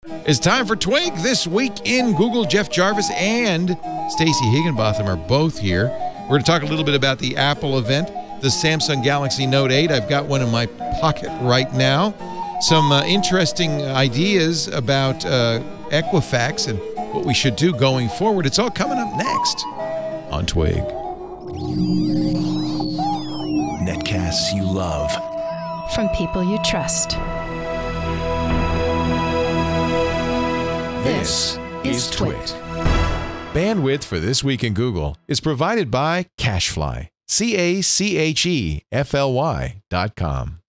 It's time for Twig. This week in Google. Jeff Jarvis and Stacey Higginbotham are both here. We're going to talk a little bit about the Apple event, the Samsung Galaxy Note 8. I've got one in my pocket right now. Some interesting ideas about Equifax and what we should do going forward. It's all coming up next on Twig. Netcasts you love. From people you trust. This is Twit. Bandwidth for This Week in Google is provided by Cachefly. CACHEFLY.com.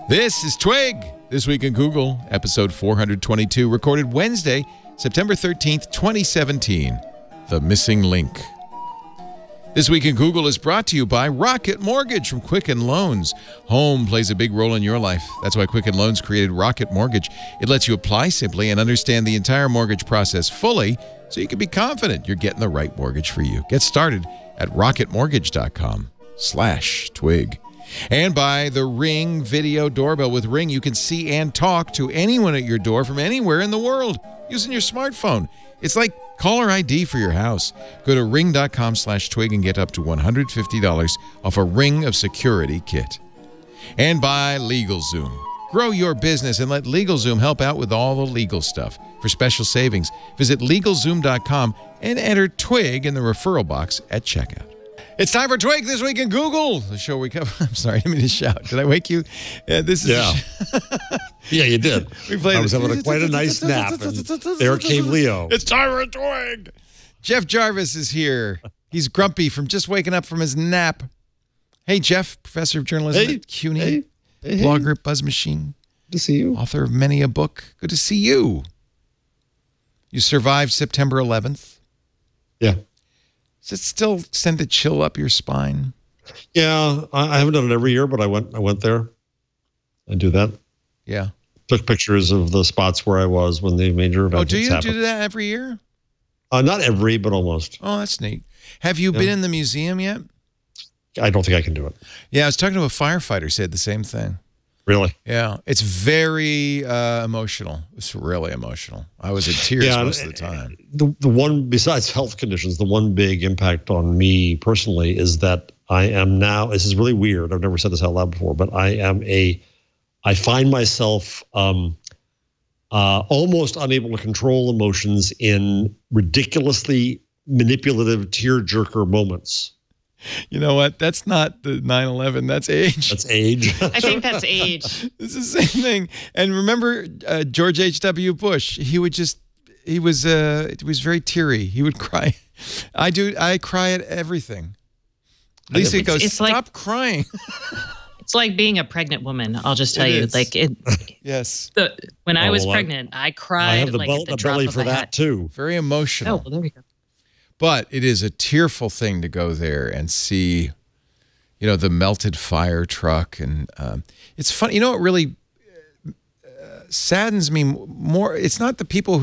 This is Twig. This Week in Google, episode 422, recorded Wednesday, September 13th, 2017. The Missing Link. This Week in Google is brought to you by Rocket Mortgage from Quicken Loans. Home plays a big role in your life. That's why Quicken Loans created Rocket Mortgage. It lets you apply simply and understand the entire mortgage process fully so you can be confident you're getting the right mortgage for you. Get started at rocketmortgage.com/twig. And by the Ring Video Doorbell. With Ring, you can see and talk to anyone at your door from anywhere in the world using your smartphone. It's like caller ID for your house. Go to ring.com/twig and get up to $150 off a Ring of Security kit. And by LegalZoom. Grow your business and let LegalZoom help out with all the legal stuff. For special savings, visit LegalZoom.com and enter Twig in the referral box at checkout. It's time for Twig This Week in Google, the show we cover. I'm sorry, I didn't mean to shout. Did I wake you? This is yeah. Yeah, you did. I was having quite a nice nap, and there came Leo. It's time for Twig. Jeff Jarvis is here. He's grumpy from just waking up from his nap. Hey, Jeff, professor of journalism at CUNY, blogger at Buzz Machine. Good to see you. Author of many a book. Good to see you. You survived September 11th. Yeah. Does it still send a chill up your spine? Yeah, I haven't done it every year, but I went there. I do that. Yeah. Took pictures of the spots where I was when the major events happened. Oh, do you do that every year? Not every, but almost. Oh, that's neat. Have you been in the museum yet? I don't think I can do it. Yeah, I was talking to a firefighter who said the same thing. Really? Yeah. It's very emotional. It's really emotional. I was in tears most of the time. The one, besides health conditions, the one big impact on me personally is that I am now, this is really weird. I've never said this out loud before, but I find myself almost unable to control emotions in ridiculoly manipulative tear-jerker moments. You know what? That's not the 9/11. That's age. That's age. I think that's age. It's the same thing. And remember George H.W. Bush? He was very teary. He would cry. I cry at everything. Lisa goes, stop crying. It's like being a pregnant woman. I'll just tell you, like it. Yes. When I was pregnant, I cried. I have the like belt at the the drop belly of for a that hat. too. Very emotional. Oh, well, there we go. But it is a tearful thing to go there and see, the melted fire truck. And it's funny. You know what really saddens me more? It's not the people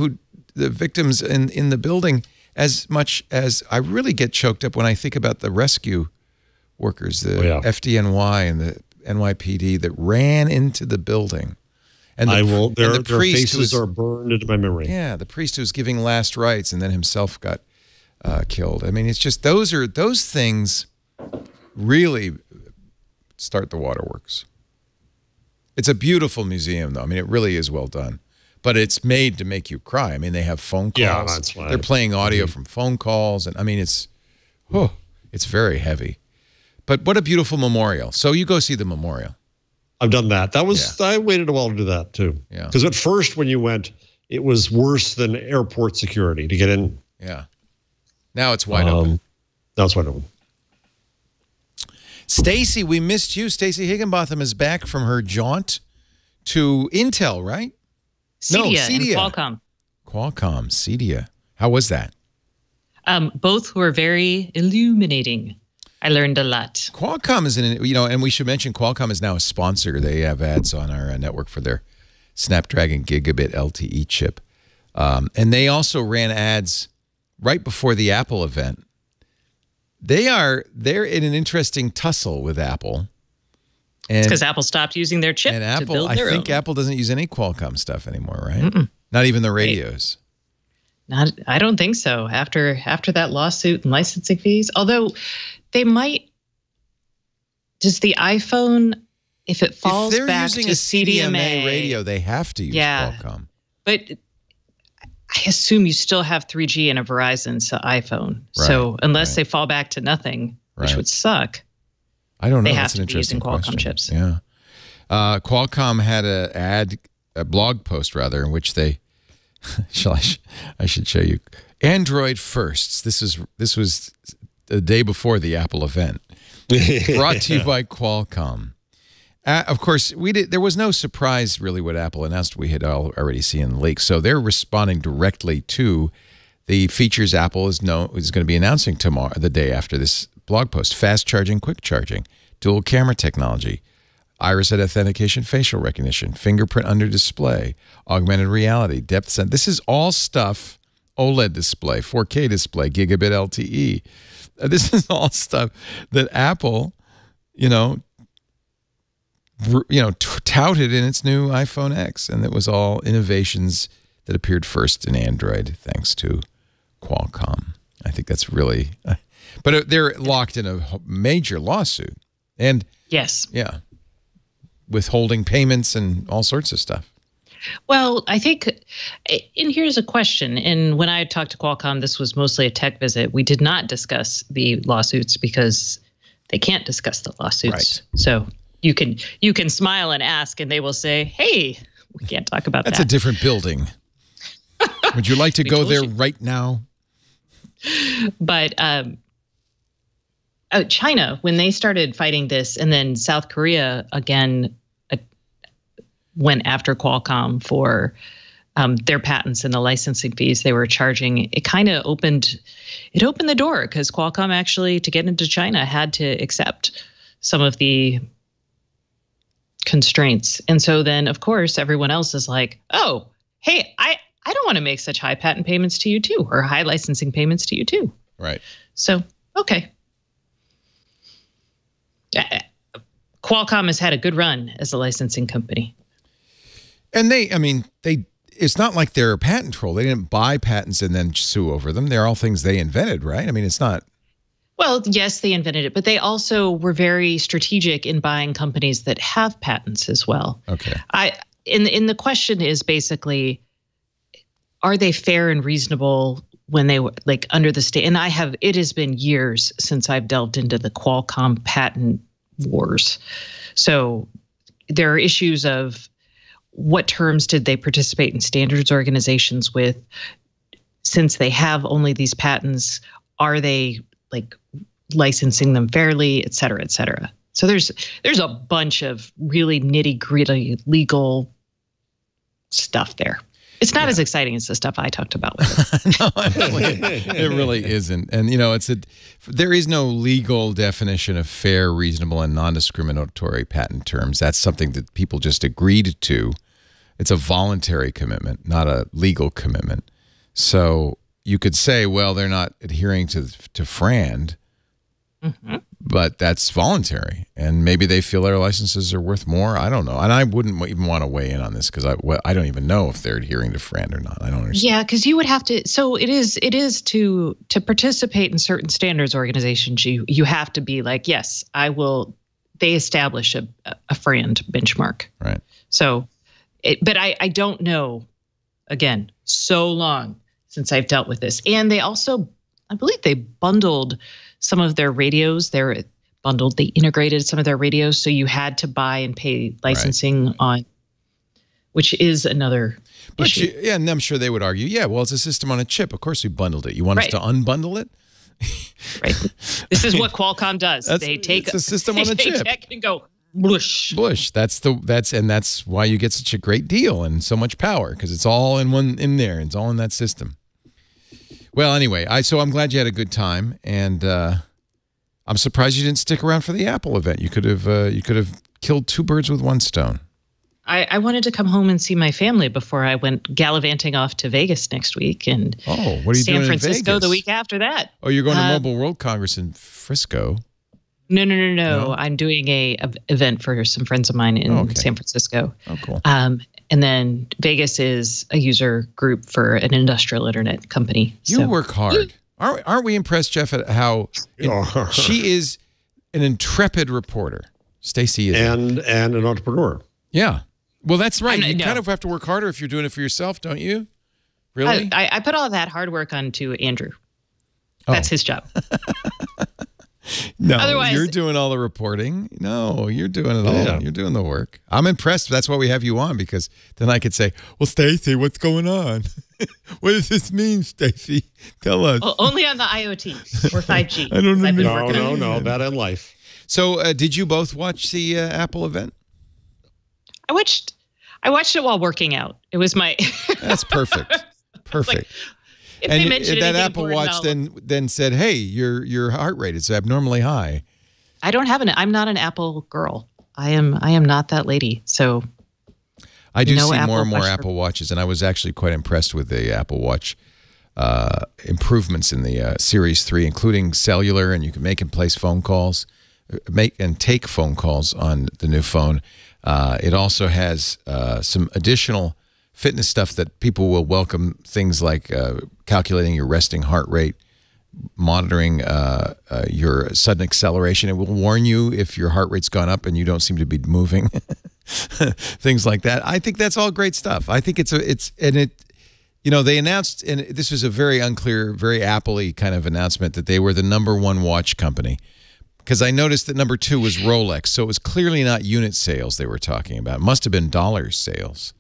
the victims in the building as much as I really get choked up when I think about the rescue workers, the FDNY and the NYPD that ran into the building. And their faces are burned into my memory. Yeah, the priest who was giving last rites and then himself got killed. I mean, it's just those things really start the waterworks. It's a beautiful museum, though. I mean, it really is well done. But it's made to make you cry. I mean, they have phone calls. Yeah, that's why. They're playing audio from phone calls. And I mean, it's very heavy. But what a beautiful memorial. So you go see the memorial. I've done that. I waited a while to do that, too. Yeah. Because at first, when you went, it was worse than airport security to get in. Yeah. Now it's wide open. Now it's wide open. Stacey, we missed you. Stacey Higginbotham is back from her jaunt to Intel, right? Cedia and Qualcomm. Qualcomm, Cedia. How was that? Both were very illuminating. I learned a lot. Qualcomm is and we should mention Qualcomm is now a sponsor. They have ads on our network for their Snapdragon Gigabit LTE chip. And they also ran ads right before the Apple event. They're in an interesting tussle with Apple And because Apple stopped using their chip and to build their I think own. Apple doesn't use any Qualcomm stuff anymore, right? Not even the radios. I don't think so. After that lawsuit and licensing fees, although they might. Does the iPhone, if it falls if they're back using to a CDMA radio, they have to use Qualcomm. But I assume you still have 3G in a Verizon's iPhone. So unless they fall back to nothing, which would suck. I don't know. They That's have an to be using interesting Qualcomm question. chips. Yeah. Qualcomm had a blog post rather in which they I should show you Android firsts. This was the day before the Apple event. Brought to you by Qualcomm. Of course, there was no surprise really what Apple announced. We had already seen leaks. So they're responding directly to the features Apple is going to be announcing tomorrow, the day after this blog post. Fast charging, quick charging, dual camera technology, iris authentication, facial recognition, fingerprint under display, augmented reality, depth sensing. This is all stuff, OLED display, 4K display, gigabit LTE. This is all stuff that Apple, touted in its new iPhone X, and it was all innovations that appeared first in Android, thanks to Qualcomm. I think that's really, but they're locked in a major lawsuit, and withholding payments and all sorts of stuff. Well, I think, and here's a question. And when I talked to Qualcomm, this was mostly a tech visit. We did not discuss the lawsuits because they can't discuss the lawsuits. Right. So you can smile and ask, and they will say, "Hey, we can't talk about that." That's a different building. Would you like to go there right now? But China, when they started fighting this, and then South Korea again went after Qualcomm for their patents and the licensing fees they were charging. It kind of opened the door because Qualcomm actually, to get into China, had to accept some of the constraints. And so then, of course, everyone else is like, oh, hey, I don't want to make such high patent payments to you too, or high licensing payments to you too. Right. So, okay. Qualcomm has had a good run as a licensing company. And it's not like they're a patent troll. They didn't buy patents and then sue over them. They're all things they invented, right? I mean, it's not. Well, yes, they invented it, but they also were very strategic in buying companies that have patents as well. Okay. In the question is basically, are they fair and reasonable when they were like under the state? And it has been years since I've delved into the Qualcomm patent wars. So there are issues of what terms did they participate in standards organizations with? Since they have only these patents, are they like licensing them fairly, et cetera, et cetera? So there's a bunch of really nitty-gritty legal stuff there. It's not as exciting as the stuff I talked about with it. No, it really isn't. And, there is no legal definition of fair, reasonable, and non-discriminatory patent terms. That's something that people just agreed to. It's a voluntary commitment, not a legal commitment. So you could say, well, they're not adhering to FRAND, but that's voluntary. And maybe they feel their licenses are worth more. I don't know. And I wouldn't even want to weigh in on this because I don't even know if they're adhering to FRAND or not. I don't understand. Yeah, because you would have to. So it is to participate in certain standards organizations. You have to be like, yes, I will. They establish a FRAND benchmark. Right. So, but I don't know. Again, so long since I've dealt with this, and they also, I believe, they bundled some of their radios. They integrated some of their radios, so you had to buy and pay licensing on, which is another issue. And I'm sure they would argue, well, it's a system on a chip. Of course we bundled it. You want us to unbundle it? Right. This is what Qualcomm does. They take a system on a chip and go blush. That's why you get such a great deal and so much power, because it's all in there. It's all in that system. Well, anyway, so I'm glad you had a good time, and I'm surprised you didn't stick around for the Apple event. You could have killed two birds with one stone. I wanted to come home and see my family before I went gallivanting off to Vegas next week, and what are you doing San Francisco in Vegas? the week after that. Oh, you're going to Mobile World Congress in Frisco. No. I'm doing a event for some friends of mine in San Francisco. Oh, cool. And then Vegas is a user group for an industrial internet company. You work hard. Aren't we impressed, Jeff, at how she is an intrepid reporter? Stacey is. And an entrepreneur. Yeah. Well, that's right. You kind of have to work harder if you're doing it for yourself, don't you? Really? I put all that hard work onto Andrew. That's his job. No, otherwise, you're doing all the reporting. No, you're doing it all. Yeah. You're doing the work. I'm impressed. That's why we have you on, because then I could say, well, Stacey, what's going on? What does this mean, Stacey? Tell us. Well, only on the IoT or 5G. I don't know. No, that and life. So did you both watch the Apple event? I watched it while working out. It was my... That's perfect. Perfect. And that Apple Watch then said, "Hey, your heart rate is abnormally high." I don't have I'm not an Apple girl. I am not that lady. So I do see more and more Apple Watches, and I was actually quite impressed with the Apple Watch improvements in the Series 3, including cellular, and you can make and place phone calls, make and take phone calls on the new phone. It also has some additional fitness stuff that people will welcome, things like calculating your resting heart rate, monitoring your sudden acceleration. It will warn you if your heart rate's gone up and you don't seem to be moving. Things like that. I think that's all great stuff. I think they announced, and this was a very unclear, very Apple-y kind of announcement, that they were the #1 watch company. Because I noticed that number 2 was Rolex, so it was clearly not unit sales they were talking about. It must have been dollar sales.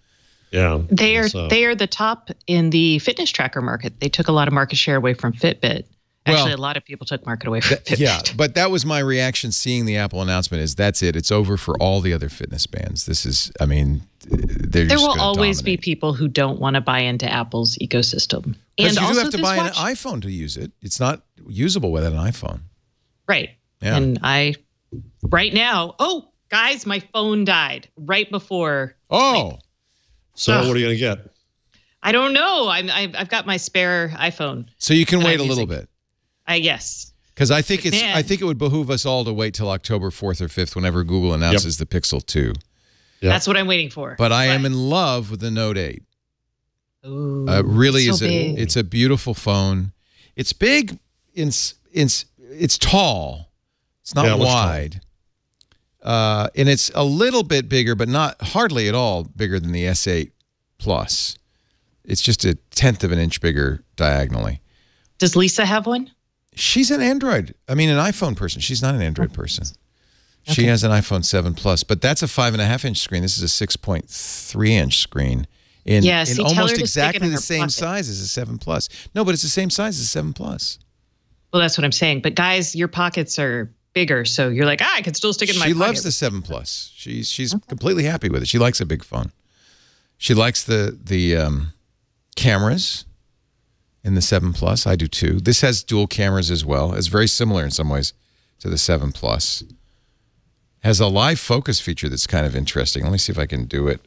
Yeah, they are the top in the fitness tracker market. They took a lot of market share away from Fitbit. Actually, a lot of people took market away from Fitbit. Yeah, but that was my reaction seeing the Apple announcement. Is that's it? It's over for all the other fitness bands. This is, I mean, there will always be people who don't want to buy into Apple's ecosystem. Because you do have to buy an iPhone to use it. It's not usable without an iPhone. Right. Yeah. And right now, guys, my phone died right before. So what are you going to get? I don't know. I've got my spare iPhone. So you can wait a little bit. Yes. Because I think it would behoove us all to wait till October 4th or 5th whenever Google announces the Pixel 2. Yep. That's what I'm waiting for. But I am in love with the Note 8. Ooh, really is it's a beautiful phone. It's big. It's tall. It's not wide. And it's a little bit bigger, but not hardly at all bigger than the S8 Plus. It's just 1/10 of an inch bigger diagonally. Does Lisa have one? She's an Android. I mean, an iPhone person. She's not an Android person. She has an iPhone 7 Plus, but that's a 5.5-inch screen. This is a 6.3-inch screen in almost exactly the same size as a 7 Plus. No, but it's the same size as a 7 Plus. Well, that's what I'm saying. But guys, your pockets are bigger, so you're like, I can still stick it in my pocket. She loves the 7 Plus. She's completely happy with it. She likes a big phone. She likes the cameras in the 7 Plus. I do too. This has dual cameras as well. It's very similar in some ways to the 7 Plus. Has a live focus feature that's kind of interesting. Let me see if I can do it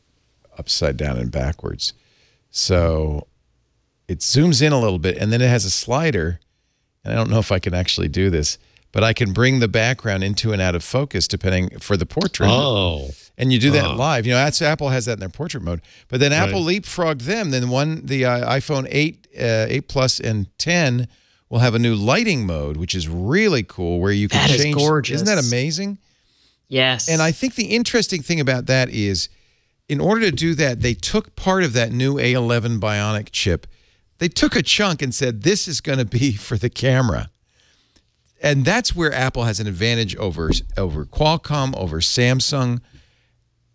upside down and backwards. So it zooms in a little bit, and then it has a slider. And I don't know if I can actually do this, but I can bring the background into and out of focus depending for the portrait. Oh. And you do that live. You know, Apple has that in their portrait mode. But then Apple leapfrogged them. Then the iPhone 8 Plus, and 10 will have a new lighting mode, which is really cool, where you can change. That is gorgeous. Isn't that amazing? Yes. And I think the interesting thing about that is, in order to do that, they took part of that new A11 Bionic chip. They took a chunk and said, this is going to be for the camera. And that's where Apple has an advantage over Qualcomm, over Samsung,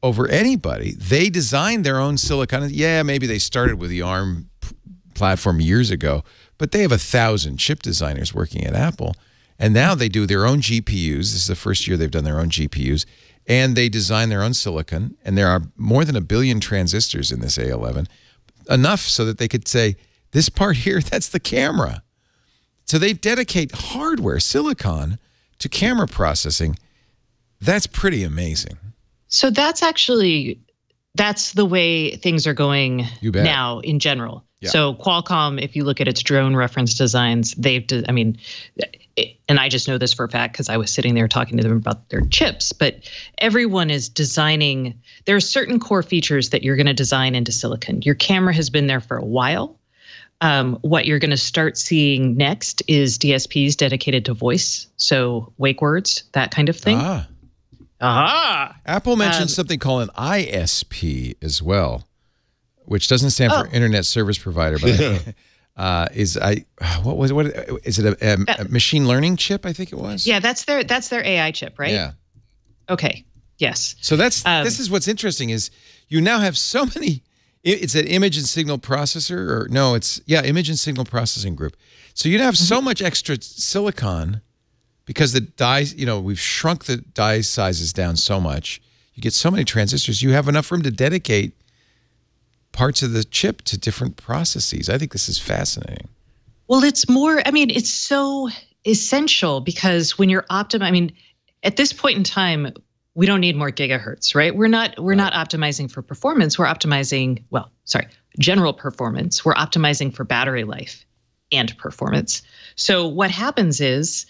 over anybody. They designed their own silicon. Yeah, maybe they started with the ARM platform years ago, but they have 1,000 chip designers working at Apple. And now they do their own GPUs. This is the first year they've done their own GPUs. And they design their own silicon. And there are more than 1 billion transistors in this A11. Enough so that they could say, this part here, that's the camera. So they dedicate hardware, silicon, to camera processing. That's pretty amazing. So that's the way things are going now in general. Yeah. So Qualcomm, if you look at its drone reference designs, and I just know this for a fact because I was sitting there talking to them about their chips, but everyone is designing. There are certain core features that you're going to design into silicon. Your camera has been there for a while. What you're going to start seeing next is DSPs dedicated to voice. So wake words, that kind of thing. Apple mentioned something called an ISP as well, which doesn't stand for Internet Service Provider, but is it a machine learning chip? I think it was. Yeah, that's their AI chip, right? Yeah. Okay. Yes. So this is what's interesting is you now have so many. It's an image and signal processor, or no? It's image and signal processing group. So you'd have so much extra silicon because the die. We've shrunk the die sizes down so much. You get so many transistors. You have enough room to dedicate parts of the chip to different processes. I think this is fascinating. Well, it's more, it's so essential because when you're at this point in time, we don't need more gigahertz, right? We're not optimizing for performance. We're optimizing, general performance. We're optimizing for battery life and performance. So what happens is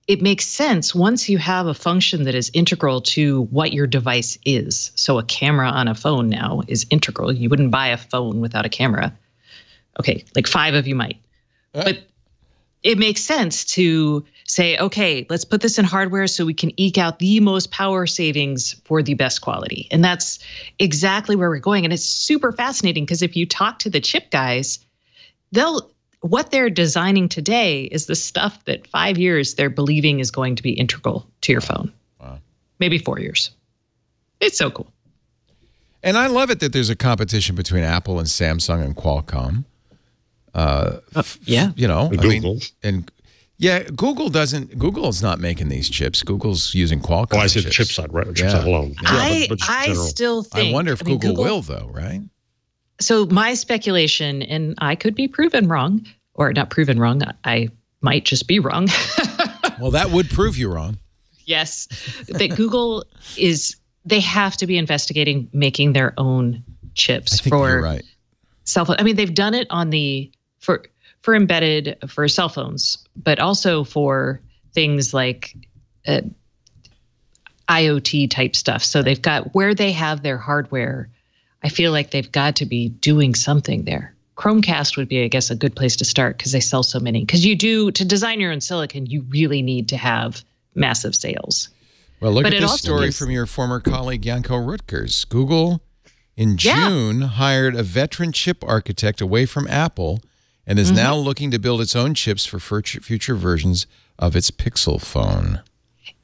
it makes sense once you have a function that is integral to what your device is. So a camera on a phone now is integral. You wouldn't buy a phone without a camera. Okay, like 5 of you might. But it makes sense to say, okay, let's put this in hardware so we can eke out the most power savings for the best quality. And that's exactly where we're going. And it's super fascinating because if you talk to the chip guys, what they're designing today is the stuff that 5 years they're believing is going to be integral to your phone. Wow. Maybe 4 years. It's so cool. And I love it that there's a competition between Apple and Samsung and Qualcomm. Google's not making these chips. Google's using Qualcomm. Oh, I see chips. the chip side, right? Chip side alone. I still think. I wonder if Google will, though, right? So my speculation, and I could be proven wrong, or not proven wrong. I might just be wrong. Well, that would prove you wrong. Yes, that Google they have to be investigating making their own chips you're right. Cell phone. They've done it on for embedded for cell phones, but also for things like IoT type stuff. So they've got where they have their hardware. I feel like they've got to be doing something there. Chromecast would be, I guess, a good place to start because they sell so many. Because to design your own silicon, you really need to have massive sales. Well, look at this story from your former colleague, Janko Rutgers. Google, in June, hired a veteran chip architect away from Apple and is now looking to build its own chips for future versions of its Pixel phone.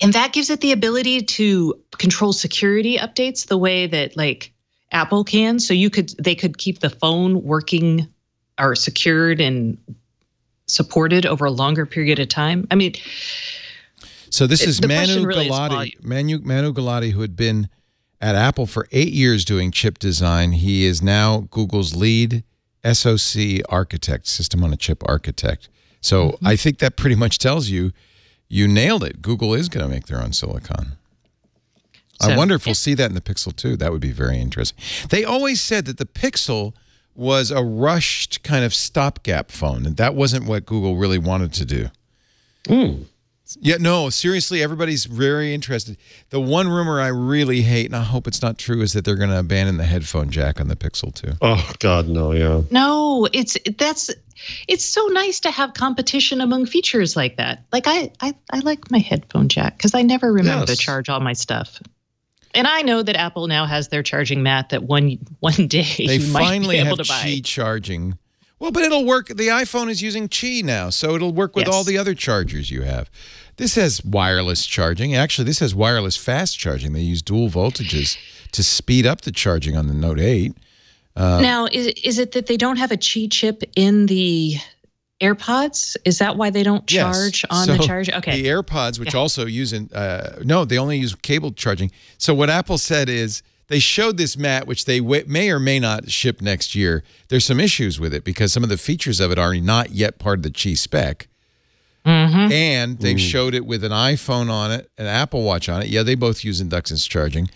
And that gives it the ability to control security updates the way that, Apple can. So they could keep the phone working or secured and supported over a longer period of time. So this is Manu Gulati, who had been at Apple for 8 years doing chip design. He is now Google's lead SoC architect, system on a chip architect. So I think that pretty much tells you nailed it. Google is going to make their own silicon. I wonder if we'll see that in the Pixel too. That would be very interesting. They always said that the Pixel was a rushed kind of stopgap phone, and that wasn't what Google really wanted to do. Yeah, no, seriously, everybody's very interested. The one rumor I really hate, and I hope it's not true, is that they're going to abandon the headphone jack on the Pixel too. Oh God, no, yeah. No, it's so nice to have competition among features like that. I like my headphone jack because I never remember to charge all my stuff. And I know that Apple now has their charging mat that one day you might be able to buy. They finally have Qi charging. Well, but it'll work. The iPhone is using Qi now, so it'll work with all the other chargers you have. This has wireless charging. Actually, this has wireless fast charging. They use dual voltages to speed up the charging on the Note 8. Now, is it that they don't have a Qi chip in the AirPods? Is that why they don't charge on the charger? Okay. The AirPods, which also use no, they only use cable charging. So what Apple said is they showed this mat, which they may or may not ship next year. There's some issues with it because some of the features of it are not yet part of the Qi spec. And they've showed it with an iPhone on it, an Apple Watch on it. Yeah, they both use inductance charging.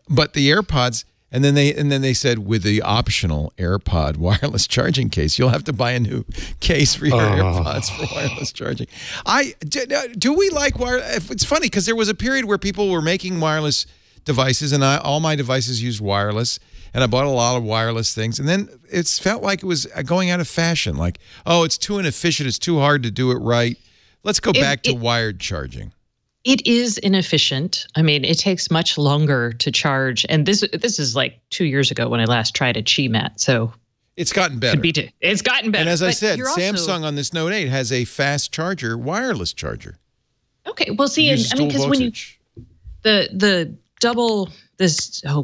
But the AirPods, And then they said, with the optional AirPod wireless charging case, you'll have to buy a new case for your AirPods for wireless charging. Do we like wireless? It's funny because there was a period where people were making wireless devices, and all my devices used wireless, and I bought a lot of wireless things. And then it felt like it was going out of fashion. Like, oh, it's too inefficient. It's too hard to do it right. Let's go back to wired charging. It is inefficient. I mean, it takes much longer to charge. And this is like 2 years ago when I last tried a Qi mat. So it's gotten better. It's gotten better. And as I said, Samsung on this Note 8 has a fast charger, wireless charger. Okay, well, see, because when you the double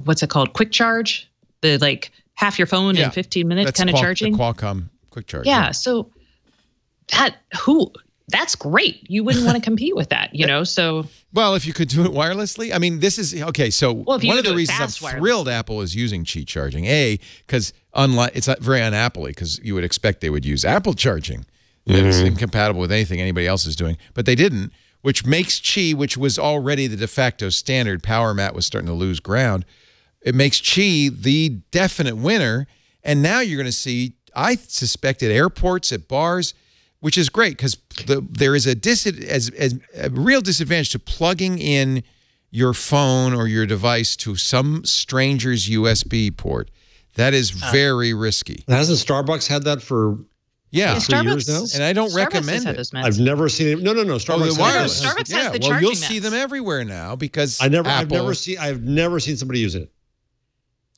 what's it called? Quick charge, the like half your phone in 15 minutes kind of charging. The Qualcomm quick charge. Yeah, so that's great. You wouldn't want to compete with that, you know? So, well, if you could do it wirelessly, I mean, this is okay. So one of the reasons I'm thrilled Apple is using Qi charging, because it's not very un-Apple-y, because you would expect they would use Apple charging that is incompatible with anything anybody else is doing, but they didn't, which makes Qi, which was already the de facto standard, Power Mat was starting to lose ground. It makes Qi the definite winner, and now you're going to see, I suspect, at airports, at bars, which is great because there is a real disadvantage to plugging in your phone or your device to some stranger's USB port. That is very risky. Hasn't Starbucks had that for 3 years now? And I don't recommend it. I've never seen it. No. Starbucks Starbucks has the charging you'll mats. See them everywhere now because I've never seen somebody use it.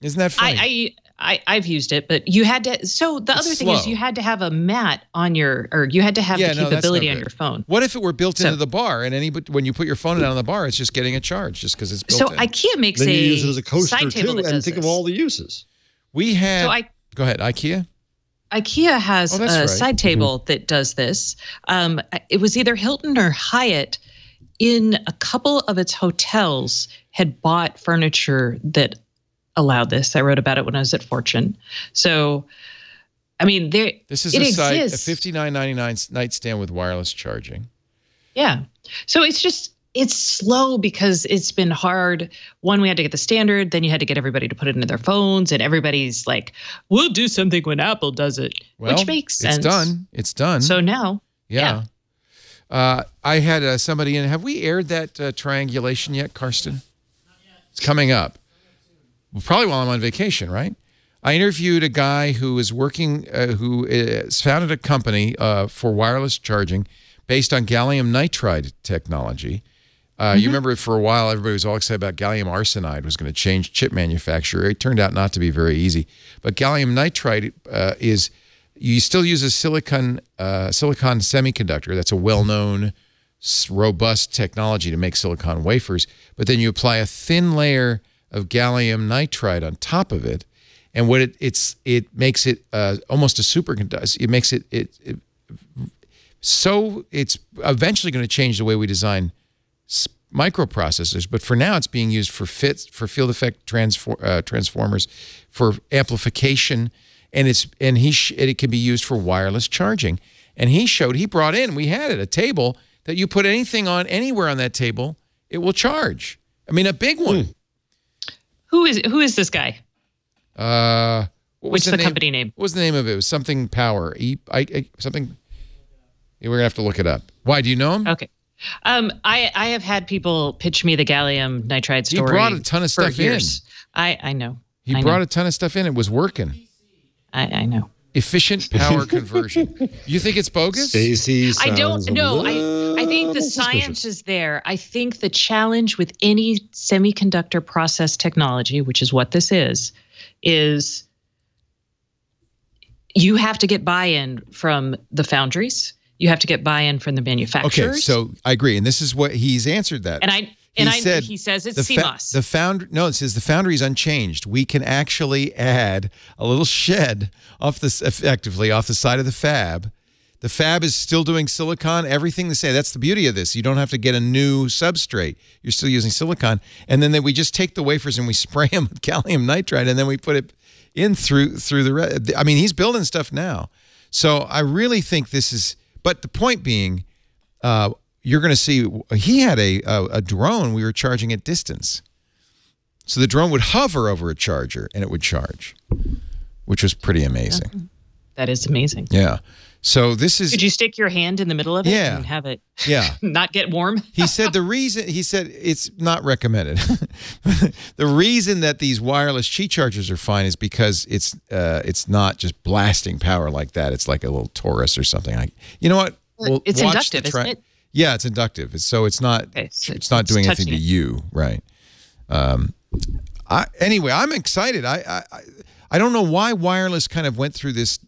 Isn't that funny? I've used it, but you had to. So the other thing is you had to have a mat on you had to have the capability on your phone. What if it were built into the bar, and when you put your phone down on the bar, it's just getting a charge just because it's built in. IKEA makes then you use it as a coaster too, and think of all the uses. We had. Go ahead, IKEA. IKEA has a side table that does this. It was either Hilton or Hyatt. In a couple of its hotels, had bought furniture that allowed this. I wrote about it when I was at Fortune. So, I mean, this is a $59.99 nightstand with wireless charging. Yeah. So it's slow because it's been hard. One, we had to get the standard. Then you had to get everybody to put it into their phones, and everybody's like, "We'll do something when Apple does it," which makes sense. It's done. So now, yeah. I had somebody in. Have we aired that triangulation yet, Karsten? It's coming up. Probably while I'm on vacation, right? I interviewed a guy who is working, who has founded a company for wireless charging based on gallium nitride technology. You remember for a while, everybody was all excited about gallium arsenide was going to change chip manufacture. It turned out not to be very easy. But gallium nitride you still use a silicon semiconductor. That's a well-known, robust technology to make silicon wafers. But then you apply a thin layer of gallium nitride on top of it, and what it makes it almost a superconductor. It makes it so it's eventually going to change the way we design microprocessors. But for now, it's being used for field effect transformers, for amplification, and it can be used for wireless charging. And he brought in, we had it, a table that you put anything on anywhere on that table, it will charge. I mean, a big one. Who is this guy? What's the company name? What was the name of it? It was something Power. Something. We're gonna have to look it up. Why, do you know him? Okay. I have had people pitch me the gallium nitride story. He brought a ton of stuff in. I know. He brought a ton of stuff in. It was working. I know. Efficient power conversion. You think it's bogus? I don't know. I think the science is there. I think the challenge with any semiconductor process technology, which is what this is you have to get buy-in from the foundries. You have to get buy-in from the manufacturers. Okay, so I agree, and this is what he's answered that. He says it's CMOS. It says the foundry is unchanged. We can actually add a little shed effectively off the side of the fab. The fab is still doing silicon, everything the same. That's the beauty of this. You don't have to get a new substrate. You're still using silicon. And then we just take the wafers and we spray them with gallium nitride, and then we put it in through the rest. I mean, he's building stuff now. So I really think this is, but the point being, you're going to see, he had a drone we were charging at distance. So the drone would hover over a charger and it would charge, which was pretty amazing. That is amazing. Yeah. So this is... Could you stick your hand in the middle of it and have it not get warm? He said it's not recommended. The reason that these wireless Qi chargers are fine is because it's not just blasting power like that. It's like a little Taurus or something. You know what? It's inductive, isn't it? Yeah, it's inductive. So it's not it's not doing anything to you, right? Anyway, I'm excited. I don't know why wireless kind of went through this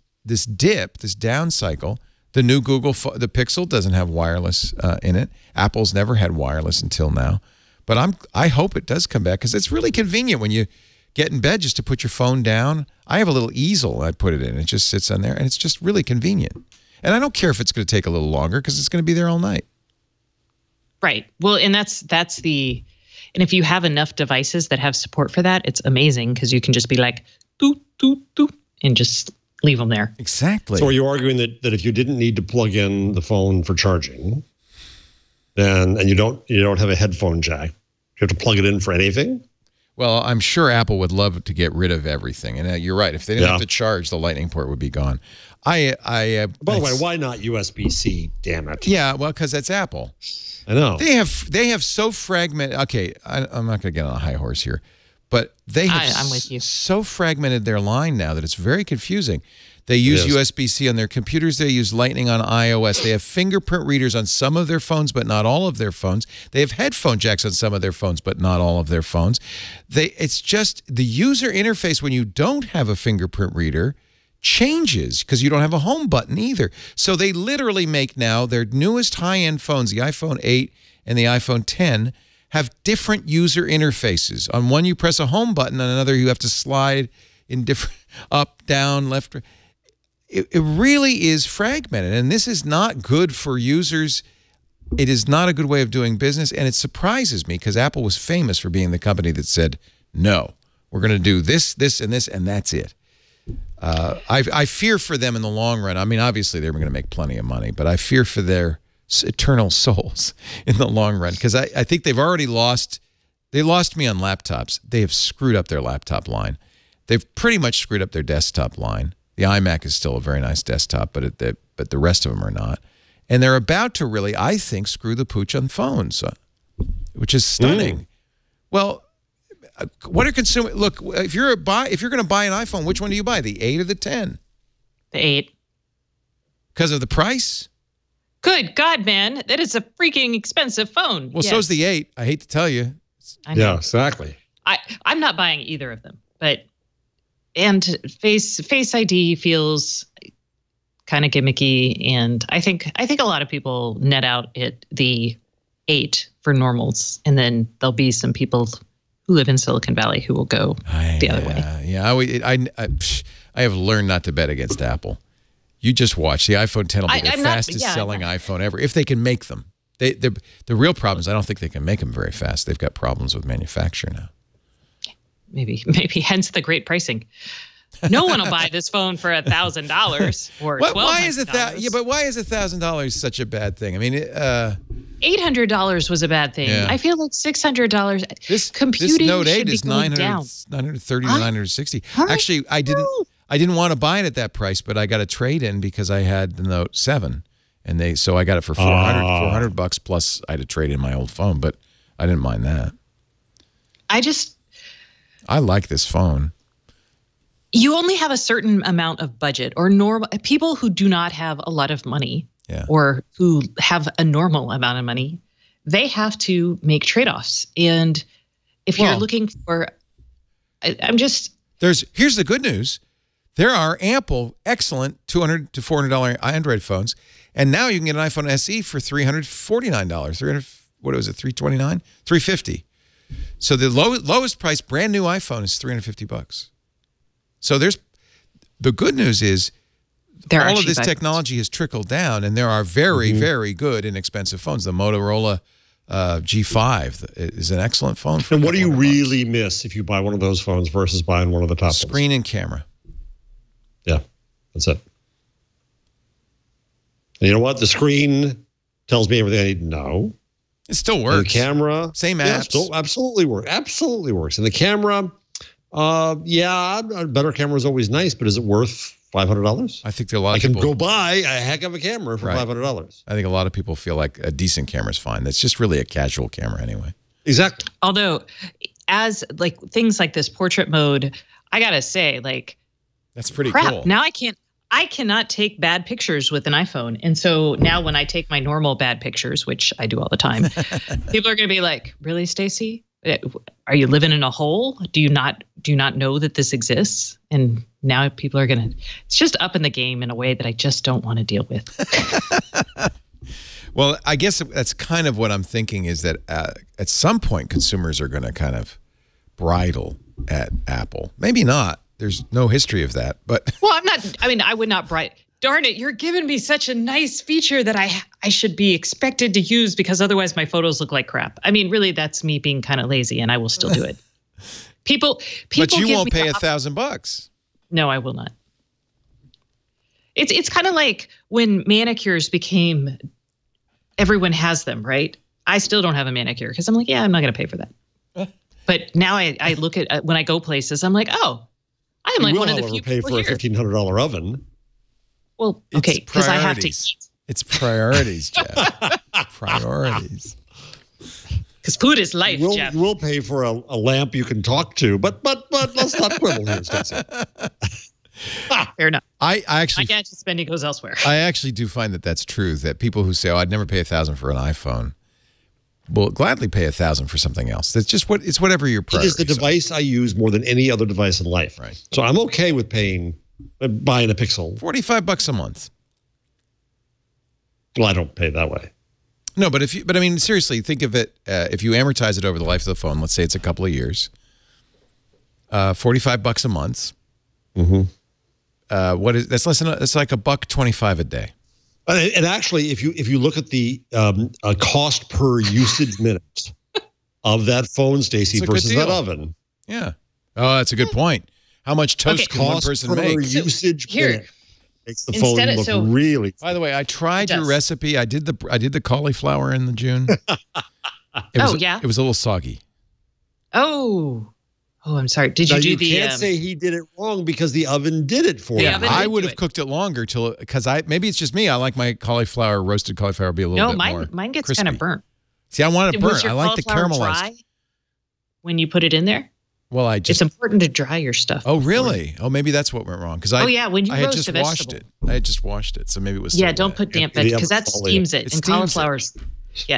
dip, this down cycle. The new the Pixel doesn't have wireless in it. Apple's never had wireless until now. But I hope it does come back because it's really convenient when you get in bed just to put your phone down. I have a little easel I put it in. It just sits on there, and it's just really convenient. And I don't care if it's going to take a little longer because it's going to be there all night. Right. Well, and that's the... And if you have enough devices that have support for that, it's amazing because you can just be like, doot, doot, doot, and just leave them there. Exactly. So are you arguing that if you didn't need to plug in the phone for charging, and you don't have a headphone jack, you have to plug it in for anything? Well, I'm sure Apple would love to get rid of everything. And you're right. If they didn't have to charge, the Lightning port would be gone. By the way, why not USB-C, damn it? Yeah, well, because that's Apple. I know. They have so fragmented. Okay, I'm not going to get on a high horse here, but they have I'm with you. So fragmented their line now that it's very confusing. They use USB-C on their computers. They use Lightning on iOS. They have fingerprint readers on some of their phones, but not all of their phones. They have headphone jacks on some of their phones, but not all of their phones. It's just the user interface when you don't have a fingerprint reader changes because you don't have a home button either. So they literally make now their newest high-end phones, the iPhone 8 and the iPhone 10, have different user interfaces. On one, you press a home button. On another, you have to slide in different up, down, left, right. It really is fragmented, and this is not good for users. It is not a good way of doing business, and it surprises me because Apple was famous for being the company that said, no, we're going to do this, this, and this, and that's it. I fear for them in the long run. I mean, obviously, they're going to make plenty of money, but I fear for their eternal souls in the long run because I think they've already lost. They lost me on laptops. They have screwed up their laptop line. They've pretty much screwed up their desktop line. The iMac is still a very nice desktop, but the rest of them are not. And they're about to really, I think, screw the pooch on phones, which is stunning. Well, what are consumers? Look, if you're going to buy an iPhone, which one do you buy? The 8 or the 10? The 8. Because of the price? Good God, man. That is a freaking expensive phone. Well, so's the 8. I hate to tell you. Yeah, exactly. I'm not buying either of them, but Face ID feels kind of gimmicky, and I think a lot of people net out at the 8 for normals, and then there'll be some people who live in Silicon Valley who will go the other way. Yeah, I have learned not to bet against Apple. You just watch. The iPhone 10 will be the fastest selling iPhone ever, if they can make them. The real problem is I don't think they can make them very fast. They've got problems with manufacture now. Maybe hence the great pricing. No one will buy this phone for $1,000 or $1,200. Why is it that? Yeah, but why is $1,000 such a bad thing? I mean, $800 was a bad thing. Yeah. I feel like $600. This computing Note 8 is $930 to $960. Actually, I didn't want to buy it at that price, but I got a trade in because I had the Note 7, and so I got it for $400 plus I had to trade in my old phone, but I didn't mind that. I like this phone. You only have a certain amount of budget, or people who do not have a lot of money, or who have a normal amount of money, they have to make trade-offs. And if you're looking for, here's the good news. There are ample, excellent $200 to $400 Android phones, and now you can get an iPhone SE for $349. What was it? $329? $350. So the lowest price brand new iPhone is $350. So the good news is all of this technology has trickled down, and there are very, very good inexpensive phones. The Motorola G5 is an excellent phone. And what do you really miss if you buy one of those phones versus buying one of the top ones? Screen and camera. Yeah, that's it. And you know what? The screen tells me everything I need to know. It still And works. the camera. Same apps. Yeah, still absolutely works. Absolutely works. And the camera, a better camera is always nice, but is it worth $500? I think there are a lot of I can people go buy a heck of a camera for $500. I think a lot of people feel like a decent camera is fine. That's just really a casual camera anyway. Exactly. Although, as like things like this portrait mode, I gotta say, like, that's pretty crap. cool. Now I cannot take bad pictures with an iPhone. And so now when I take my normal bad pictures, which I do all the time, people are going to be like, really, Stacey? Are you living in a hole? Do you not know that this exists? And now people are going to, it's just up in the game in a way that I just don't want to deal with. Well, I guess that's kind of what I'm thinking is that at some point consumers are going to kind of bridle at Apple. Maybe not. There's no history of that, but well, I would not darn it, you're giving me such a nice feature that I should be expected to use because otherwise my photos look like crap. I mean, really, that's me being kind of lazy, and I will still do it. People. But you won't pay $1,000. No, I will not. It's kind of like when manicures became, everyone has them, right? I still don't have a manicure because I'm like, yeah, I'm not going to pay for that. But now I look at when I go places, I'm like, oh. I am like one of the few pay people for a here. $1,500 oven. Well, okay, because I have to eat. It's priorities, Jeff. Priorities. Because food is life, Jeff. We'll pay for a lamp you can talk to, but let's not quibble here, Stacey. Fair enough. I actually, my gadget spending goes elsewhere. I actually do find that that's true. That people who say, "Oh, I'd never pay $1,000 for an iPhone," will gladly pay $1,000 for something else. That's just it's whatever your priorities. It is the device I use more than any other device in life. Right. So I'm okay with buying a Pixel. $45 a month. Well, I don't pay that way. No, but I mean, seriously, think of it. If you amortize it over the life of the phone, let's say it's a couple of years, $45 a month. Mm-hmm. That's less than it's like $1.25 a day. And actually, if you look at the cost per usage minute of that phone, Stacey, versus that oven. Yeah. Oh, that's a good point. How much toast can one person make? Cost per usage minute makes the phone look really. By the way, I tried your recipe. I did the cauliflower in the June. It was a little soggy. Oh, I'm sorry. Did you do the? You can't say he did it wrong because the oven did it for you. I would have cooked it longer because maybe it's just me. I like my roasted cauliflower be a little bit more. No, mine gets crispy. kind of burnt. See, I want it burnt. Was your I like the caramelized. Dry when you put it in there? Well, it's important to dry your stuff. Oh, really? Oh, maybe that's what went wrong. Because when you I had roast just a washed vegetable. it. I had just washed it, so maybe it was. Yeah, don't put damp veg because that steams it. And cauliflower's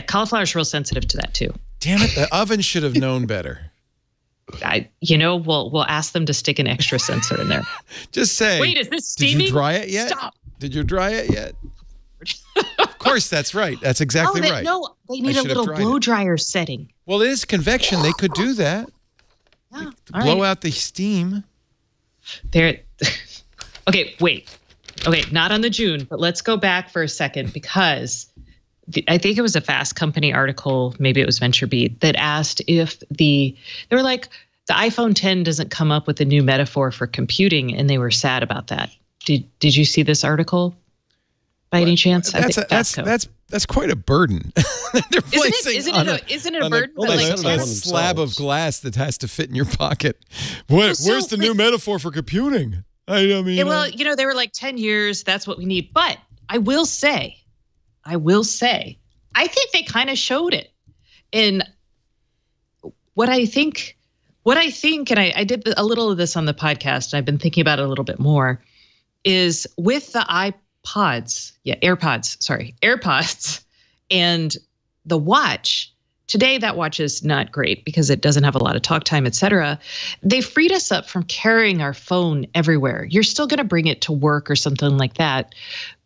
cauliflower's real sensitive to that too. Damn it! The oven should have known better. We'll ask them to stick an extra sensor in there. Just say. Wait, is this steaming? Did you dry it yet? Stop. Did you dry it yet? Of course, that's right. That's exactly right. No, they need a little blow dryer setting. Well, it is convection. They could do that. Yeah, blow out the steam. There. Okay, wait. Okay, not on the June, but let's go back for a second because I think it was a Fast Company article, maybe it was VentureBeat, that asked if they were like, the iPhone 10 doesn't come up with a new metaphor for computing, and they were sad about that. Did you see this article by any chance? That's quite a burden. They're placing isn't it a burden? A slab of glass that has to fit in your pocket. Where's the new metaphor for computing? I mean, they were like 10 years. That's what we need. But I will say, I think they kind of showed it. And what I think, and I did a little of this on the podcast, and I've been thinking about it a little bit more, is with the AirPods and the watch. Today, that watch is not great because it doesn't have a lot of talk time, et cetera. They freed us up from carrying our phone everywhere. You're still going to bring it to work or something like that.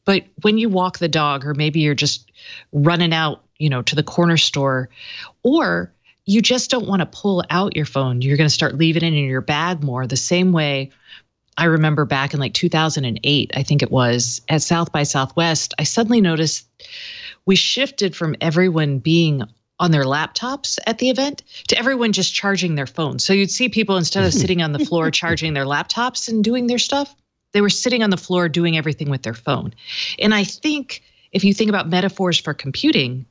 But when you walk the dog, or maybe you're just running out, to the corner store, or you just don't want to pull out your phone, you're going to start leaving it in your bag more. The same way I remember back in like 2008, I think it was, at South by Southwest, I suddenly noticed we shifted from everyone being on their laptops at the event to everyone just charging their phones. So you'd see people, instead of sitting on the floor charging their laptops and doing their stuff, they were sitting on the floor doing everything with their phone. And I think if you think about metaphors for computing,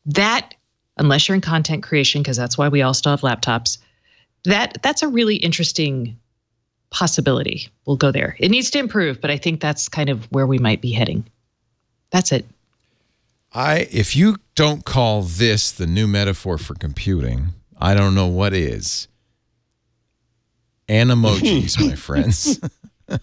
that, unless you're in content creation, because that's why we all still have laptops, that's a really interesting possibility. We'll go there. It needs to improve, but I think that's kind of where we might be heading. That's it. If you don't call this the new metaphor for computing, I don't know what is. Animojis, my friends. All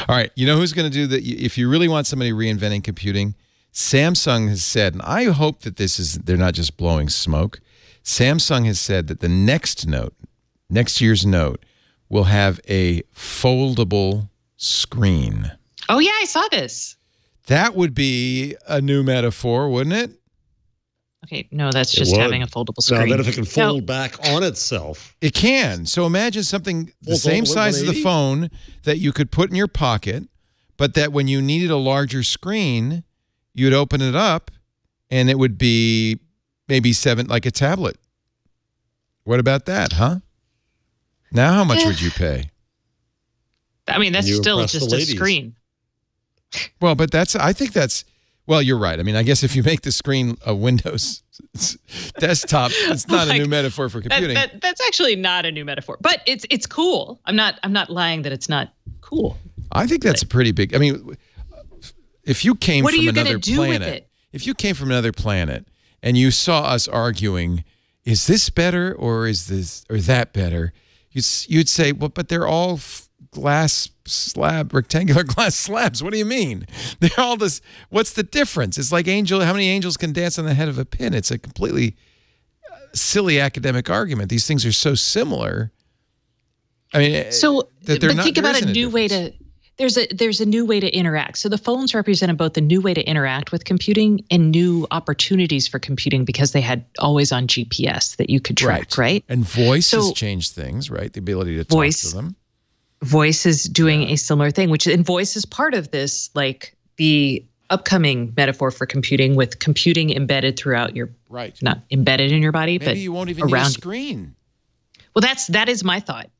right, you know who's going to do that? If you really want somebody reinventing computing, Samsung has said, and I hope that they're not just blowing smoke. Samsung has said that the next year's Note, will have a foldable screen. Oh, yeah, I saw this. That would be a new metaphor, wouldn't it? Okay, no, that's just having a foldable screen. Now, then if it can fold back on itself. It can. So imagine something the same size as the phone that you could put in your pocket, but that when you needed a larger screen, you'd open it up and it would be maybe like a tablet. What about that, huh? Now how much would you pay? I mean, that's still just a screen. Well, but I think that's, well, you're right. I mean, I guess if you make the screen a Windows desktop, it's not a new metaphor for computing. That's actually not a new metaphor, but it's cool. I'm not lying that it's not cool. I think that's a pretty big, I mean, if you came from another planet, if you came from another planet and you saw us arguing, is this better or is this or that better? You'd say, well, but they're all rectangular glass slabs. What do you mean? They're all this. What's the difference? It's like how many angels can dance on the head of a pin? It's a completely silly academic argument. These things are so similar. I mean, but think about a new way to. There's a new way to interact. So the phones represented both a new way to interact with computing and new opportunities for computing because they had always on GPS that you could track, right? And voice has changed things, right? The ability to talk to them. Voice is doing a similar thing, and voice is part of this, like the upcoming metaphor for computing, with computing embedded throughout your, not embedded in your body, but you won't even need a screen. Well, that is my thought.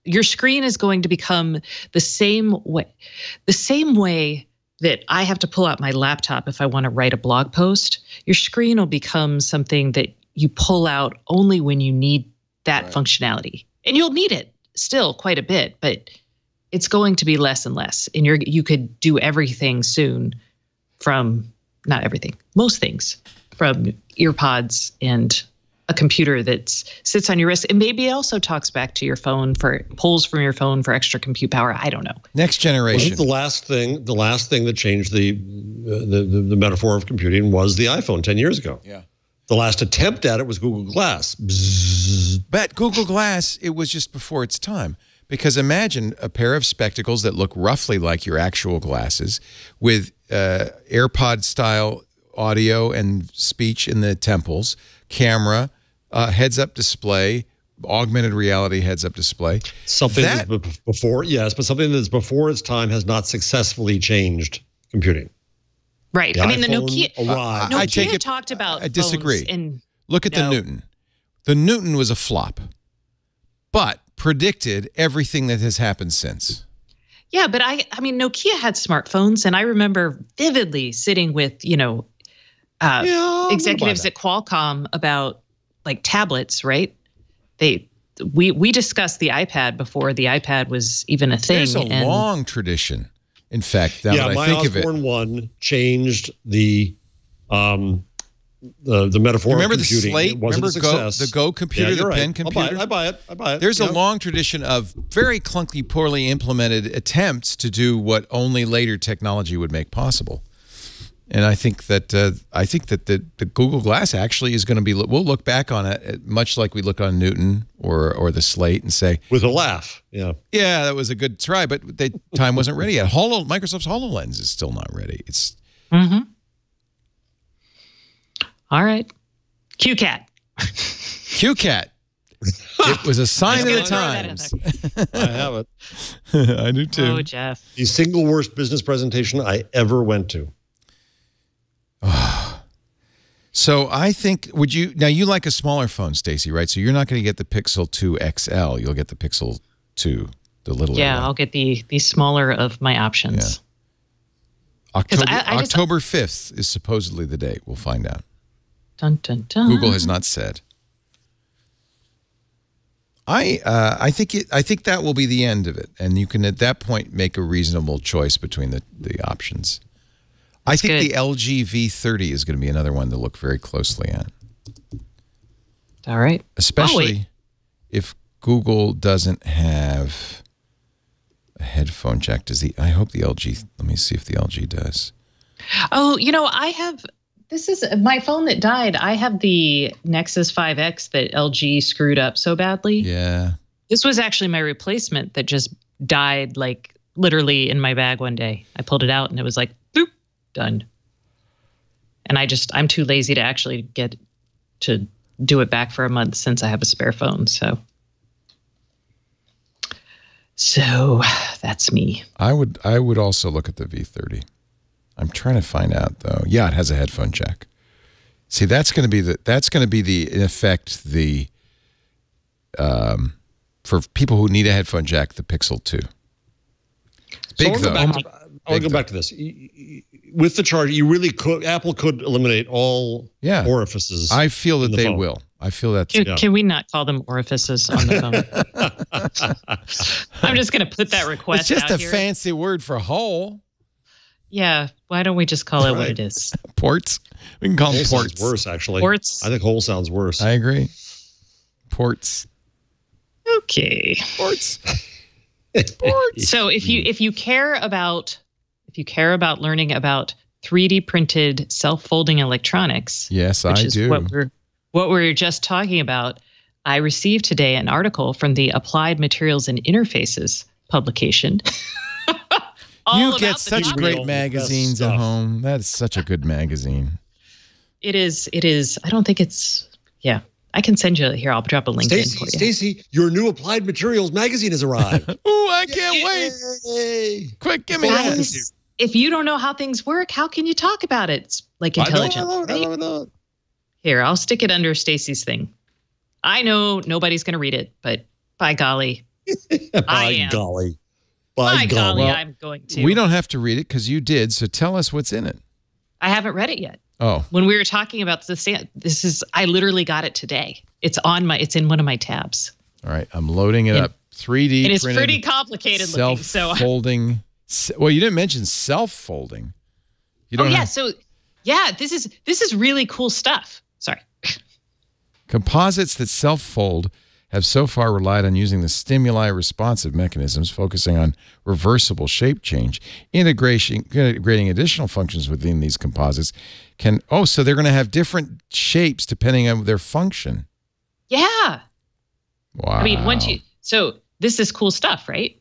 Your screen is going to become the same way that I have to pull out my laptop if I want to write a blog post. Your screen will become something that you pull out only when you need that functionality. And you'll need it still quite a bit, but it's going to be less and less. And you could do everything soon from, not everything, most things, from earpods and a computer that sits on your wrist, and maybe also talks back to your phone, pulls from your phone for extra compute power. I don't know. Next generation. The last thing that changed the metaphor of computing was the iPhone 10 years ago. Yeah. The last attempt at it was Google Glass. Bzzz. But Google Glass, it was just before its time. Because imagine a pair of spectacles that look roughly like your actual glasses with AirPod-style audio and speech in the temples, camera, heads-up display, augmented reality heads-up display. Something that's before, yes, but something that's before its time has not successfully changed computing. Right. The I mean, the iPhone Nokia. Nokia talked about. I disagree. And look at the Newton. The Newton was a flop, but predicted everything that has happened since. Yeah, but I mean, Nokia had smartphones, and I remember vividly sitting with executives at Qualcomm about like tablets, right? We discussed the iPad before the iPad was even a thing. There's a long tradition. In fact, now that I think of it, Osborne one changed the metaphor. Remember of computing. the Slate? Remember the Go computer, the pen computer? I buy it. There's a long tradition of very clunky, poorly implemented attempts to do what only later technology would make possible. And I think that the Google Glass actually is going to be. We'll look back on it much like we look on Newton or the Slate and say, with a laugh, yeah, that was a good try, but the time wasn't ready yet. Microsoft's HoloLens is still not ready. It's all right. QCat. QCat. It was a sign of the times. I have it. I do too. Oh, Jeff. The single worst business presentation I ever went to. So I think, you like a smaller phone, Stacey, right? So you're not going to get the Pixel 2 XL. You'll get the Pixel 2, the little one. Yeah, I'll get the smaller of my options. Yeah. October 5th is supposedly the date. We'll find out. Dun, dun, dun. Google has not said. I think that will be the end of it, and you can at that point make a reasonable choice between the options. I think the LG V30 is going to be another one to look very closely at. All right. Especially if Google doesn't have a headphone jack. I hope the LG, let me see if the LG does. Oh, this is my phone that died. I have the Nexus 5X that LG screwed up so badly. Yeah. This was actually my replacement that just died, like literally in my bag one day. I pulled it out and it was like, boop, done. And I'm too lazy to actually get to do it back for a month since I have a spare phone. So that's me. I would also look at the V30. I'm trying to find out though. Yeah, it has a headphone jack. See, that's going to be in effect for people who need a headphone jack, the Pixel 2. It's big though. I'll go back to this. With the charger, you really could. Apple could eliminate all orifices. I feel that they will. I feel that. Can we not call them orifices on the phone? I'm just going to put that request. It's just out a here. fancy word for hole. Yeah, why don't we just call it what it is? Ports. We can call them hole ports. Sounds worse, actually. Ports. I think hole sounds worse. I agree. Ports. Okay. Ports. Ports. So if you care about learning about 3D printed self-folding electronics, yes, I do. What we're just talking about, I received today an article from the Applied Materials and Interfaces publication. You get such great magazines at home. That's such a good magazine. It is. I don't think it's. Yeah, I can send you here. I'll drop a link in for you. Stacey, your new Applied Materials magazine has arrived. Ooh, I can't wait! Quick, give me that. If you don't know how things work, how can you talk about it? It's like intelligent. I know. Here, I'll stick it under Stacey's thing. I know nobody's going to read it, but by golly, I am. By golly, well, I'm going to. We don't have to read it because you did. So tell us what's in it. I haven't read it yet. Oh, when we were talking about I literally got it today. It's in one of my tabs. All right, I'm loading it up. 3D. And it's pretty complicated looking. Self-folding. Well, you didn't mention self-folding. This is really cool stuff. Sorry. Composites that self-fold have so far relied on using the stimuli responsive mechanisms, focusing on reversible shape change. Integrating additional functions within these composites so they're going to have different shapes depending on their function. Yeah. Wow. I mean, so this is cool stuff, right?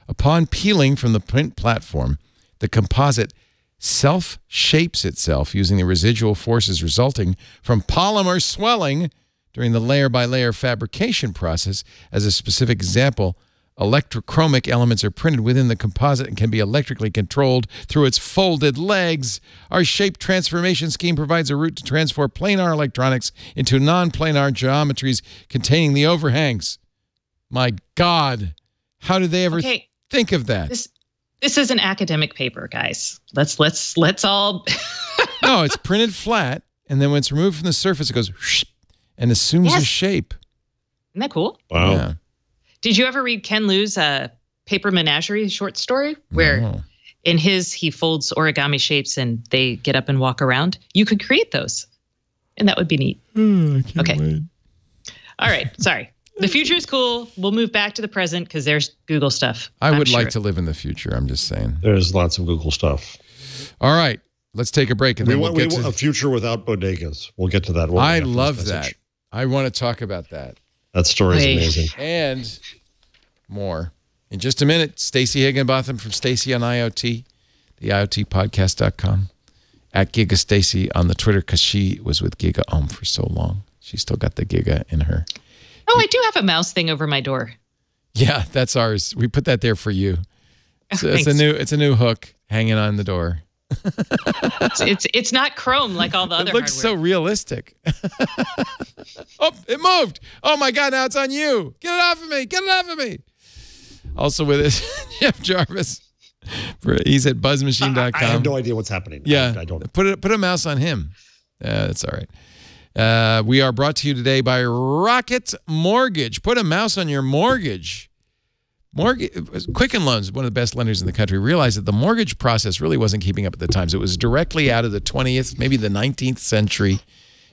Upon peeling from the print platform, the composite self-shapes itself using the residual forces resulting from polymer swelling during the layer-by-layer fabrication process. As a specific example, electrochromic elements are printed within the composite and can be electrically controlled through its folded legs. Our shape transformation scheme provides a route to transform planar electronics into non-planar geometries containing the overhangs. My God, how did they ever think of that? This is an academic paper, guys. Let's all. No, it's printed flat, and then when it's removed from the surface, it goes and assumes a shape. Isn't that cool? Wow. Yeah. Did you ever read Ken Liu's Paper Menagerie short story where in he folds origami shapes and they get up and walk around? You could create those, and that would be neat. I can't wait. All right. Sorry. The future is cool. We'll move back to the present because there's Google stuff. I would like to live in the future. I'm just saying. There's lots of Google stuff. All right. Let's take a break. And we want a future without bodegas. We'll get to that. I love that. I want to talk about that. That story is amazing. And more. In just a minute, Stacey Higginbotham from Stacey on IoT, the IoTpodcast.com, at Giga Stacey on the Twitter because she was with Giga for so long. She still got the Giga in her. Oh, I do have a mouse thing over my door. Yeah, that's ours. We put that there for you. So it's a new hook hanging on the door. It's not chrome like all the other. It looks so realistic. Oh, it moved. Oh my God! Now it's on you. Get it off of me. Get it off of me. Also with us, Jeff Jarvis. He's at buzzmachine.com. I have no idea what's happening. Yeah, I don't. Put a mouse on him. That's all right. We are brought to you today by Rocket Mortgage. Put a mouse on your mortgage. Quicken Loans, one of the best lenders in the country, realized that the mortgage process really wasn't keeping up at the times. It was directly out of the 20th, maybe the 19th century.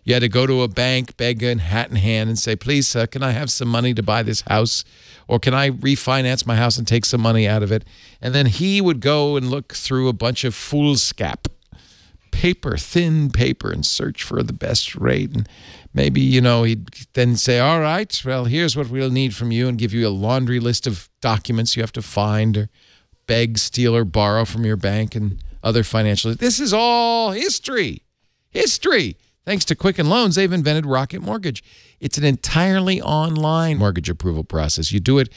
You had to go to a bank, beg a hat in hand, and say, please, sir, can I have some money to buy this house? Or can I refinance my house and take some money out of it? And then he would go and look through a bunch of foolscap paper, thin paper, and search for the best rate. And maybe, he'd then say, all right, well, here's what we'll need from you, and give you a laundry list of documents you have to find or beg, steal, or borrow from your bank and other financial. This is all history. History. Thanks to Quicken Loans, they've invented Rocket Mortgage. It's an entirely online mortgage approval process. You do it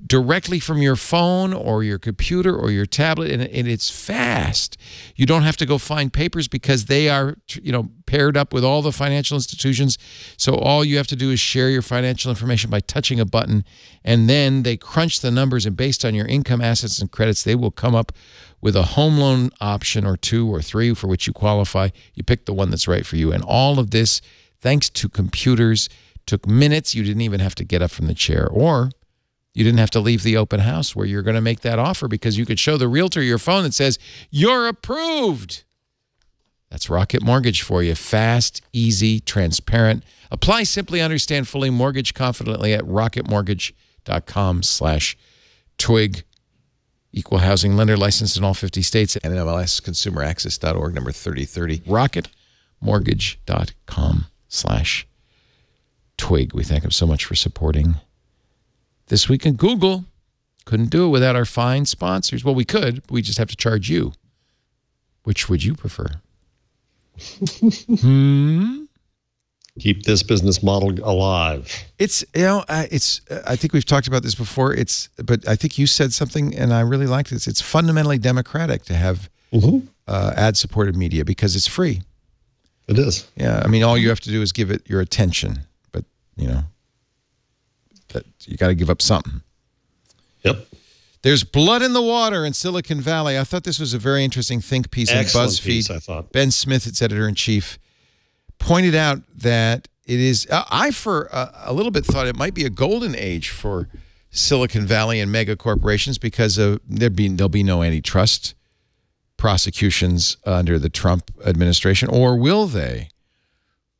directly from your phone or your computer or your tablet, and it's fast. You don't have to go find papers because they are, paired up with all the financial institutions. So all you have to do is share your financial information by touching a button, and then they crunch the numbers, and based on your income, assets, and credits, they will come up with a home loan option or 2 or 3 for which you qualify. You pick the one that's right for you. And all of this, thanks to computers, took minutes. You didn't even have to get up from the chair, or you didn't have to leave the open house where you're going to make that offer, because you could show the realtor your phone that says, you're approved. That's Rocket Mortgage for you. Fast, easy, transparent. Apply, simply, understand fully, mortgage confidently at rocketmortgage.com/twig. Equal housing lender, licensed in all 50 states. NMLS consumeraccess.org, number 3030. rocketmortgage.com/twig. We thank them so much for supporting This Week in Google. Couldn't do it without our fine sponsors. Well, we could. But we just have to charge you. Which would you prefer? Keep this business model alive. It's, I think we've talked about this before. But I think you said something, and I really liked this. It's fundamentally democratic to have ad-supported media because it's free. It is. Yeah, I mean, all you have to do is give it your attention, but that you got to give up something. Yep. There's blood in the water in Silicon Valley. I thought this was a very interesting think piece in BuzzFeed. Piece, I thought. Ben Smith, its editor-in-chief, pointed out that it is, I for a little bit thought it might be a golden age for Silicon Valley and mega corporations because there'll be no antitrust prosecutions under the Trump administration, or will they?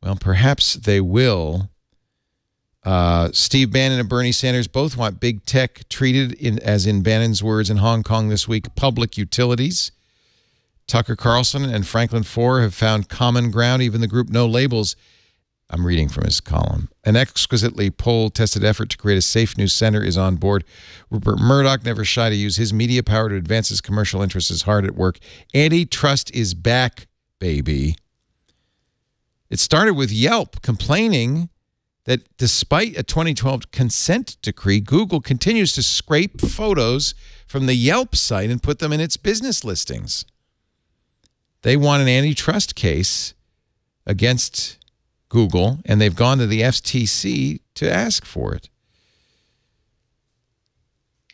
Well, perhaps they will. Steve Bannon and Bernie Sanders both want big tech treated, as in Bannon's words in Hong Kong this week, public utilities. Tucker Carlson and Franklin Foer have found common ground. Even the group No Labels, I'm reading from his column, an exquisitely poll-tested effort to create a safe news center, is on board. Rupert Murdoch, never shy to use his media power to advance his commercial interests, is hard at work. Antitrust is back, baby. It started with Yelp complaining that despite a 2012 consent decree, Google continues to scrape photos from the Yelp site and put them in its business listings. They want an antitrust case against Google, and they've gone to the FTC to ask for it.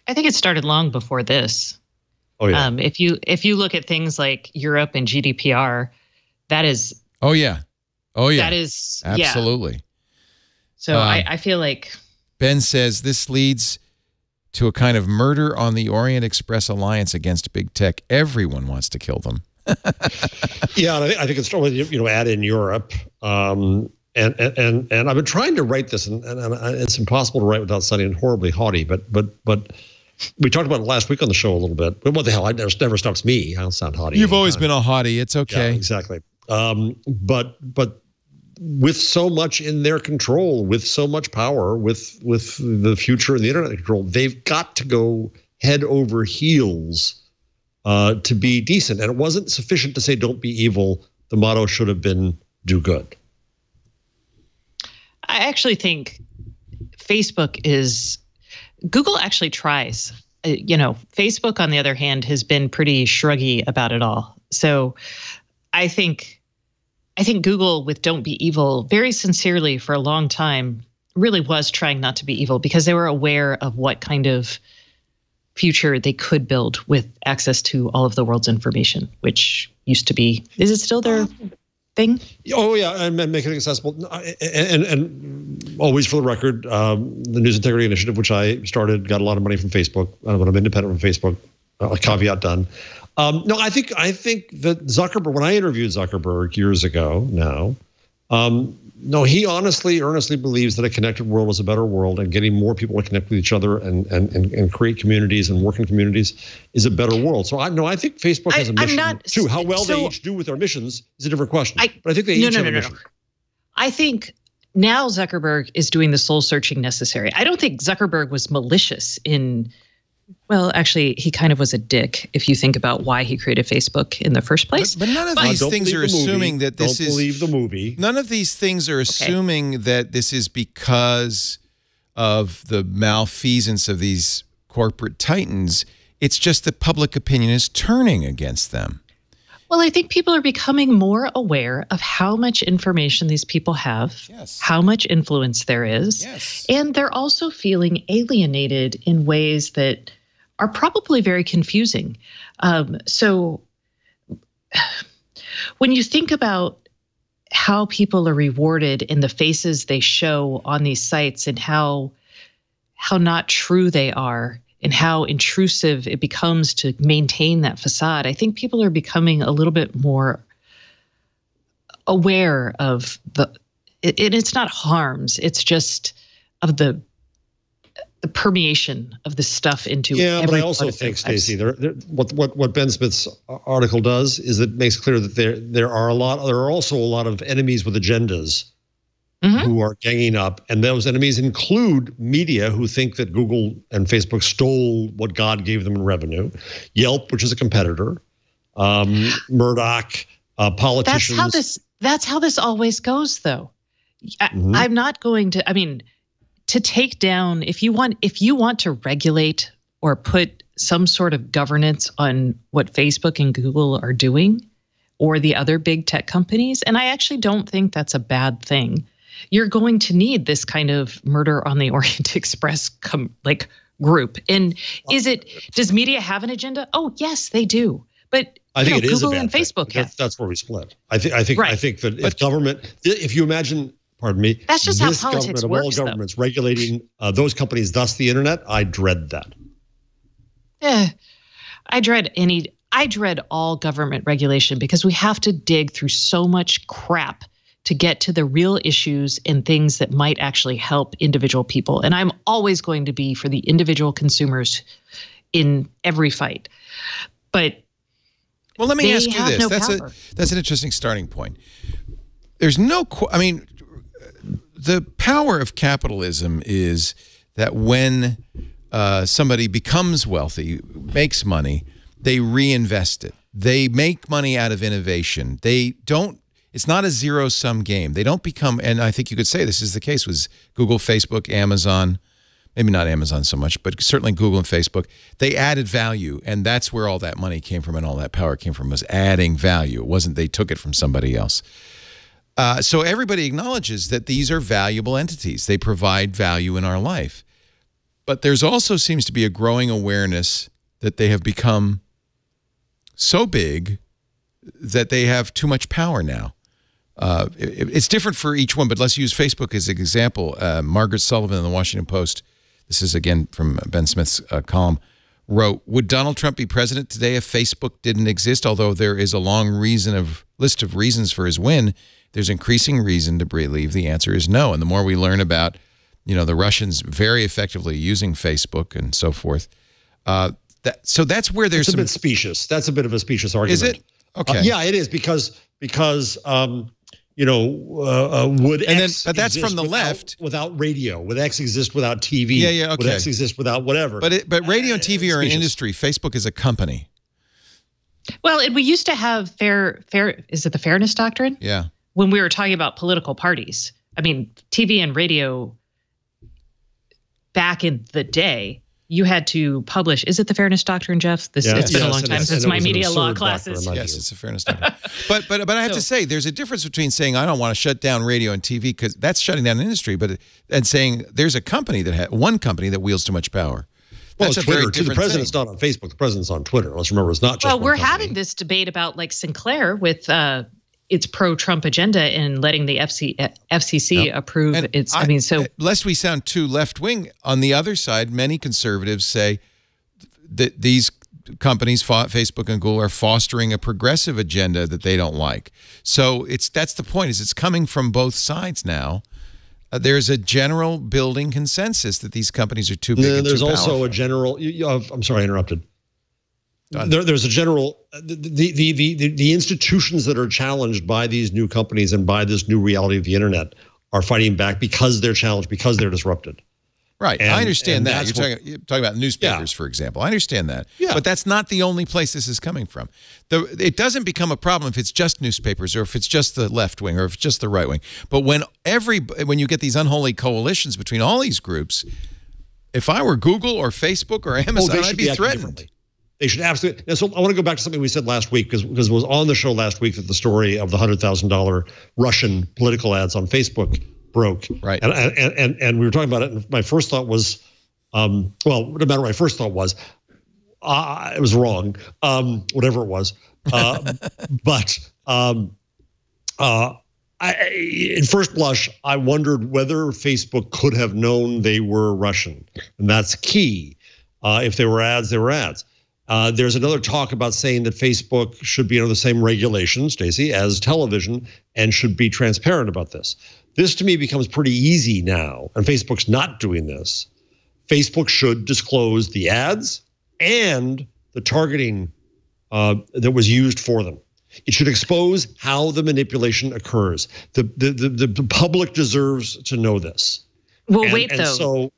I think it started long before this. Oh, yeah. If you look at things like Europe and GDPR, that is... Oh, yeah. Oh, yeah. That is... Absolutely. Yeah. So I feel like... Ben says this leads to a kind of murder on the Orient Express alliance against big tech. Everyone wants to kill them. Yeah, and I think it's probably, add in Europe. And I've been trying to write this, and it's impossible to write without sounding horribly haughty. But we talked about it last week on the show a little bit. But what the hell? It never stops me. I don't sound haughty. You've always been a haughty. It's okay. Yeah, exactly. But with so much in their control, with so much power, with the future and the internet control, they've got to go head over heels to be decent. And it wasn't sufficient to say, don't be evil. The motto should have been, do good. I actually think Google actually tries. Facebook, on the other hand, has been pretty shruggy about it all. So I think Google, with Don't Be Evil, very sincerely for a long time, really was trying not to be evil because they were aware of what kind of future they could build with access to all of the world's information, which used to be, is it still there? thing? Oh yeah, and make it accessible. And always for the record, the News Integrity Initiative, which I started, got a lot of money from Facebook, but I'm independent from Facebook. Caveat done. No, I think that Zuckerberg, when I interviewed Zuckerberg years ago now, no, he earnestly believes that a connected world is a better world, and getting more people to connect with each other and create communities and work in communities is a better world. So I think Facebook has a mission too. How well they each do with their missions is a different question. But I think they each have a mission. I think now Zuckerberg is doing the soul searching necessary. I don't think Zuckerberg was malicious in. Well, actually, he kind of was a dick if you think about why he created Facebook in the first place. But none of these things are assuming that this is... Don't believe the movie. None of these things are assuming that this is because of the malfeasance of these corporate titans. It's just that public opinion is turning against them. Well, I think people are becoming more aware of how much information these people have, how much influence there is, and they're also feeling alienated in ways that are probably very confusing. So when you think about how people are rewarded in the faces they show on these sites and how not true they are, and how intrusive it becomes to maintain that facade, I think people are becoming a little bit more aware of it's not harms, it's just of the permeation of the stuff into. Yeah, but I also think, Stacey, what Ben Smith's article does is it makes clear that there are also a lot of enemies with agendas who are ganging up, and those enemies include media who think that Google and Facebook stole what God gave them in revenue, Yelp, which is a competitor, Murdoch, politicians. That's how this always goes, though. I'm not going to. I mean, to take down if you want to regulate or put some sort of governance on what Facebook and Google are doing, or the other big tech companies, and I actually don't think that's a bad thing. You're going to need this kind of Murder on the Orient Express group. And does media have an agenda? Oh, yes, they do. But I think it is Google a bad and Facebook thing. That's where we split. I think that if government, if you imagine, pardon me, that's just how politics government works, of all governments regulating those companies, thus the internet, I dread that. I dread all government regulation because we have to dig through so much crap to get to the real issues and things that might actually help individual people. And I'm always going to be for the individual consumers in every fight. But well, let me ask you this. That's an interesting starting point. There's no, I mean, the power of capitalism is that when somebody becomes wealthy, makes money, they reinvest it. They make money out of innovation. It's not a zero-sum game. They don't become, and I think you could say this is the case with Google, Facebook, Amazon, maybe not Amazon so much, but certainly Google and Facebook. They added value, and that's where all that money came from and all that power came from, was adding value. It wasn't they took it from somebody else. So everybody acknowledges that these are valuable entities. They provide value in our life. But there's also seems to be a growing awareness that they have become so big that they have too much power now. It's different for each one, but let's use Facebook as an example. Margaret Sullivan in the Washington Post, this is again from Ben Smith's column, wrote, would Donald Trump be president today if Facebook didn't exist? Although there is a long list of reasons for his win, there's increasing reason to believe the answer is no. And the more we learn about, the Russians very effectively using Facebook and so forth, so that's where there's a bit specious. That's a bit of a specious argument. Is it? Okay. Yeah, it is because would X but that's from the left without radio? Would X exist without TV? Yeah, okay. Would X exist without whatever? But radio and TV are an industry. Facebook is a company. Well, we used to have fair. Is it the fairness doctrine? Yeah. When we were talking about political parties, I mean, TV and radio back in the day, you had to publish. Is it the fairness doctrine, Jeff? It's been a long time since my media law classes. Yes, it's a fairness doctrine. but I have to say, there's a difference between saying I don't want to shut down radio and TV because that's shutting down an industry, and saying there's a company one company that wields too much power. That's Twitter. Very different. The president's not on Facebook. The president's on Twitter. Let's remember, it's not just. Well, we're having this debate about like Sinclair with its pro-Trump agenda and letting the FCC approve and its. Lest we sound too left-wing, on the other side, many conservatives say that these companies, Facebook and Google, are fostering a progressive agenda that they don't like. So that's the point, is it's coming from both sides now. There's a general building consensus that these companies are too big and there's too also powerful. a general, I'm sorry, I interrupted. There's a general, the institutions that are challenged by these new companies and by this new reality of the internet are fighting back because they're challenged, because they're disrupted. Right. I understand that. You're talking about newspapers, Yeah. for example. I understand that. Yeah. But that's not the only place this is coming from. It doesn't become a problem if it's just newspapers or if it's just the left wing or if it's just the right wing. But when you get these unholy coalitions between all these groups, if I were Google or Facebook or Amazon, I'd be threatened. They should absolutely. And so I want to go back to something we said last week because it was on the show last week that the story of the $100,000 Russian political ads on Facebook broke. Right. And we were talking about it. And my first thought was, well, no matter what my first thought was, it was wrong. Whatever it was. But in first blush, I wondered whether Facebook could have known they were Russian, and that's key. If they were ads, they were ads. There's another talk about saying that Facebook should be under the same regulations, Stacey, as television, and should be transparent about this. This to me becomes pretty easy now, and Facebook's not doing this. Facebook should disclose the ads and the targeting that was used for them. It should expose how the manipulation occurs. The public deserves to know this. Well, wait, though. So,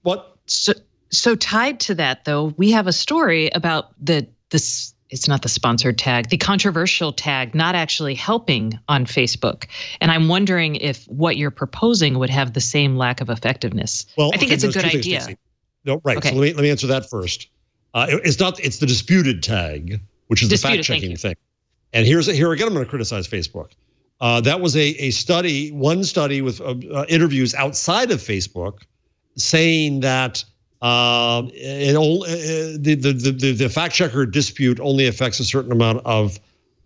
what? So tied to that, though, we have a story about it's not the sponsored tag, the controversial tag not actually helping on Facebook. And I'm wondering if what you're proposing would have the same lack of effectiveness. Well, I think it's a good idea. No, right. Okay. So let me answer that first. It's the disputed tag, which is the fact-checking thing. And here again, I'm going to criticize Facebook. That was one study with interviews outside of Facebook saying that the fact checker dispute only affects a certain amount of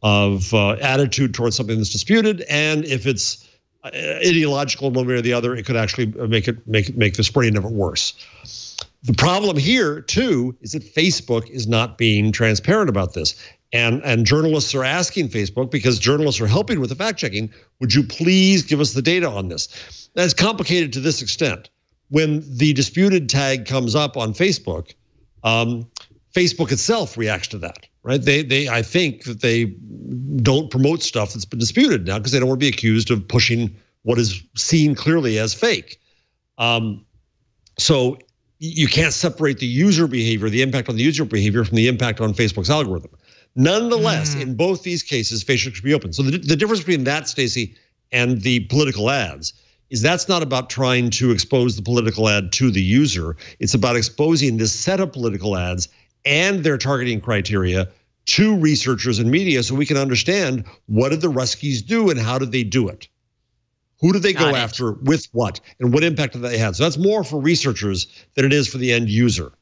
attitude towards something that's disputed, and if it's ideological one way or the other, it could actually make the spreading of it worse. The problem here too is that Facebook is not being transparent about this, and journalists are asking Facebook, because journalists are helping with the fact checking, would you please give us the data on this? That's complicated to this extent. When the disputed tag comes up on Facebook, Facebook itself reacts to that, right? I think that they don't promote stuff that's been disputed now because they don't want to be accused of pushing what is seen clearly as fake. So you can't separate the user behavior, the impact on the user behavior, from the impact on Facebook's algorithm. Nonetheless, in both these cases, Facebook should be open. So the difference between that, Stacey, and the political ads is that's not about trying to expose the political ad to the user. It's about exposing this set of political ads and their targeting criteria to researchers and media so we can understand what did the Ruskies do and how did they do it? Who did they go after with what? And what impact did they have? So that's more for researchers than it is for the end user.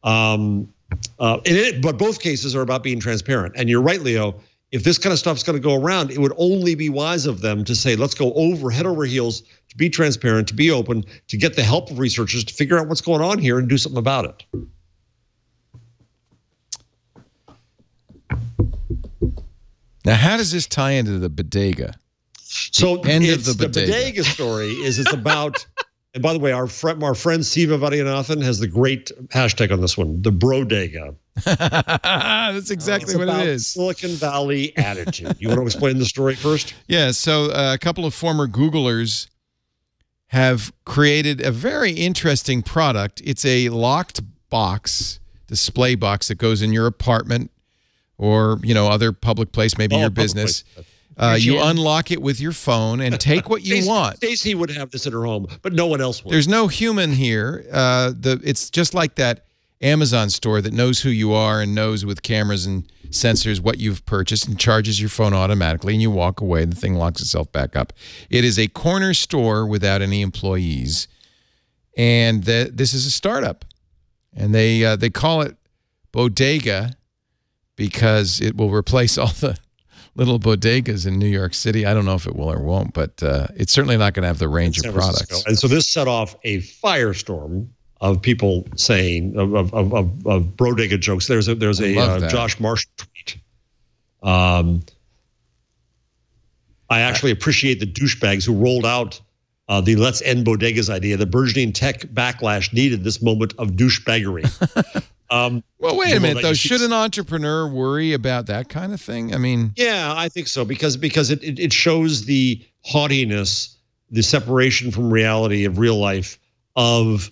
But both cases are about being transparent. And you're right, Leo. If this kind of stuff's going to go around, it would only be wise of them to say, let's go head over heels, to be transparent, to be open, to get the help of researchers to figure out what's going on here and do something about it. Now, how does this tie into the Bodega? So the Bodega story it's about, and by the way, our friend Siva Vaidyanathan has the great hashtag on this one, the Brodega. That's exactly what it is. Silicon Valley attitude. You want to explain the story first? Yeah, so a couple of former Googlers have created a very interesting product. It's a locked box, display box that goes in your apartment or, other public place, maybe your business. You unlock it with your phone and take what you want. Stacey would have this at her home, but no one else would. There's no human here. It's just like that Amazon store that knows who you are and knows with cameras and sensors what you've purchased and charges your phone automatically, and you walk away and the thing locks itself back up. It is a corner store without any employees, and this is a startup, and they call it Bodega because it will replace all the little bodegas in New York City. I don't know if it will or won't, but it's certainly not going to have the range of products. And so this set off a firestorm of people saying of bodega jokes. There's a Josh Marshall tweet. I actually appreciate the douchebags who rolled out the let's end bodegas idea. The burgeoning tech backlash needed this moment of douchebaggery. Well, wait a minute, though. Should an entrepreneur worry about that kind of thing? I mean, yeah, I think so, because it shows the haughtiness, the separation from reality of real life of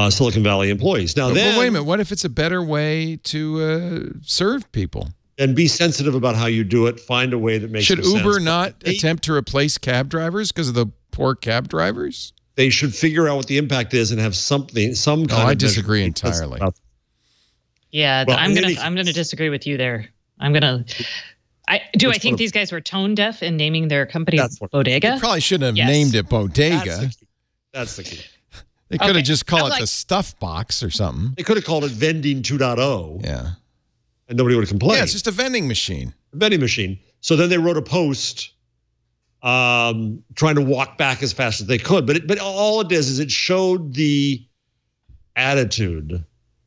Silicon Valley employees. Now, but wait a minute. What if it's a better way to serve people? And be sensitive about how you do it. Find a way that makes sense. Should Uber not attempt to replace cab drivers because of the poor cab drivers? They should figure out what the impact is and have some kind of. I disagree entirely. Yeah, well, I'm gonna disagree with you there. I think these guys were tone deaf in naming their company Bodega. They probably shouldn't have named it Bodega. That's the key. They could have just called it the Stuff Box or something. They could have called it Vending 2.0. Yeah. And nobody would have complained. Yeah, it's just a vending machine. A vending machine. So then they wrote a post trying to walk back as fast as they could. But all it does is it showed the attitude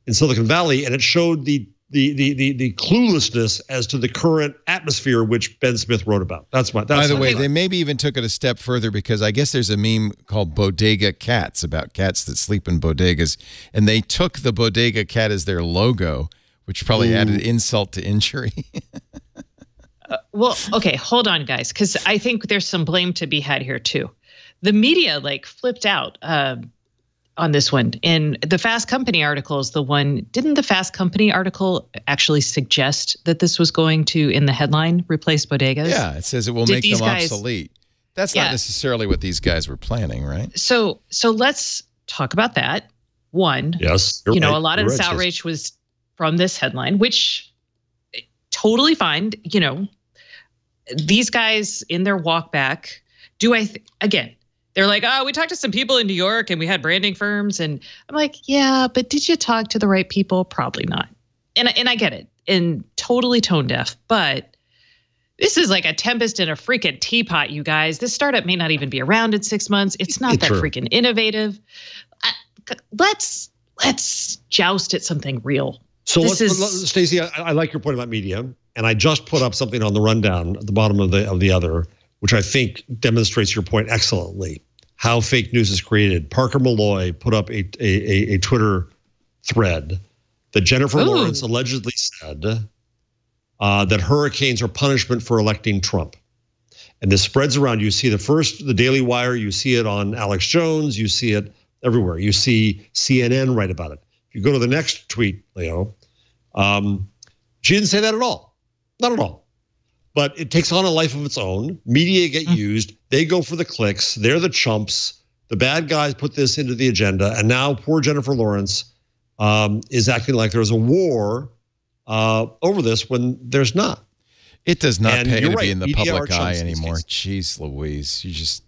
in Silicon Valley, and it showed the cluelessness as to the current atmosphere, which Ben Smith wrote about. By the way, they maybe even took it a step further, because I guess there's a meme called Bodega Cats about cats that sleep in bodegas, and they took the Bodega cat as their logo, which probably added insult to injury. Well, okay, hold on, guys, because I think there's some blame to be had here too. The media flipped out on this one. And the Fast Company article is the one. Didn't the Fast Company article actually suggest that this was going to, in the headline, replace bodegas? Yeah, it says it will make them obsolete. That's not necessarily what these guys were planning, right? So let's talk about that. One, yes, a lot of this outrage was from this headline, which totally fine. These guys in their walk back, again, they're like, oh, we talked to some people in New York and we had branding firms. And I'm like, yeah, but did you talk to the right people? Probably not. And I get it. And totally tone deaf. But this is like a tempest in a freaking teapot, you guys. This startup may not even be around in 6 months. It's not that freaking innovative. Let's joust at something real. So Stacey, I like your point about media. And I just put up something on the rundown at the bottom of the other, which I think demonstrates your point excellently. How fake news is created. Parker Malloy put up a Twitter thread that Jennifer Lawrence allegedly said that hurricanes are punishment for electing Trump. And this spreads around. You see the Daily Wire, you see it on Alex Jones, you see it everywhere. You see CNN write about it. If you go to the next tweet, Leo, she didn't say that at all. Not at all. But it takes on a life of its own. Media get used. They go for the clicks. They're the chumps. The bad guys put this into the agenda. And now poor Jennifer Lawrence is acting like there's a war over this when there's not. It does not pay to be in the public eye anymore. Jeez Louise. You just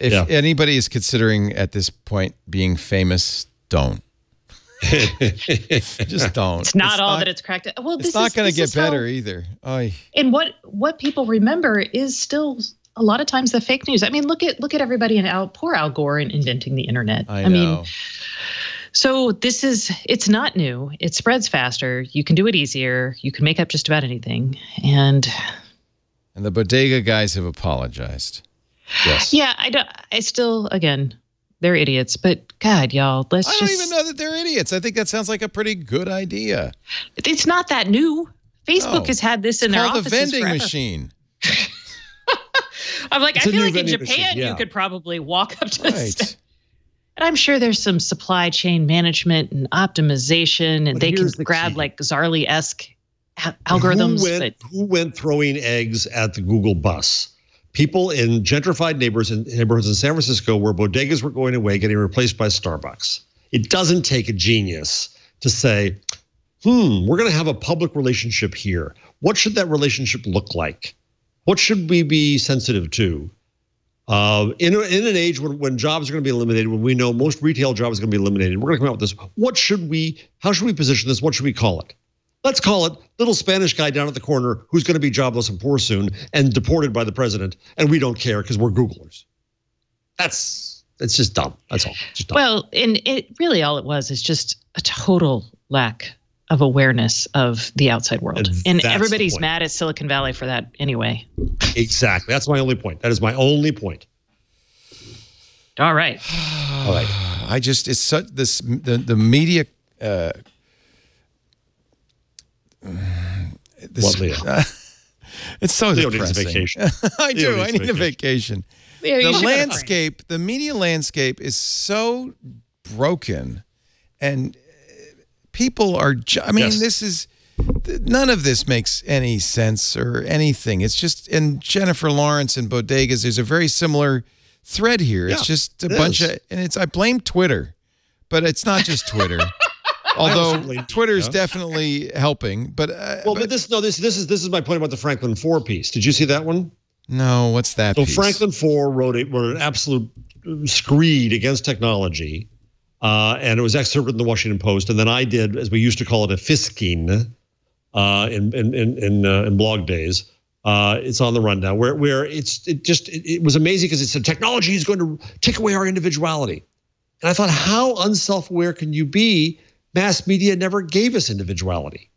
if anybody is considering at this point being famous, don't. Just don't. It's not all that it's cracked. Well, it's not going to get better either. Oy. And what people remember is still a lot of times the fake news. I mean, look at everybody in poor Al Gore inventing the internet. I mean, so it's not new. It spreads faster. You can do it easier. You can make up just about anything. And the Bodega guys have apologized. Yes. Yeah, I still, again, they're idiots, but God, y'all, I don't even know that they're idiots. I think that sounds like a pretty good idea. It's not that new. Facebook has had this in their offices forever. It's called the vending forever. machine. I'm like, I feel like in Japan you could probably walk up to the and I'm sure there's some supply chain management and optimization, and they can grab like Zarly-esque algorithms. Who went throwing eggs at the Google bus? People in gentrified neighborhoods in San Francisco where bodegas were going away, getting replaced by Starbucks. It doesn't take a genius to say, we're going to have a public relationship here. What should that relationship look like? What should we be sensitive to? In an age when jobs are going to be eliminated, when we know most retail jobs are going to be eliminated, we're going to come out with this. How should we position this? What should we call it? Let's call it little Spanish guy down at the corner who's going to be jobless and poor soon and deported by the president, and we don't care because we're Googlers. It's just dumb. That's all. Just dumb. Well, and it really all it was is just a total lack of awareness of the outside world. And everybody's mad at Silicon Valley for that anyway. Exactly. That's my only point. That is my only point. All right. All right. It's such the media. It's so Leo depressing. needs a vacation. I do. I need a vacation. Yeah, The media landscape is so broken, and people are. This is none of this makes any sense or anything. It's just in Jennifer Lawrence and Bodegas. There's a very similar thread here. It's just a bunch of, and I blame Twitter, but it's not just Twitter. Although Twitter's definitely helping, but this is my point about the Franklin 4 piece. Did you see that one? No, what's that? So piece? Franklin 4 wrote an absolute screed against technology, and it was excerpted in the Washington Post. And then I did, as we used to call it, a fisking in blog days. It's on the rundown where it was amazing because it said technology is going to take away our individuality, and I thought, how unself-aware can you be? Mass media never gave us individuality.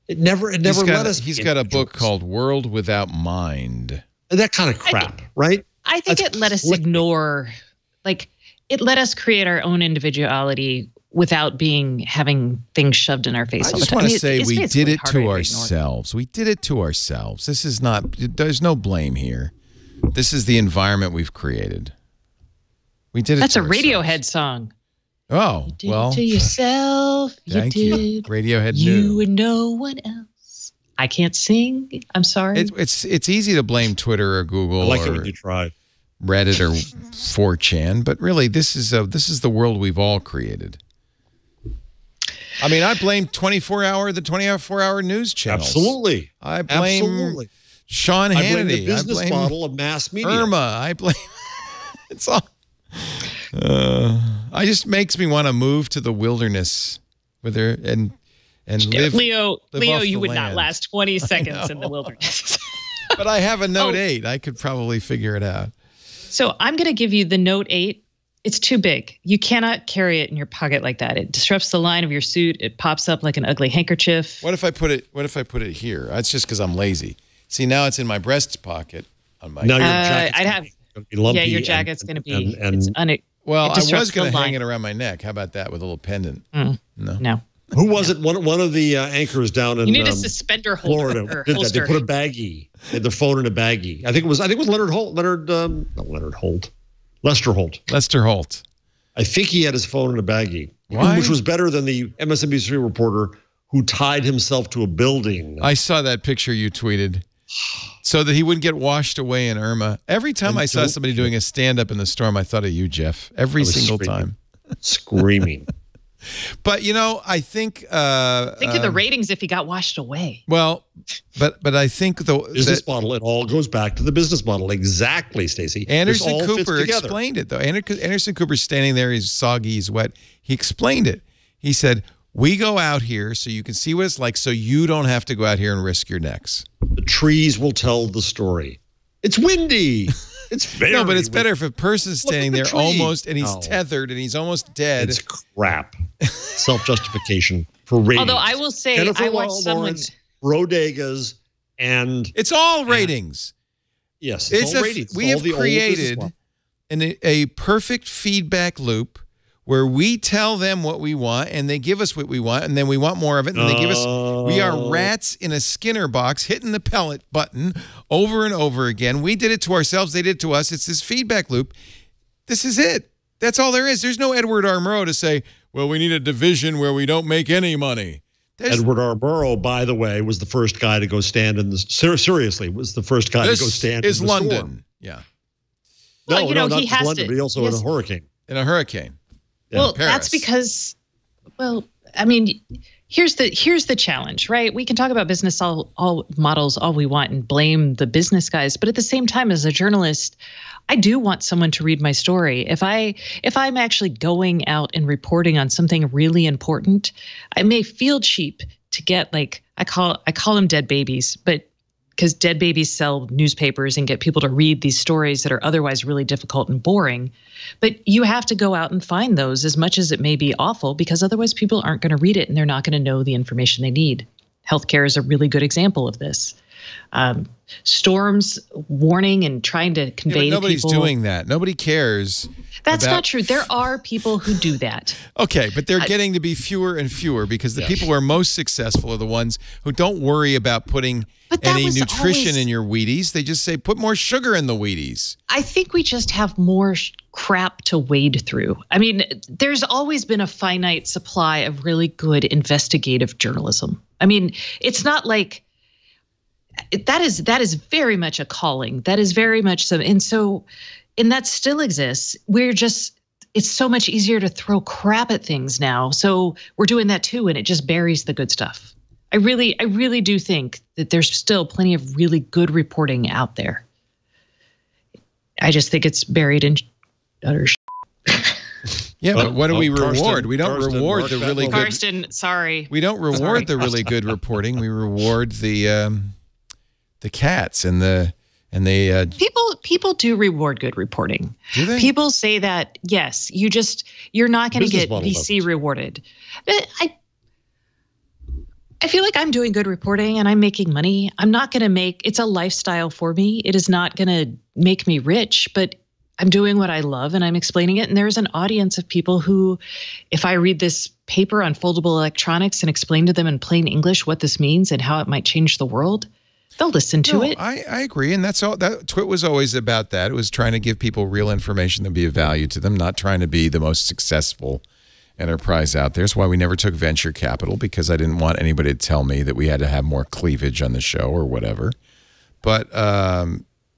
It never let us. He's got a book called World Without Mind. That kind of crap, right? I think it let us ignore, it let us create our own individuality without having things shoved in our face all the time. I just want to say we did it to ourselves. We did it to ourselves. This is not, there's no blame here. This is the environment we've created. We did it That's to a Radiohead song. Oh, you did it to yourself. Thank you. Radiohead you and no one else. I can't sing. I'm sorry. It's easy to blame Twitter or Google or Reddit or 4chan, but really this is the world we've all created. I mean, I blame the 24-hour news channels. Absolutely. I blame Sean Hannity. I blame the business model of mass media. Irma. I blame it's all. I just makes me want to move to the wilderness with her and live. Leo, you would land. not last 20 seconds in the wilderness. But I have a Note 8. I could probably figure it out. So I'm going to give you the Note 8. It's too big. You cannot carry it in your pocket like that. It disrupts the line of your suit. It pops up like an ugly handkerchief. What if I put it here? That's just because I'm lazy. See, now it's in my breast pocket. On my. Now your jacket's your jacket's going to be. Well, I was going to hang it around my neck. How about that with a little pendant? No. Who was it? One of the anchors down in you need a suspender holder. Florida did that. They put a baggie. They had their phone in a baggie. I think it was Leonard Holt. Not Leonard Holt. Lester Holt. Lester Holt. I think he had his phone in a baggie. Why? Which was better than the MSNBC reporter who tied himself to a building. I saw that picture you tweeted. So that he wouldn't get washed away in Irma. Every time I saw somebody doing a stand-up in the storm, I thought of you, Jeff. Every single time. Screaming. But, I think... think of the ratings if he got washed away. Well, but I think the... business model, it all goes back to the business model. Exactly, Stacey. Anderson Cooper explained it, though. Anderson Cooper's standing there. He's soggy. He's wet. He explained it. He said, we go out here so you can see what it's like so you don't have to go out here and risk your necks. The trees will tell the story. It's windy. It's very No, but it's windy. better if a person's standing there almost and he's tethered and he's almost dead. It's crap. Self-justification for ratings. Although I will say, Jennifer I watched someone... Bodegas, and... It's all ratings. Yes, it's all ratings. We have created a perfect feedback loop where we tell them what we want and they give us what we want and then we want more of it and they give us. We are rats in a Skinner box hitting the pellet button over and over again. We did it to ourselves. They did it to us. It's this feedback loop. This is it. That's all there is. There's no Edward R. Murrow to say, well, we need a division where we don't make any money. Edward R. Murrow, by the way, was the first guy to go stand in the... Seriously, was the first guy to go stand in the London. storm. Yeah. Well, not he has London, to, but he also in a hurricane. In a hurricane. Well, that's because, I mean, here's the challenge, right? We can talk about business all models all we want and blame the business guys, but at the same time, as a journalist, I do want someone to read my story. If I'm actually going out and reporting on something really important, I may feel cheap to get like, I call them dead babies, but because dead babies sell newspapers and get people to read these stories that are otherwise really difficult and boring. But you have to go out and find those, as much as it may be awful, because otherwise people aren't going to read it and they're not going to know the information they need. Healthcare is a really good example of this. Storms warning and trying to convey to people. Nobody's doing that. Nobody cares. That's not true. There are people who do that. Okay, but they're getting to be fewer and fewer because the people who are most successful are the ones who don't worry about putting any nutrition in your Wheaties. They just say, put more sugar in the Wheaties. I think we just have more crap to wade through. I mean, there's always been a finite supply of really good investigative journalism. I mean, it's not like that is very much a calling. That is very much so. And that still exists. It's so much easier to throw crap at things now. So we're doing that too, and it just buries the good stuff. I really do think that there's still plenty of really good reporting out there. I just think it's buried in utter shit. Yeah, but what do we reward? We don't reward the really good. Karsten, sorry. We don't reward the really good reporting. We reward the cats and the people do reward good reporting. Do they? People say that, yes, you're not going to get VC rewarded. I feel like I'm doing good reporting and I'm making money. I'm not going to it's a lifestyle for me. It is not going to make me rich, but I'm doing what I love and I'm explaining it. And there's an audience of people who, if I read this paper on foldable electronics and explain to them in plain English what this means and how it might change the world, they'll listen to it. I agree. And that's all. That Twit was always about that. It was trying to give people real information that would be of value to them, not trying to be the most successful enterprise out there. That's why we never took venture capital, because I didn't want anybody to tell me that we had to have more cleavage on the show or whatever. But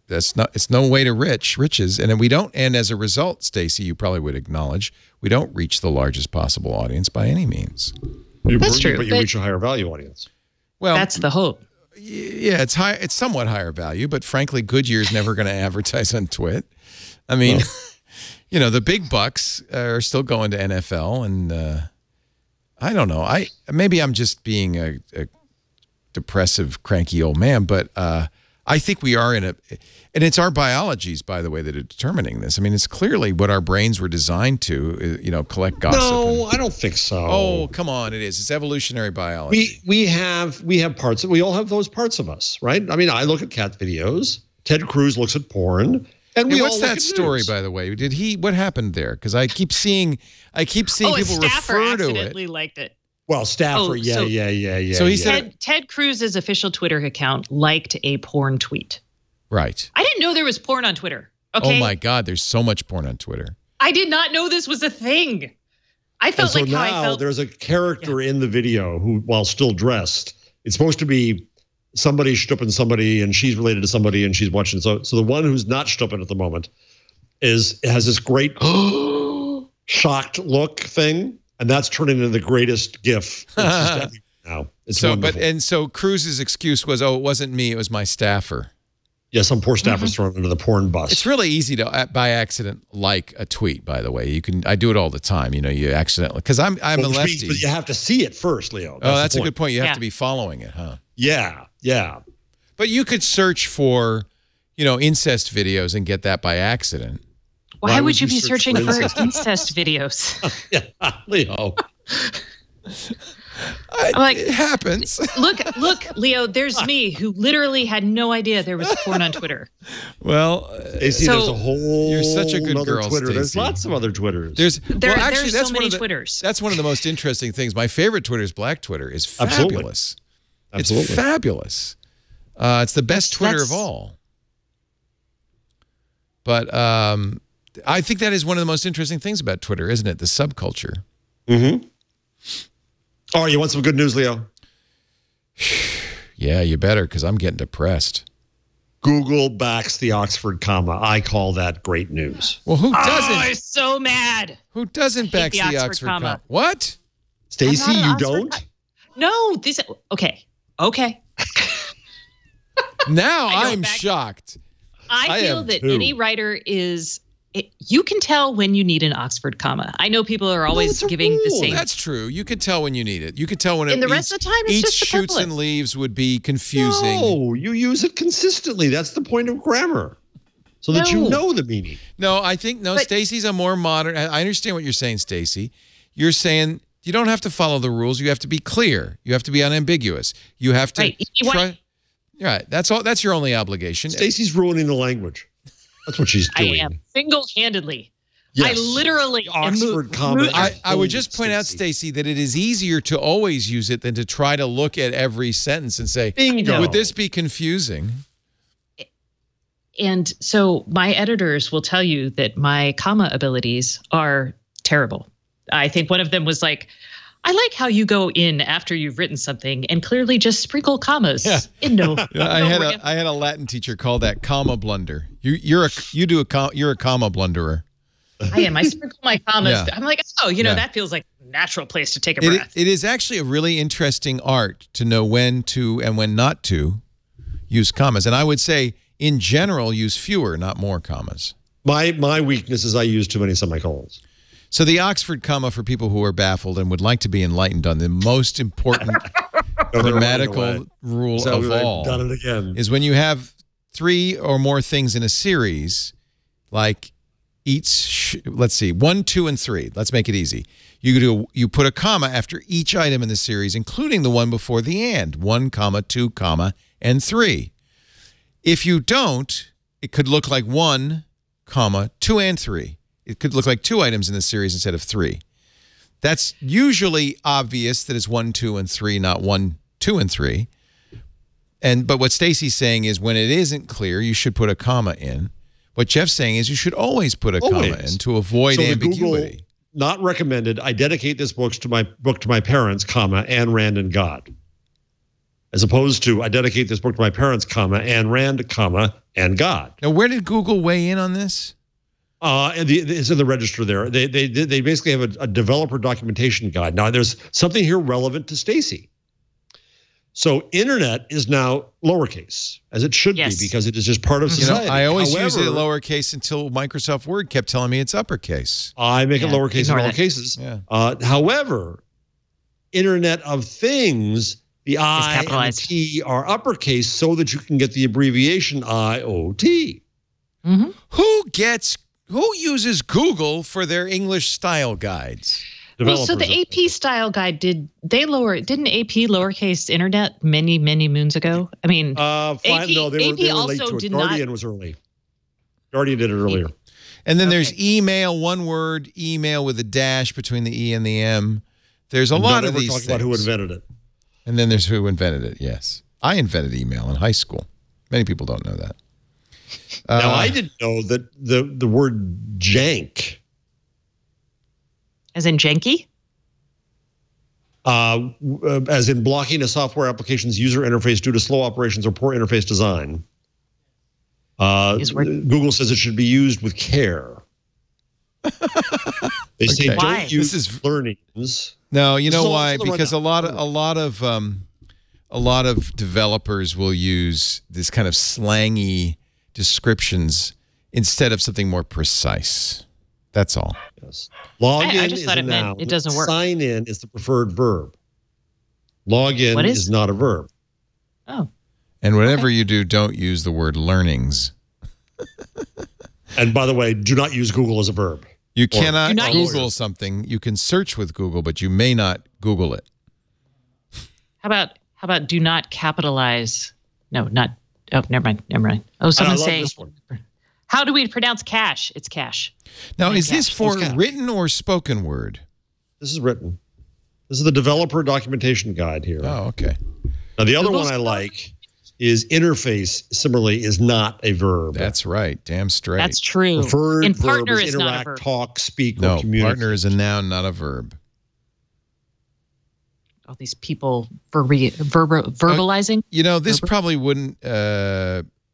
it's no way to riches. And then we don't. And as a result, Stacey, you probably would acknowledge, we don't reach the largest possible audience by any means. That's true. But you reach a higher value audience. Well, that's the hope. Yeah, it's somewhat higher value, but frankly, Goodyear's never going to advertise on Twit. I mean, the big bucks are still going to NFL, and I don't know. Maybe I'm just being a depressive, cranky old man, but I think we are and it's our biologies, by the way, that are determining this. I mean, it's clearly what our brains were designed to, collect gossip. No, I don't think so. Oh, come on, it is. It's evolutionary biology. We have parts. We all have those parts of us, right? I mean, I look at cat videos. Ted Cruz looks at porn. And what's that story, by the way? What happened there? Because I keep seeing people refer to it. Liked it. Well, Staffer, yeah. So he said Ted Cruz's official Twitter account liked a porn tweet. Right. I didn't know there was porn on Twitter. Okay. Oh my God, there's so much porn on Twitter. I did not know this was a thing. I felt like how I felt. There's a character in the video who, while still dressed, it's supposed to be somebody stupping somebody, and she's related to somebody, and she's watching. So the one who's not stupping at the moment has this great shocked look thing. And that's turning into the greatest GIF now. It's wonderful. So Cruz's excuse was, it wasn't me, it was my staffer. Yeah, some poor staffer's thrown into the porn bus. It's really easy to, by accident, like a tweet, by the way. I do it all the time. You accidentally, because I'm a lefty. But you have to see it first, Leo. That's a good point. You have to be following it, huh? Yeah. But you could search for, incest videos and get that by accident. Why would you be searching for incest videos? Yeah, Leo. It happens. Look, Leo, there's me who literally had no idea there was porn on Twitter. Well, there's a whole you're such a good girl, Twitter. Stacey. There's lots of other Twitters. There's so many Twitters. That's one of the most interesting things. My favorite Twitter is Black Twitter. It's fabulous. Absolutely. It's fabulous. It's the best Twitter of all. But I think that is one of the most interesting things about Twitter, isn't it? The subculture. Mm-hmm. Oh, you want some good news, Leo? Yeah, you better, because I'm getting depressed. Google backs the Oxford comma. I call that great news. Well, who doesn't? Oh, I'm so mad. Who doesn't back the Oxford comma? What? Stacey, you don't? No, okay. Now I'm shocked. I feel that any writer is You can tell when you need an Oxford comma. I know people are always giving the same. That's true. You could tell when you need it. You could tell when and the rest of the time, it's each just shoots and leaves would be confusing. No, you use it consistently. That's the point of grammar, so that you know the meaning. No, I think Stacey's a more modern. I understand what you're saying, Stacey. You're saying you don't have to follow the rules. You have to be clear. You have to be unambiguous. You have to right. That's all. That's your only obligation. Stacey's ruining the language. That's what she's doing. I am single-handedly. Yes. I literally Oxford comma. I would just point out, Stacey, that it is easier to always use it than to try to look at every sentence and say, bingo. Would this be confusing? And so my editors will tell you that my comma abilities are terrible. I think one of them was like, I like how you go in after you've written something and clearly just sprinkle commas. Yeah. I had a a Latin teacher call that comma blunder. You're a comma blunderer. I am. I sprinkle my commas. Yeah. I'm like, that feels like a natural place to take a breath. It is actually a really interesting art to know when to and when not to use commas. And I would say, in general, use fewer, not more commas. My weakness is I use too many semicolons. So the Oxford comma, for people who are baffled and would like to be enlightened on the most important grammatical rule of all, done it again, is when you have 3 or more things in a series, like let's see, 1, 2, and 3. Let's make it easy. You put a comma after each item in the series, including the one before the and. 1, 2, and 3. If you don't, it could look like 1, 2, and 3. It could look like 2 items in the series instead of 3. That's usually obvious that it's 1, 2, and 3, not 1, 2, and 3. But what Stacey's saying is when it isn't clear, you should put a comma in. What Jeff's saying is you should always put a comma in to avoid ambiguity. Google, not recommended. I dedicate this book to my parents, comma, Ayn Rand and God. As opposed to I dedicate this book to my parents, comma, Ayn Rand, comma, and God. Now, where did Google weigh in on this? It's in the register there. They basically have a developer documentation guide. Now, there's something here relevant to Stacey. So internet is now lowercase, as it should be, because it is just part of society. I always use it lowercase until Microsoft Word kept telling me it's uppercase. I make it lowercase in all cases. Yeah. However, Internet of Things, the I and the T are uppercase so that you can get the abbreviation IoT. Mm-hmm. Who uses Google for their English style guides? Well, so the AP style guide, didn't AP lowercase internet many moons ago? I mean, no, they were late to it. Guardian was early. Guardian did it earlier. And then there's email, one word, email with a dash between the E and the M. There's a lot of these things. About who invented it. And then there's who invented it, yes. I invented email in high school. Many people don't know that. Now, I didn't know that the word jank. As in janky? As in blocking a software application's user interface due to slow operations or poor interface design. Google says it should be used with care. They say don't use learnings. No, you know why? Because a lot of developers will use this kind of slangy descriptions instead of something more precise. That's all. Yes. Log in I just thought it meant it doesn't work. Sign in is the preferred verb. Log in is not a verb. Oh. And whatever you do, don't use the word learnings. And by the way, do not use Google as a verb. You cannot Google something. You can search with Google, but you may not Google it. How about do not capitalize? No, not. Oh, never mind. Oh, someone's saying. How do we pronounce cash? It's cash. Now, is this for written or spoken word? This is written. This is the developer documentation guide here. Oh, okay. Now, the other one I like is interface, similarly, is not a verb. That's right. Damn straight. That's true. Preferred and verb partner is interact, not a verb. Talk, speak, or communicate. Partner is a noun, not a verb. All these people verbalizing. This probably wouldn't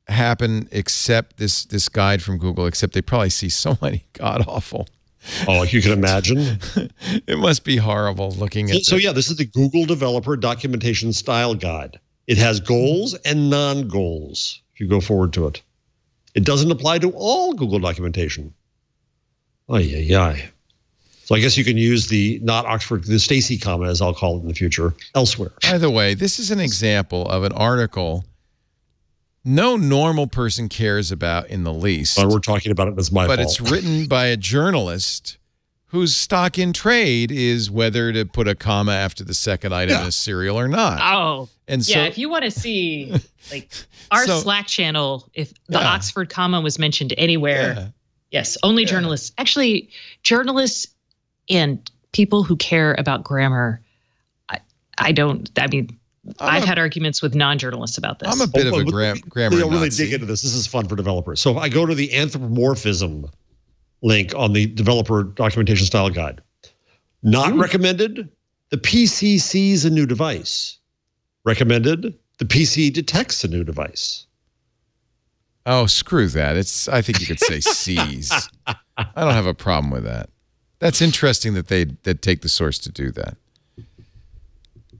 happen except this guide from Google, except they probably see so many god-awful. Oh, you can imagine. It must be horrible looking at So, this is the Google Developer Documentation Style Guide. It has goals and non-goals if you go forward to it. It doesn't apply to all Google documentation. Oh, yeah. So I guess you can use the not Oxford, the Stacy comma, as I'll call it in the future, elsewhere. By the way, this is an example of an article no normal person cares about in the least. We're talking about it as my fault. But it's written by a journalist whose stock in trade is whether to put a comma after the second item in a serial or not. Oh, and so, if you want to see like our Slack channel, if the Oxford comma was mentioned anywhere, yes, only journalists. Actually, journalists and people who care about grammar. I've had arguments with non-journalists about this. I'm a bit of a grammar We'll really Nazi. dig into this. This is fun for developers. So if I go to the anthropomorphism link on the developer documentation style guide, not recommended, the PC sees a new device. Recommended, the PC detects a new device. Oh, screw that. I think you could say sees. I don't have a problem with that. That's interesting that they take the source to do that.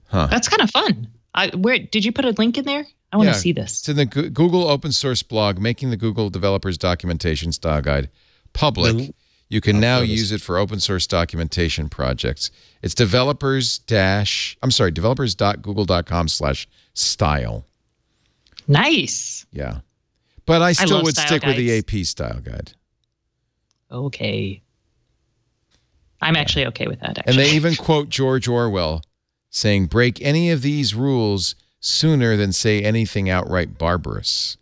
Huh. That's kind of fun. Where did you put a link in there? I want to see this. It's in the Google open source blog, Making the Google Developers Documentation Style Guide public. You can now use it for open source documentation projects. It's developers.google.com/style. Nice. Yeah. But I still would stick with the guides. AP style guide. Okay. I'm actually okay with that, actually. And they even quote George Orwell saying, break any of these rules sooner than say anything outright barbarous.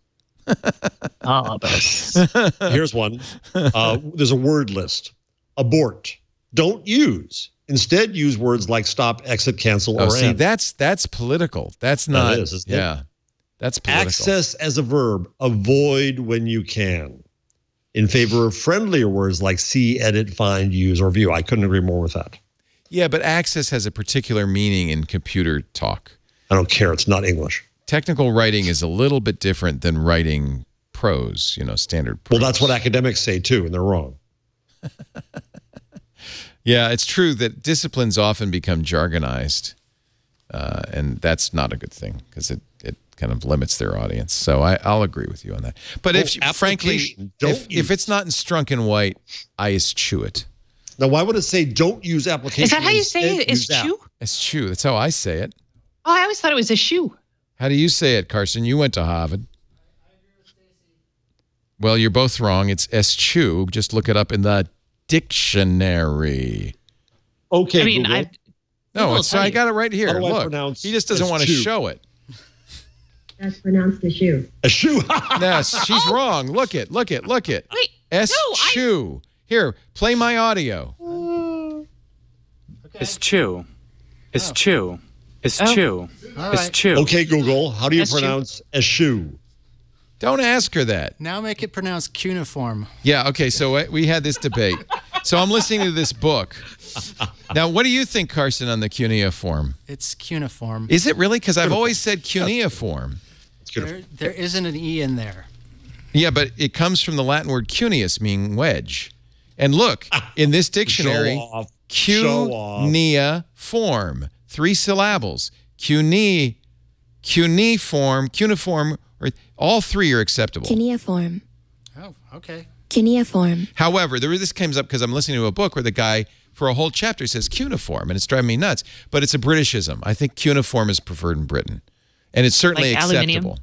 Here's one. There's a word list. Abort. Don't use. Instead, use words like stop, exit, cancel, or see, end. that's political. That's not. That is, isn't it? That's political. Access as a verb. Avoid when you can. In favor of friendlier words like see, edit, find, use, or view. I couldn't agree more with that. Yeah, but access has a particular meaning in computer talk. I don't care. It's not English. Technical writing is a little bit different than writing prose, standard prose. Well, that's what academics say, too, and they're wrong. Yeah, it's true that disciplines often become jargonized, and that's not a good thing because it kind of limits their audience. So I'll agree with you on that. But frankly, if it's not in Strunk White, I eschew it. Now, why would it say don't use application? Is that how you say it? Eschew? Eschew. That's how I say it. Oh, I always thought it was a shoe. How do you say it, Carson? You went to Harvard. Well, you're both wrong. It's eschew. Just look it up in the dictionary. Okay, I mean, Google. No, I got it right here. How do I Look, pronounce he just doesn't want to eschew? show it. That's pronounced a shoe. A shoe. No, she's wrong. Look it. Wait, Eschew. Here, play my audio. Eschew. Eschew. Eschew. Eschew. Okay, Google. How do you Eschew. pronounce eschew? Don't ask her that. Now make it pronounced cuneiform. Yeah, okay, so we had this debate. So I'm listening to this book. Now, what do you think, Carson, on the cuneiform? It's cuneiform. Is it really? Because I've always said cuneiform. There isn't an E in there. Yeah, but it comes from the Latin word cuneus, meaning wedge. And look, in this dictionary, cuneiform, 3 syllables. Cuneiform, or all 3 are acceptable. Cuneiform. Oh, okay. Cuneiform. However, this comes up because I'm listening to a book where the guy, for a whole chapter, says cuneiform, and it's driving me nuts. But it's a Britishism. I think cuneiform is preferred in Britain. And it's certainly Like acceptable. aluminium?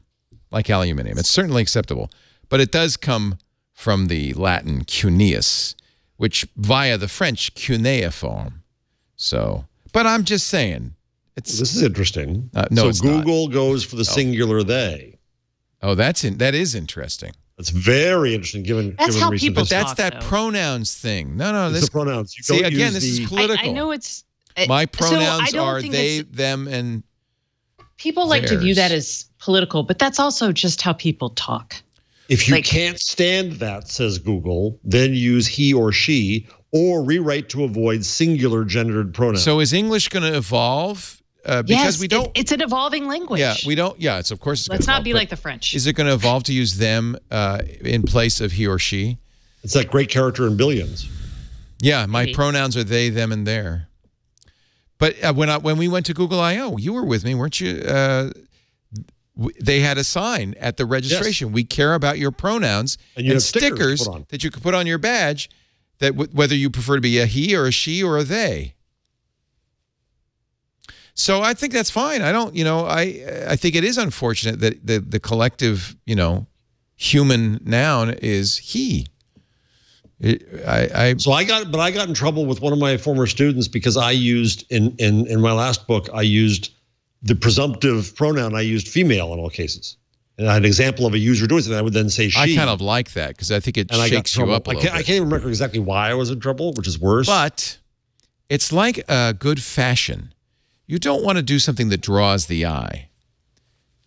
Like aluminium. It's certainly acceptable. But it does come from the Latin cuneus, which via the French cuneiform. So, but I'm just saying. This is interesting. No, so it's Google goes for the singular they. Oh, that is interesting. That's very interesting given how recent people history. That's talk, that though. pronouns thing. No, It's this the pronouns. You see don't again. use This is the- political. I know it's My so I pronouns don't are think they, it's- them, and people like to view theirs. that as political, but that's also just how people talk. If you like- can't stand that, says Google, then use he or she or rewrite to avoid singular gendered pronouns. so is English going to evolve? Because Yes, we don't. it's an evolving language. Yeah, we don't. Yeah, it's of course. It's Let's gonna not be evolve, like the French. Is it going to evolve to use them in place of he or she? It's that great character in Billions. Yeah, my Maybe. pronouns are they, them, and their. But when we went to Google I/O, you were with me, weren't you? They had a sign at the registration. We care about your pronouns And you have stickers stickers put on. that you could put on your badge that whether you prefer to be a he or a she or a they. So I think that's fine. I don't, I think it is unfortunate that the collective, human noun is he. So I got in trouble with one of my former students because I used in my last book, I used the presumptive pronoun. I used female in all cases. And I had an example of a user doing something. I would then say she. I kind of like that because I think it shakes you up a little bit. I can't even remember exactly why I was in trouble, which is worse. But it's like a good fashion. You don't want to do something that draws the eye.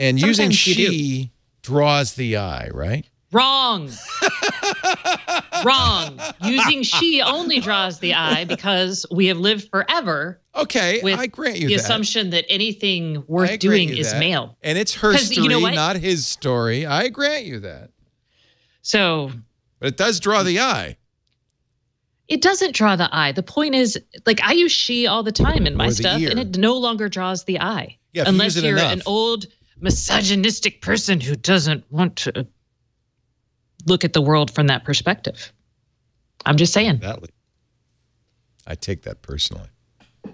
And using she draws the eye, right? Wrong. Wrong. Using she only draws the eye because we have lived forever. Okay, I grant you the that. assumption that anything worth doing is male. And it's her story, not his story. I grant you that. So. But it does draw the eye. It doesn't draw the eye. The point is, like, I use she all the time in my stuff, and it no longer draws the eye. Yeah, unless you're an old misogynistic person who doesn't want to look at the world from that perspective. I'm just saying. I take that personally.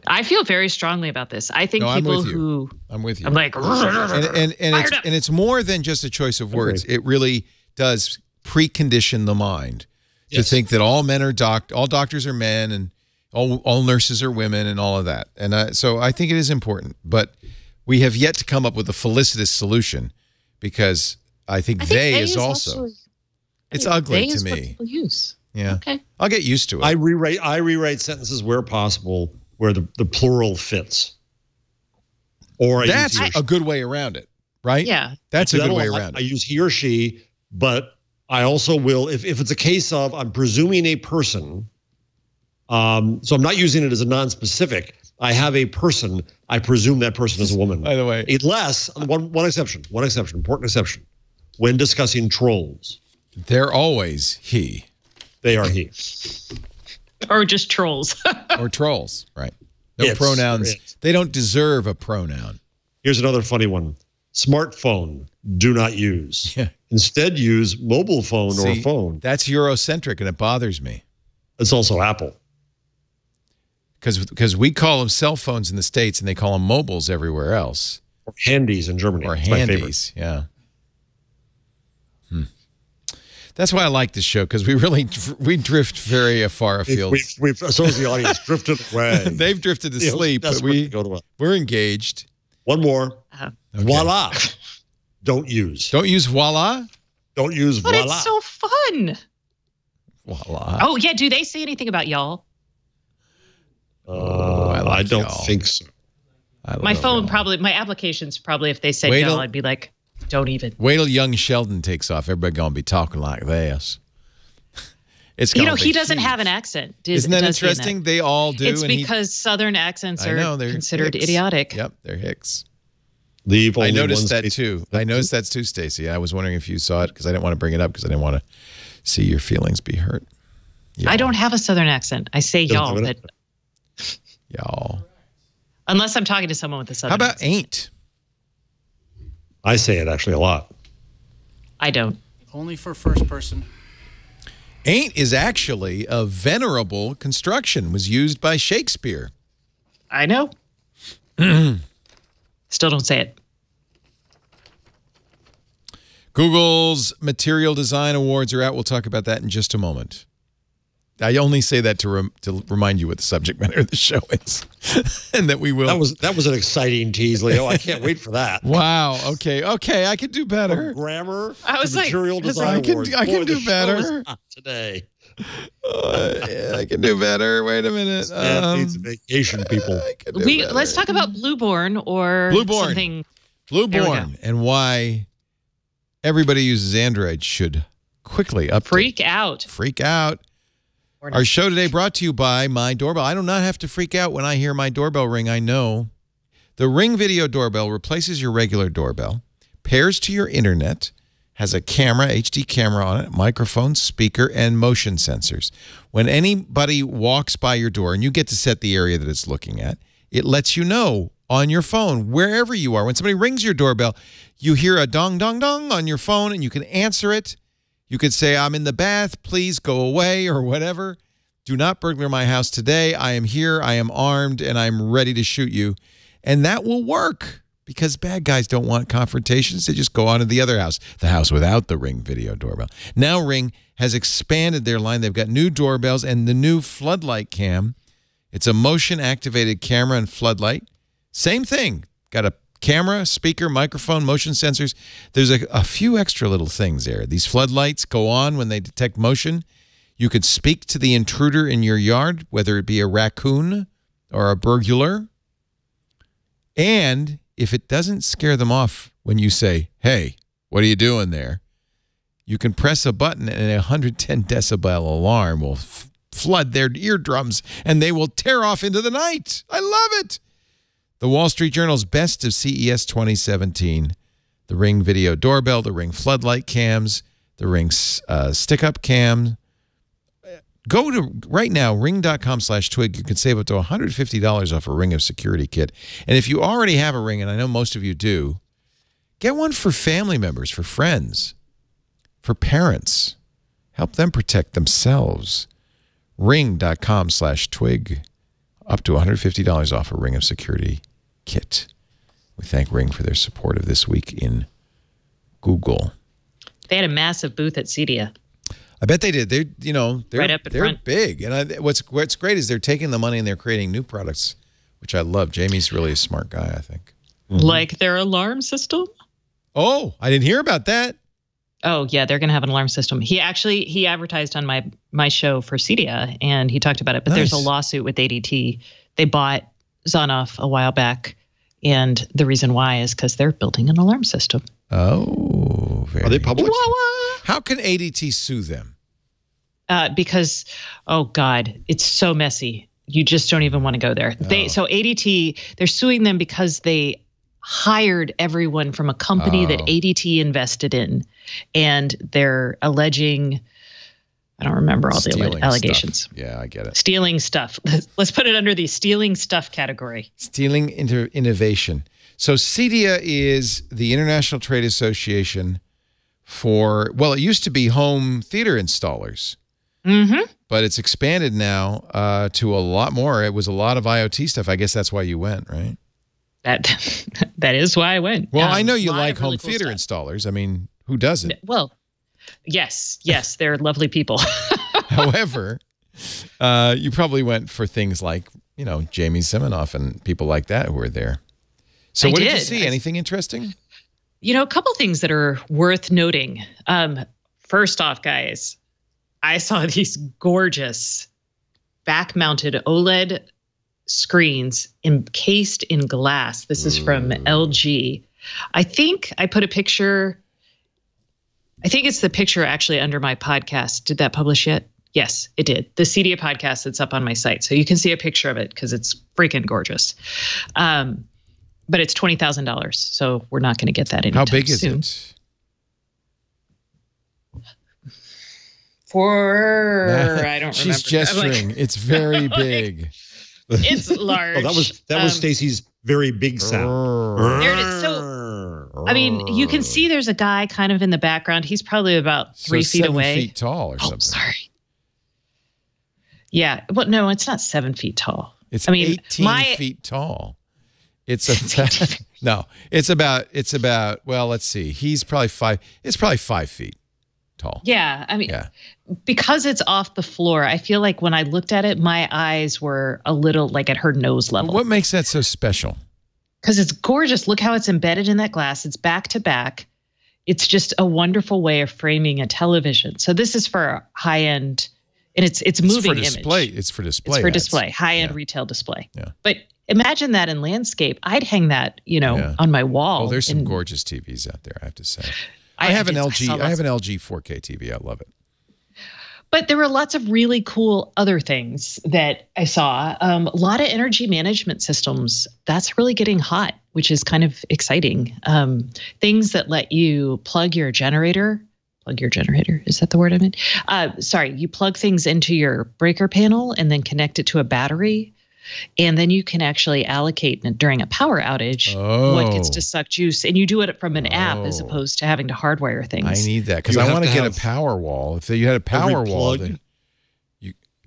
I feel very strongly about this. I think people who I'm with you. I'm like, and it's more than just a choice of words. It really does precondition the mind to think that all men are all doctors are men, and all nurses are women, and all of that. And so I think it is important, but we have yet to come up with a felicitous solution because I think they is also it's ugly to me. What people use. Yeah. Okay. I'll get used to it. I rewrite sentences where possible where the plural fits. Or that's a good way around it, right? Yeah. That's a good way around it. I use he or she, but I also will, if it's a case of I'm presuming a person, so I'm not using it as a non-specific. I have a person, I presume that person is a woman. By the way. Unless, one exception, important exception. When discussing trolls. They're always he. They are he. Or just trolls. Or trolls, right. No pronouns. They don't deserve a pronoun. Here's another funny one. Smartphone, do not use. Yeah. Instead, use mobile phone or phone. That's Eurocentric, and it bothers me. It's also Apple. Because we call them cell phones in the States, and they call them mobiles everywhere else. Or handies in Germany. Or That's handies, yeah. That's why I like this show, because we drift very far afield. We've so has the audience drifted away. They've drifted to sleep, but we're engaged. One more. Okay. Voila. Don't use. Don't use voila? Don't use voila. But it's so fun. Voila. Oh, yeah. Do they say anything about y'all? I don't think so. My phone probably, my applications probably, if they said y'all, I'd be like, don't even. Wait till young Sheldon takes off. Everybody going to be talking like this. It's he doesn't have an accent. Isn't that interesting? They all do. It's because Southern accents are considered idiotic. Yep, they're hicks. I noticed that too. I noticed that too, Stacey. I was wondering if you saw it because I didn't want to bring it up because I didn't want to see your feelings be hurt. I don't have a Southern accent. I say y'all, but y'all. Unless I'm talking to someone with a Southern accent. How about accent. ain't? I say it actually a lot. I don't. Only for first person. Ain't is actually a venerable construction. Was used by Shakespeare. I know. Still don't say it. Google's Material Design Awards are out. We'll talk about that in just a moment. I only say that to remind you what the subject matter of the show is, and that we will. That was an exciting tease, Leo. I can't wait for that. Wow. Okay. I can do better. From grammar. I was like, Material Design Awards. I can do better today. I can do better. Wait a minute. Needs a vacation, people. Let's talk about Blueborn or something. Blueborn and why everybody who uses Android should quickly update. Freak out. Our show today brought to you by My Doorbell. I do not have to freak out when I hear my doorbell ring. I know. The Ring Video Doorbell replaces your regular doorbell, pairs to your internet, has a camera, HD camera on it, microphone, speaker, and motion sensors. When anybody walks by your door, and you get to set the area that it's looking at, it lets you know on your phone, wherever you are. When somebody rings your doorbell, you hear a dong, dong, dong on your phone, and you can answer it. You could say, I'm in the bath, please go away, or whatever. Do not burglar my house today. I am here, I am armed, and I'm ready to shoot you. And that will work because bad guys don't want confrontations. They just go on to the other house, the house without the Ring video doorbell. Now Ring has expanded their line. They've got new doorbells and the new floodlight cam. It's a motion-activated camera and floodlight. Same thing. Got a camera, speaker, microphone, motion sensors. There's a few extra little things there. These floodlights go on when they detect motion. You could speak to the intruder in your yard, whether it be a raccoon or a burglar. And if it doesn't scare them off when you say, hey, what are you doing there? You can press a button and a 110 decibel alarm will flood their eardrums and they will tear off into the night. I love it. The Wall Street Journal's Best of CES 2017. The Ring video doorbell, the Ring floodlight cams, the Ring stick-up cam. Go to right now, ring.com/twig. You can save up to $150 off a Ring of Security kit. And if you already have a Ring, and I know most of you do, get one for family members, for friends, for parents. Help them protect themselves. Ring.com/twig. Up to $150 off a Ring of Security kit. We thank Ring for their support of This Week in Google. They had a massive booth at CEDIA. I bet they did. They're right up in they're front. big. And what's great is they're taking the money and they're creating new products, which I love. Jamie's really a smart guy, I think. Like their alarm system? Oh, I didn't hear about that. Oh, yeah, they're going to have an alarm system. He advertised on my show for CEDIA, and he talked about it. But There's a lawsuit with ADT. They bought Zonoff a while back, and the reason why is because they're building an alarm system. Oh, Are they public? How can ADT sue them? Because, oh, God, it's so messy. You just don't even want to go there. So ADT, they're suing them because they hired everyone from a company that ADT invested in, and they're alleging, I don't remember all the allegations. Stuff. Yeah, I get it. Stealing stuff. Let's put it under the stealing stuff category. Stealing innovation. So CEDIA is the International Trade Association for, well, it used to be home theater installers. Mm-hmm. But it's expanded now to a lot more. It was a lot of IoT stuff. I guess that's why you went, right? That is why I went. Well, I know you like home theater installers. I mean, who doesn't? Well, yes, they're lovely people. However, you probably went for things like, Jamie Siminoff and people like that who were there. So what did you see? Anything interesting? A couple things that are worth noting. First off, guys, I saw these gorgeous back-mounted OLED screens encased in glass. This is from LG. I think I put a picture. I think it's the picture actually under my podcast. Did that publish yet? Yes, it did. The CEDIA podcast that's up on my site. So you can see a picture of it because it's freaking gorgeous. But it's $20,000. So we're not going to get that anytime soon. How big is it? I don't remember. She's gesturing. It's very big. It's large. That was Stacy's very big sound. There it is. So, I mean, you can see there's a guy kind of in the background. He's probably about 3 feet away. 7 feet tall or something. Sorry. Yeah. Well, no, it's not 7 feet tall. It's 18 feet tall. It's about, well, let's see. It's probably 5 feet tall. Yeah. I mean, because it's off the floor, I feel like when I looked at it, my eyes were a little like at her nose level. What makes that so special? Because it's gorgeous. Look how it's embedded in that glass. It's back to back. It's just a wonderful way of framing a television. So this is for high end, and it's moving image. It's for display. It's for display, high end retail display. Yeah. But imagine that in landscape. I'd hang that, on my wall. Oh, there's some gorgeous TVs out there, I have to say. I have an LG 4K TV. I love it. But there were lots of really cool other things that I saw. A lot of energy management systems. That's really getting hot, which is kind of exciting. Things that let you plug your generator. Plug your generator. Is that the word I meant? Sorry. You plug things into your breaker panel and then connect it to a battery. And then you can actually allocate during a power outage what gets to suck juice. And you do it from an app as opposed to having to hardwire things. I need that because I want to get a power wall. If you had a power wall, then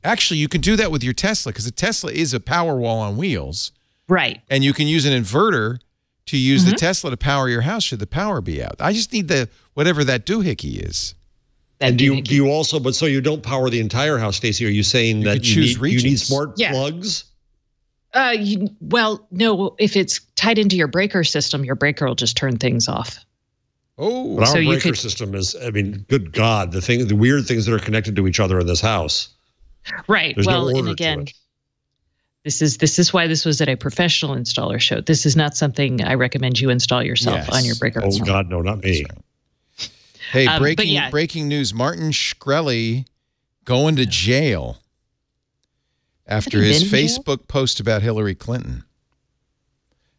Actually, you can do that with your Tesla because a Tesla is a power wall on wheels. Right. And you can use an inverter to use the Tesla to power your house should the power be out. I just need the whatever that doohickey is. And do you also, but so you don't power the entire house, Stacey? Are you saying that you need smart plugs? Well, no, if it's tied into your breaker system, your breaker will just turn things off. Oh, but our breaker system is, I mean, good God, the weird things that are connected to each other in this house. Right. There's Well, no order and again, to it. this is why this was at a professional installer show. This is not something I recommend you install yourself on your breaker. Oh God, no, not me. Hey, breaking news. Martin Shkreli going to jail after his Facebook post about Hillary Clinton.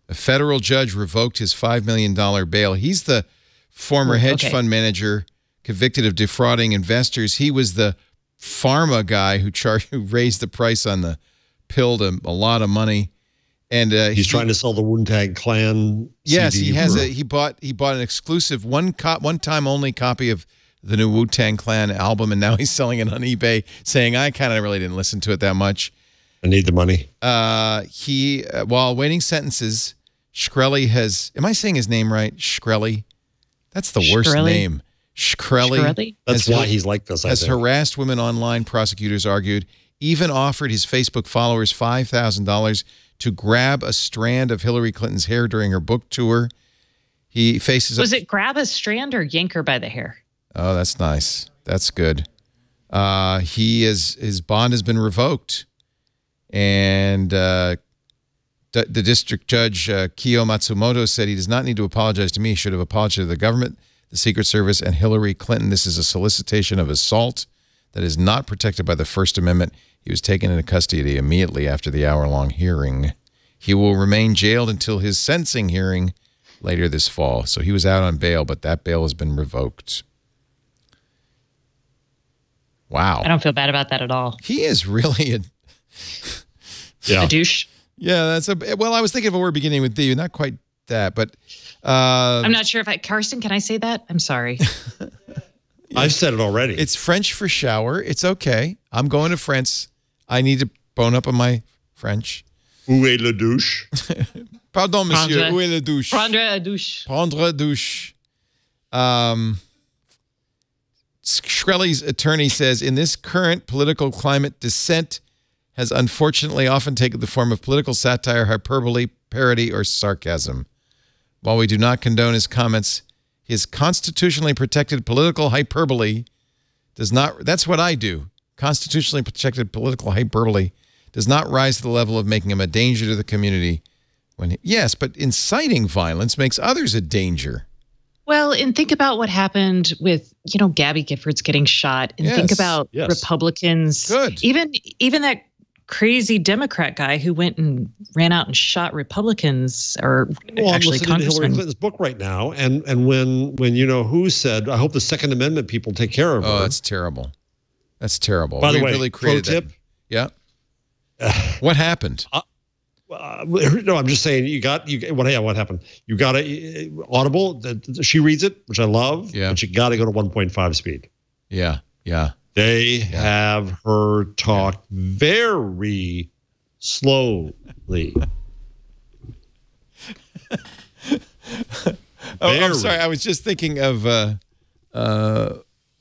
A federal judge revoked his $5 million bail. He's the former hedge fund manager convicted of defrauding investors. He was the Pharma guy who raised the price on the pill to a lot of money. And he's trying to sell the Wu-Tang Clan. Yes, CD he bought an exclusive one-time only copy of the new Wu-Tang Clan album, and now he's selling it on eBay, saying I kind of really didn't listen to it that much. I need the money. While awaiting sentences, Shkreli has. Am I saying his name right? Shkreli. That's the worst name. Shkreli. That's why he's like this. Has harassed women online. Prosecutors argued. Even offered his Facebook followers $5,000 to grab a strand of Hillary Clinton's hair during her book tour. He faces. Was it grab a strand or yank her by the hair? Oh, that's nice. That's good. His bond has been revoked, and the district judge Kiyo Matsumoto said he does not need to apologize to me. He should have apologized to the government, the Secret Service, and Hillary Clinton. This is a solicitation of assault that is not protected by the First Amendment. He was taken into custody immediately after the hour-long hearing. He will remain jailed until his sentencing hearing later this fall. So he was out on bail, but that bail has been revoked. Wow. I don't feel bad about that at all. He is really a douche. Yeah, well, I was thinking of a word beginning with D, not quite that, but I'm not sure if Carson, can I say that? I'm sorry. I've said it already. It's French for shower. It's okay. I'm going to France. I need to bone up on my French. Où est le douche? Pardon, monsieur. Où est le douche? Prendre a douche. Prendre a douche. Shkreli's attorney says, in this current political climate, dissent has unfortunately often taken the form of political satire, hyperbole, parody, or sarcasm. While we do not condone his comments, his constitutionally protected political hyperbole does not, that's what I do. Constitutionally protected political hyperbole does not rise to the level of making him a danger to the community. Yes, but inciting violence makes others a danger. Well, and think about what happened with, Gabby Giffords getting shot, and think about Republicans. Good. Even that crazy Democrat guy who went and ran out and shot Republicans, or actually I'm listening to Hillary Clinton's book right now, and when who said, I hope the Second Amendment people take care of her. Oh, that's terrible. That's terrible. By the way, really created pro tip. Yeah. What happened? No, I'm just saying what happened? You got Audible. She reads it, which I love. Yeah. But you got to go to 1.5 speed. Yeah. Yeah. They have her talk very slowly. I'm sorry. I was just thinking of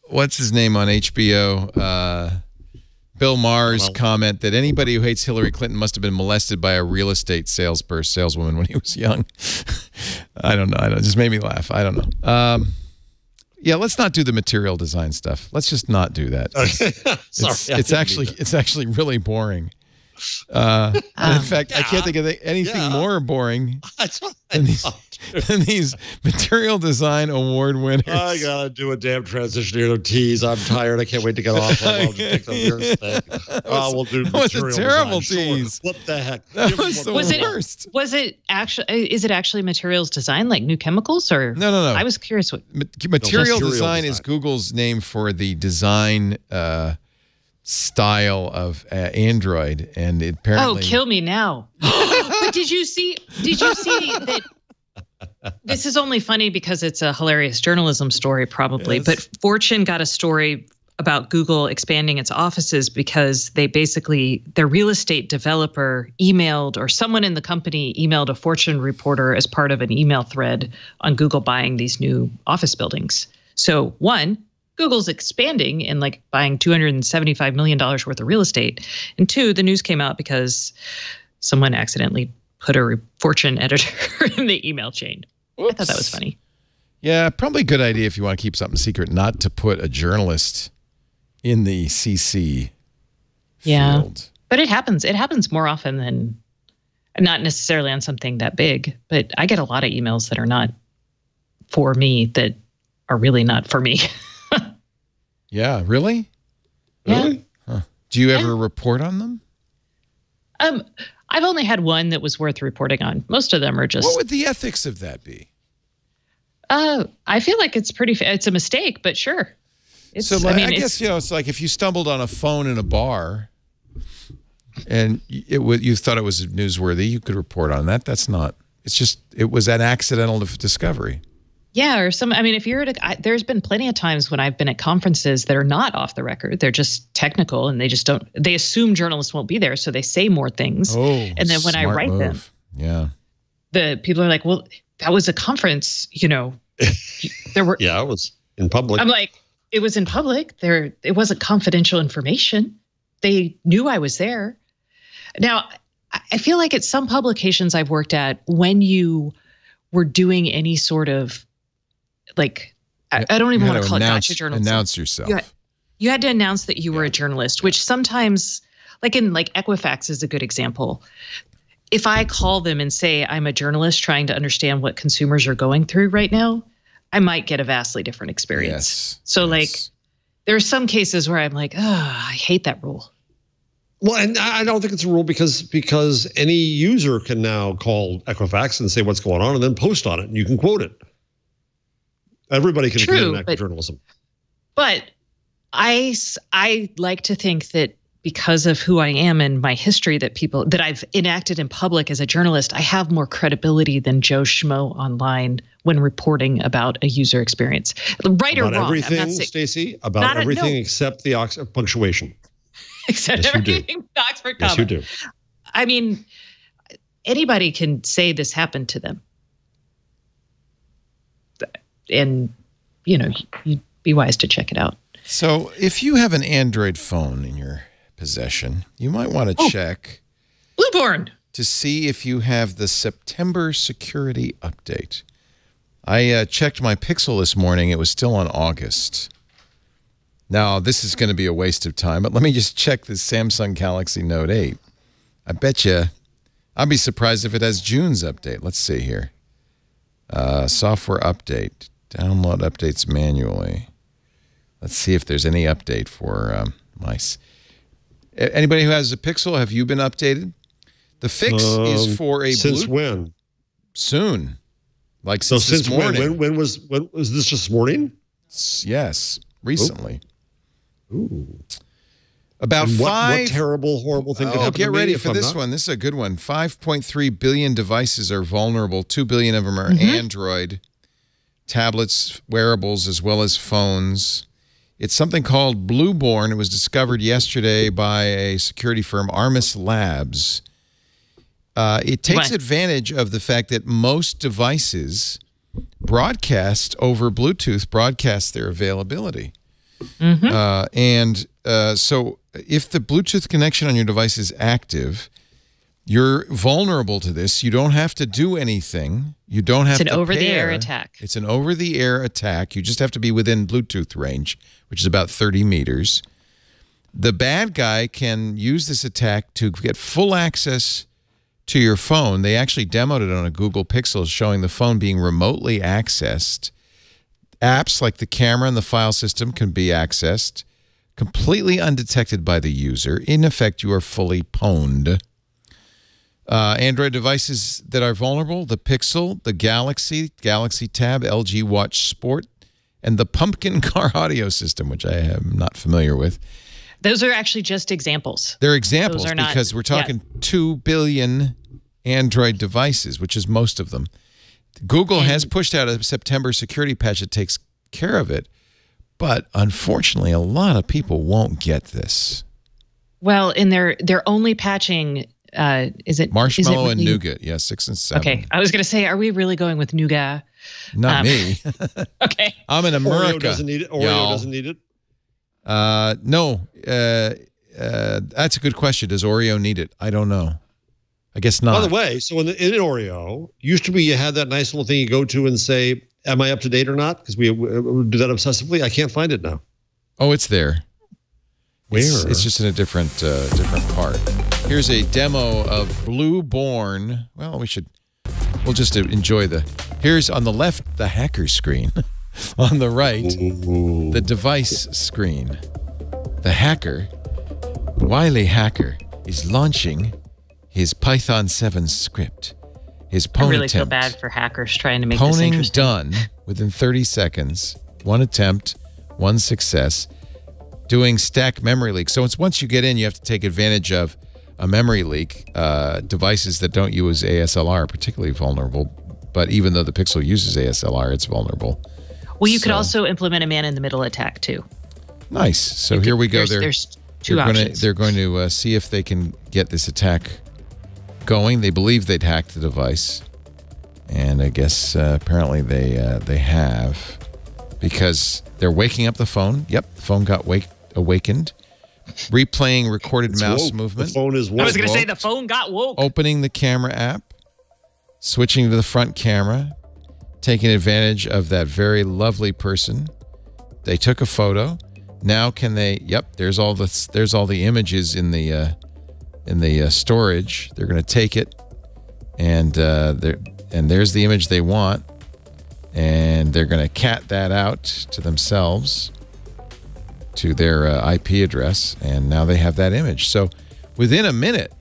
what's his name on HBO? Bill Maher's comment that anybody who hates Hillary Clinton must have been molested by a real estate saleswoman when he was young. I don't know. It just made me laugh. I don't know. Yeah, let's not do the material design stuff. Let's just not do that. Sorry, it's actually really boring. In fact, I can't think of anything more boring than these material design award winners. I gotta do a damn transition here to tease. I'm tired. I can't wait to get off. We'll do that was a terrible tease. Sure. What the heck? That was the worst. Was it actually? Is it actually materials design, like new chemicals, or no? I was curious. What material design is Google's name for the design style of Android, and it apparently. Oh, kill me now! But did you see that? This is only funny because it's a hilarious journalism story, probably. Yes. But Fortune got a story about Google expanding its offices because their real estate developer emailed, or someone in the company emailed a Fortune reporter as part of an email thread on Google buying these new office buildings. So one, Google's expanding and like buying $275 million worth of real estate. And two, the news came out because someone accidentally put a Fortune editor in the email chain. Oops. I thought that was funny. Yeah, probably a good idea if you want to keep something secret, not to put a journalist in the CC field. But it happens. It happens more often than, not necessarily on something that big, but I get a lot of emails that are not for me that are really not for me. Yeah, really? Yeah. Huh. Do you ever report on them? I've only had one that was worth reporting on. Most of them are just... What would the ethics of that be? I feel like it's it's a mistake, but sure. So like, I guess, it's like if you stumbled on a phone in a bar and you thought it was newsworthy, you could report on that. That's not, it's just, it was an accidental discovery. Yeah, or if you're there's been plenty of times when I've been at conferences that are not off the record. They're just technical and they assume journalists won't be there. So they say more things. Oh, and then when I write them, the people are like, well, that was a conference, there were. Yeah, it was in public. I'm like, it was in public. It wasn't confidential information. They knew I was there. Now, I feel like at some publications I've worked at, when you were doing any sort of like, I don't even want to call it gotcha journalism. Announce yourself. You had to announce that you were a journalist, which sometimes, like in Equifax is a good example. If I call them and say I'm a journalist trying to understand what consumers are going through right now, I might get a vastly different experience. Yes. So like, there are some cases where I'm like, I hate that rule. Well, and I don't think it's a rule because any user can now call Equifax and say what's going on and then post on it, and you can quote it. Everybody can do journalism. But I like to think that because of who I am and my history that I've enacted in public as a journalist, I have more credibility than Joe Schmo online when reporting about a user experience. Right or wrong. About everything, Stacey, about everything except the punctuation. Except everything the Oxford comma. Yes, you do. I mean, anybody can say this happened to them. And, you'd be wise to check it out. So if you have an Android phone in your possession, you might want to check Blueborn to see if you have the September security update. I checked my Pixel this morning. It was still on August. Now, this is going to be a waste of time, but let me just check the Samsung Galaxy Note 8. I bet you, I'd be surprised if it has June's update. Let's see here. Software update. Download updates manually. Let's see if there's any update for mice. Anybody who has a Pixel, have you been updated? The fix is for a since when? Soon, like since this morning. When was this? Just this morning? Yes, recently. Ooh. About what terrible, horrible thing could happen get to me ready for this one. This is a good one. 5.3 billion devices are vulnerable. 2 billion of them are Android tablets, wearables, as well as phones. It's something called Blueborn. It was discovered yesterday by a security firm, Armis Labs. It takes advantage of the fact that most devices broadcast over Bluetooth, broadcast their availability. So if the Bluetooth connection on your device is active, you're vulnerable to this. You don't have to do anything. You don't have to It's an over-the-air attack. It's an over-the-air attack. You just have to be within Bluetooth range, which is about 30 meters. The bad guy can use this attack to get full access to your phone. They actually demoed it on a Google Pixel, showing the phone being remotely accessed. Apps like the camera and the file system can be accessed completely undetected by the user. In effect, you are fully pwned. Android devices that are vulnerable, the Pixel, the Galaxy Tab, LG Watch Sport, and the Pumpkin Car audio system, which I am not familiar with. Those are actually just examples. They're examples because we're talking 2 billion Android devices, which is most of them. Google has pushed out a September security patch that takes care of it, But unfortunately, a lot of people won't get this. Well, and they're only patching. Is it marshmallow and nougat? Yeah, 6 and 7. Okay, I was going to say, are we really going with nougat? Not me. Okay, I'm in America. Oreo doesn't need it. Oreo doesn't need it. No. That's a good question. Does Oreo need it? I don't know. I guess not. By the way, so in Oreo, used to be you had that nice little thing you go to and say, "Am I up to date or not?" Because we do that obsessively. I can't find it now. Oh, it's there. Where? It's just in a different part. Here's a demo of Blueborn. Well, we'll just enjoy here's on the left, the hacker screen. On the right, the device screen. The hacker, wily hacker, is launching his Python 7 script. His I really feel bad for hackers trying to make this interesting. Done within 30 seconds. 1 attempt, 1 success. Doing stack memory leak. So it's once you get in, you have to take advantage of a memory leak. Devices that don't use ASLR are particularly vulnerable. But even though the Pixel uses ASLR, it's vulnerable. Well, you could also implement a man-in-the-middle attack, too. Nice. So here we go. There's two options. They're going to see if they can get this attack going. They believe they'd hacked the device. And I guess apparently they have. Because they're waking up the phone. Yep, the phone got awakened. Replaying recorded mouse movement. The phone is woke. I was going to say the phone got woke. Opening the camera app. Switching to the front camera. Taking advantage of that very lovely person. They took a photo. Now can they? Yep, there's all the images in the storage. They're going to take it, and there's the image they want, and they're going to cat that out to themselves, to their IP address, and now they have that image. So within a minute,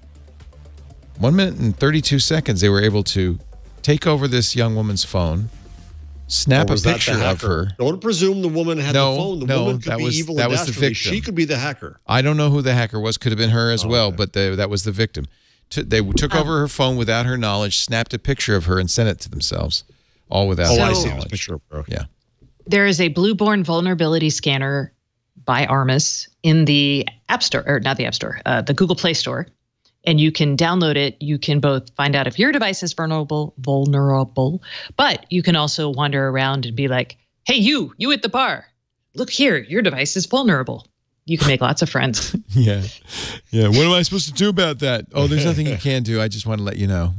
1 minute and 32 seconds, they were able to take over this young woman's phone, snap a picture of her. Don't presume the woman had the phone. The woman could be evil and dastardly. The victim. She could be the hacker. I don't know who the hacker was. Could have been her as well, but that was the victim. They took over her phone without her knowledge, snapped a picture of her, and sent it to themselves, all without her knowledge. I see the picture of her. Yeah. There is a Blueborn vulnerability scanner by Armis in the App Store, or not the App Store, the Google Play Store. And you can download it. You can both find out if your device is vulnerable, but you can also wander around and be like, hey, you at the bar, look here, your device is vulnerable. You can make lots of friends. Yeah. What am I supposed to do about that? Oh, there's nothing you can do. I just want to let you know.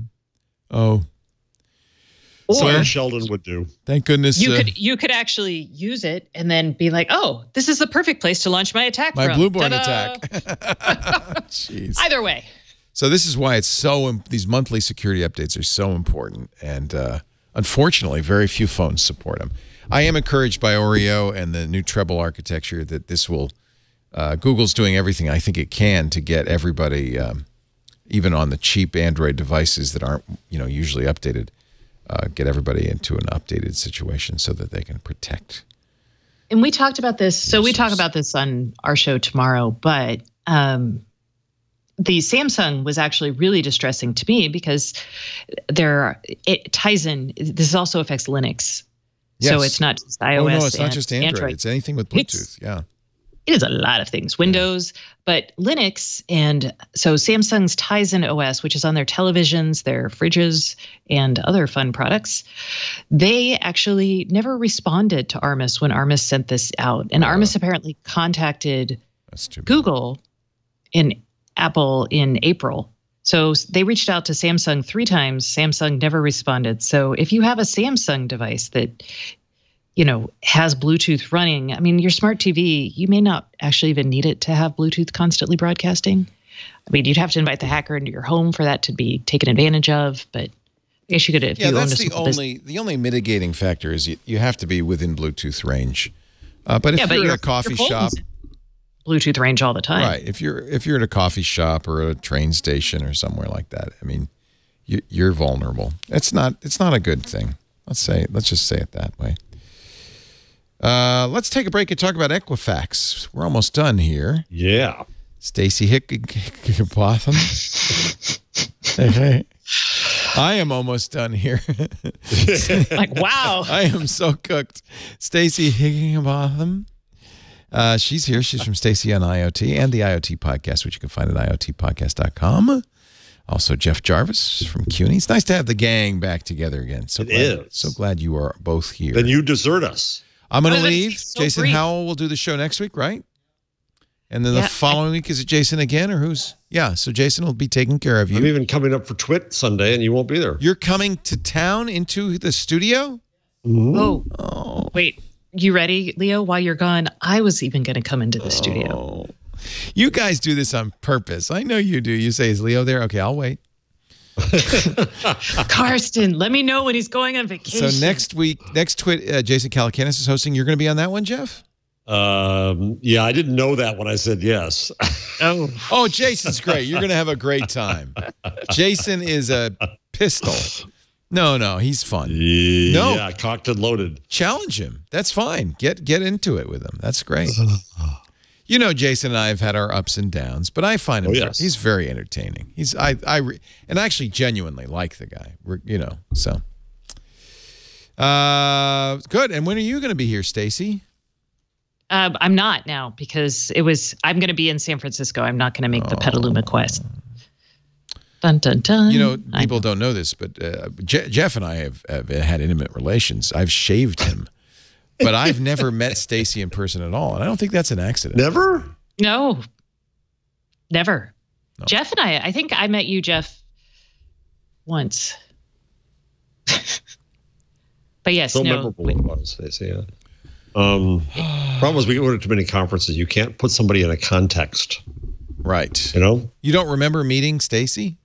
Oh. Or Sheldon would do. Thank goodness. You could actually use it and then be like, oh, this is the perfect place to launch my attack from. My Blueborn Ta-da! attack. Jeez. Either way. So this is why these monthly security updates are so important, and unfortunately, very few phones support them. I am encouraged by Oreo and the new treble architecture that this will. Google's doing everything I think it can to get everybody, even on the cheap Android devices that aren't usually updated, get everybody into an updated situation so that they can protect. And we talked about this. So we talk about this on our show tomorrow, but. The Samsung was actually really distressing to me because it ties in. This also affects Linux. Yes. So it's not just iOS. Oh, no, it's not just Android. It's anything with Bluetooth. It is a lot of things. Windows, but Linux. And so Samsung's Tizen OS, which is on their televisions, their fridges, and other fun products, they actually never responded to Armis when Armis sent this out. And Armis apparently contacted Google in Apple in April. So they reached out to Samsung 3 times. Samsung never responded. So if you have a Samsung device that, has Bluetooth running, I mean, your smart TV, you may not actually even need it to have Bluetooth constantly broadcasting. I mean, you'd have to invite the hacker into your home for that to be taken advantage of, but I guess you could. If you that's the only mitigating factor is you have to be within Bluetooth range. But if you're at a coffee shop. Bluetooth range all the time. Right. If you're at a coffee shop or a train station or somewhere like that, I mean, you're vulnerable. It's not a good thing. Let's just say it that way. Let's take a break and talk about Equifax. We're almost done here. Yeah. Stacy Higginbotham. Okay. I am almost done here. Like, wow. I am so cooked. Stacy Higginbotham She's here. She's from Stacy on IoT and the IoT Podcast, which you can find at iotpodcast.com. Also, Jeff Jarvis from CUNY. It's nice to have the gang back together again. So glad you are both here. Then you desert us. I'm going to leave. So Jason brief. Howell will do the show next week, right? And then the following week, is it Jason again or who's? Yeah, so Jason will be taking care of you. I'm even coming up for Twit Sunday, and you won't be there. You're coming to town into the studio? Mm-hmm. Oh, wait. You ready, Leo? While you're gone, I was even going to come into the studio. You guys do this on purpose. I know you do. You say, is Leo there? Okay, I'll wait. Karsten, let me know when he's going on vacation. So next week, Twit, Jason Calacanis is hosting. You're going to be on that one, Jeff? Yeah, I didn't know that when I said yes. Oh, Jason's great. You're going to have a great time. Jason is a pistol. No, he's fun. Yeah, cocked and loaded. Challenge him. That's fine. Get into it with him. That's great. You know, Jason and I have had our ups and downs, but I find him he's very entertaining. And I actually genuinely like the guy. You know, so good. And when are you going to be here, Stacy? I'm not now because I'm going to be in San Francisco. I'm not going to make the Petaluma quest. Dun, dun, dun. You know, people don't know this, but Jeff and I have had intimate relations. I've shaved him, but I've never met Stacy in person at all. And I don't think that's an accident. Never? No, never. No. Jeff and I think I met you, Jeff, once. But yes, so memorable it was, Stacy. Yeah. Problem is we go to too many conferences. You can't put somebody in a context. Right. You know? You don't remember meeting Stacy?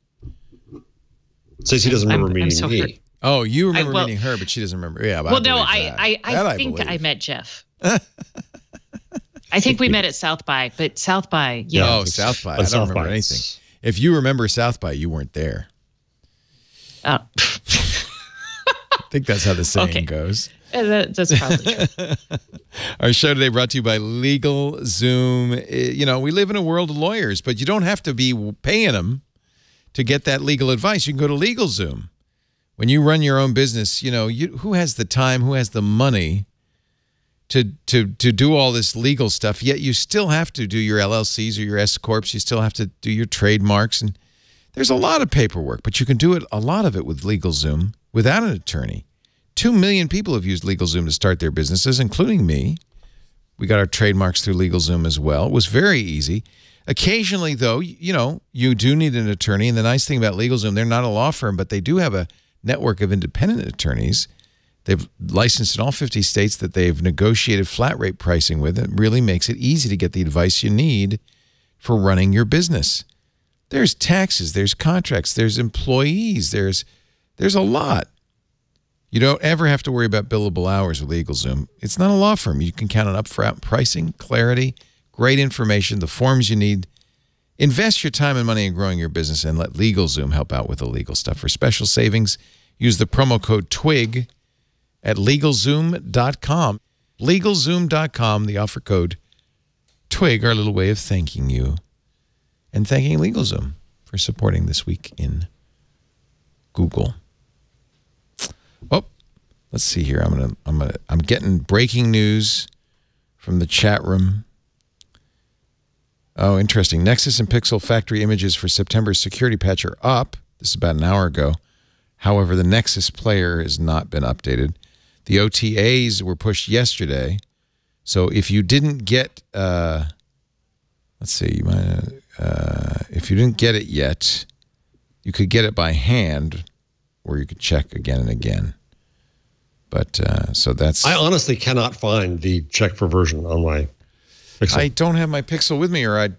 Stacy doesn't remember meeting me. Hurt. Oh, you remember meeting her, but she doesn't remember. Yeah. Well, no, I think I met Jeff. I think we met at South by, but South by, yeah. Oh, South by. I don't remember anything. If you remember South by, you weren't there. Oh. I think that's how the saying goes. That's probably true. Our show today brought to you by LegalZoom. You know, we live in a world of lawyers, but you don't have to be paying them to get that legal advice. You can go to LegalZoom. When you run your own business, you know, who has the time, who has the money to do all this legal stuff, yet you still have to do your LLCs or your S Corps. You still have to do your trademarks. And there's a lot of paperwork, but you can do a lot of it with LegalZoom without an attorney. 2 million people have used LegalZoom to start their businesses, including me. We got our trademarks through LegalZoom as well. It was very easy. Occasionally, though, you know, you do need an attorney. And the nice thing about LegalZoom, they're not a law firm, but they do have a network of independent attorneys. They've licensed in all 50 states that they've negotiated flat rate pricing with. It really makes it easy to get the advice you need for running your business. There's taxes, there's contracts, there's employees, there's a lot. You don't ever have to worry about billable hours with LegalZoom. It's not a law firm. You can count on upfront pricing, clarity, great information, the forms you need. Invest your time and money in growing your business and let LegalZoom help out with the legal stuff. For special savings, use the promo code TWIG at LegalZoom.com. LegalZoom.com, the offer code TWIG, our little way of thanking you and thanking LegalZoom for supporting This Week in Google. Oh, let's see here. I'm getting breaking news from the chat room. Oh, interesting. Nexus and Pixel factory images for September's security patch are up. This is about an hour ago. However, the Nexus player has not been updated. The OTAs were pushed yesterday. So if you didn't get, let's see, if you didn't get it yet, you could get it by hand, or you could check again and again. But so that's. I honestly cannot find the check for version on my Pixel. I don't have my Pixel with me, or I'd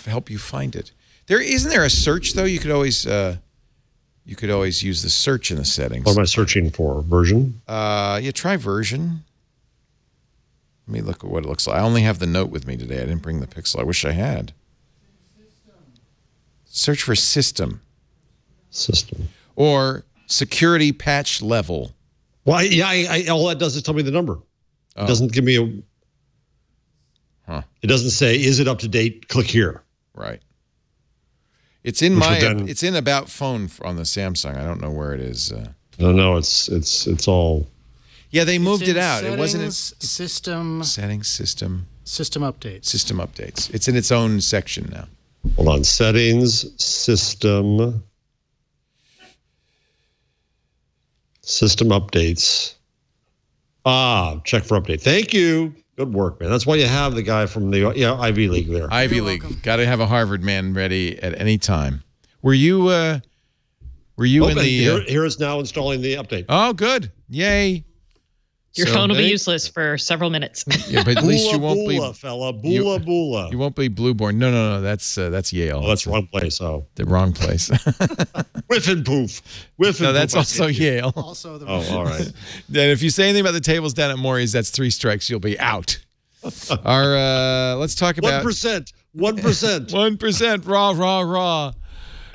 help you find it. Isn't there a search though? You could always use the search in the settings. What am I searching for? Version? Yeah, try version. Let me look at what it looks like. I only have the note with me today. I didn't bring the Pixel. I wish I had. Search for system. System. Or security patch level. Well, yeah, all that does is tell me the number. It doesn't give me a... Huh. It doesn't say, is it up to date? Click here. Right. It's in it's in About Phone on the Samsung. I don't know where it is. No, it's all... Yeah, they moved it out. Settings, It wasn't in system. Settings, system. System updates. System updates. It's in its own section now. Hold on. Settings, system updates. Check for update. Thank you. Good work, man. That's why you have the guy from the Ivy League there. Ivy League. Got to have a Harvard man ready at any time. Were you in the... Here is now installing the update. Oh, good. Yay. Your phone will be useless for several minutes. Yeah, but at least you won't be... fella. Bula. You won't be Blueborn. No. That's Yale. Oh, that's the wrong place. Oh. The wrong place. Whiff and poof. No, that's also Yale. Also the all right. Then if you say anything about the tables down at Maury's, that's 3 strikes. You'll be out. Let's talk about... 1%. 1%. Rah.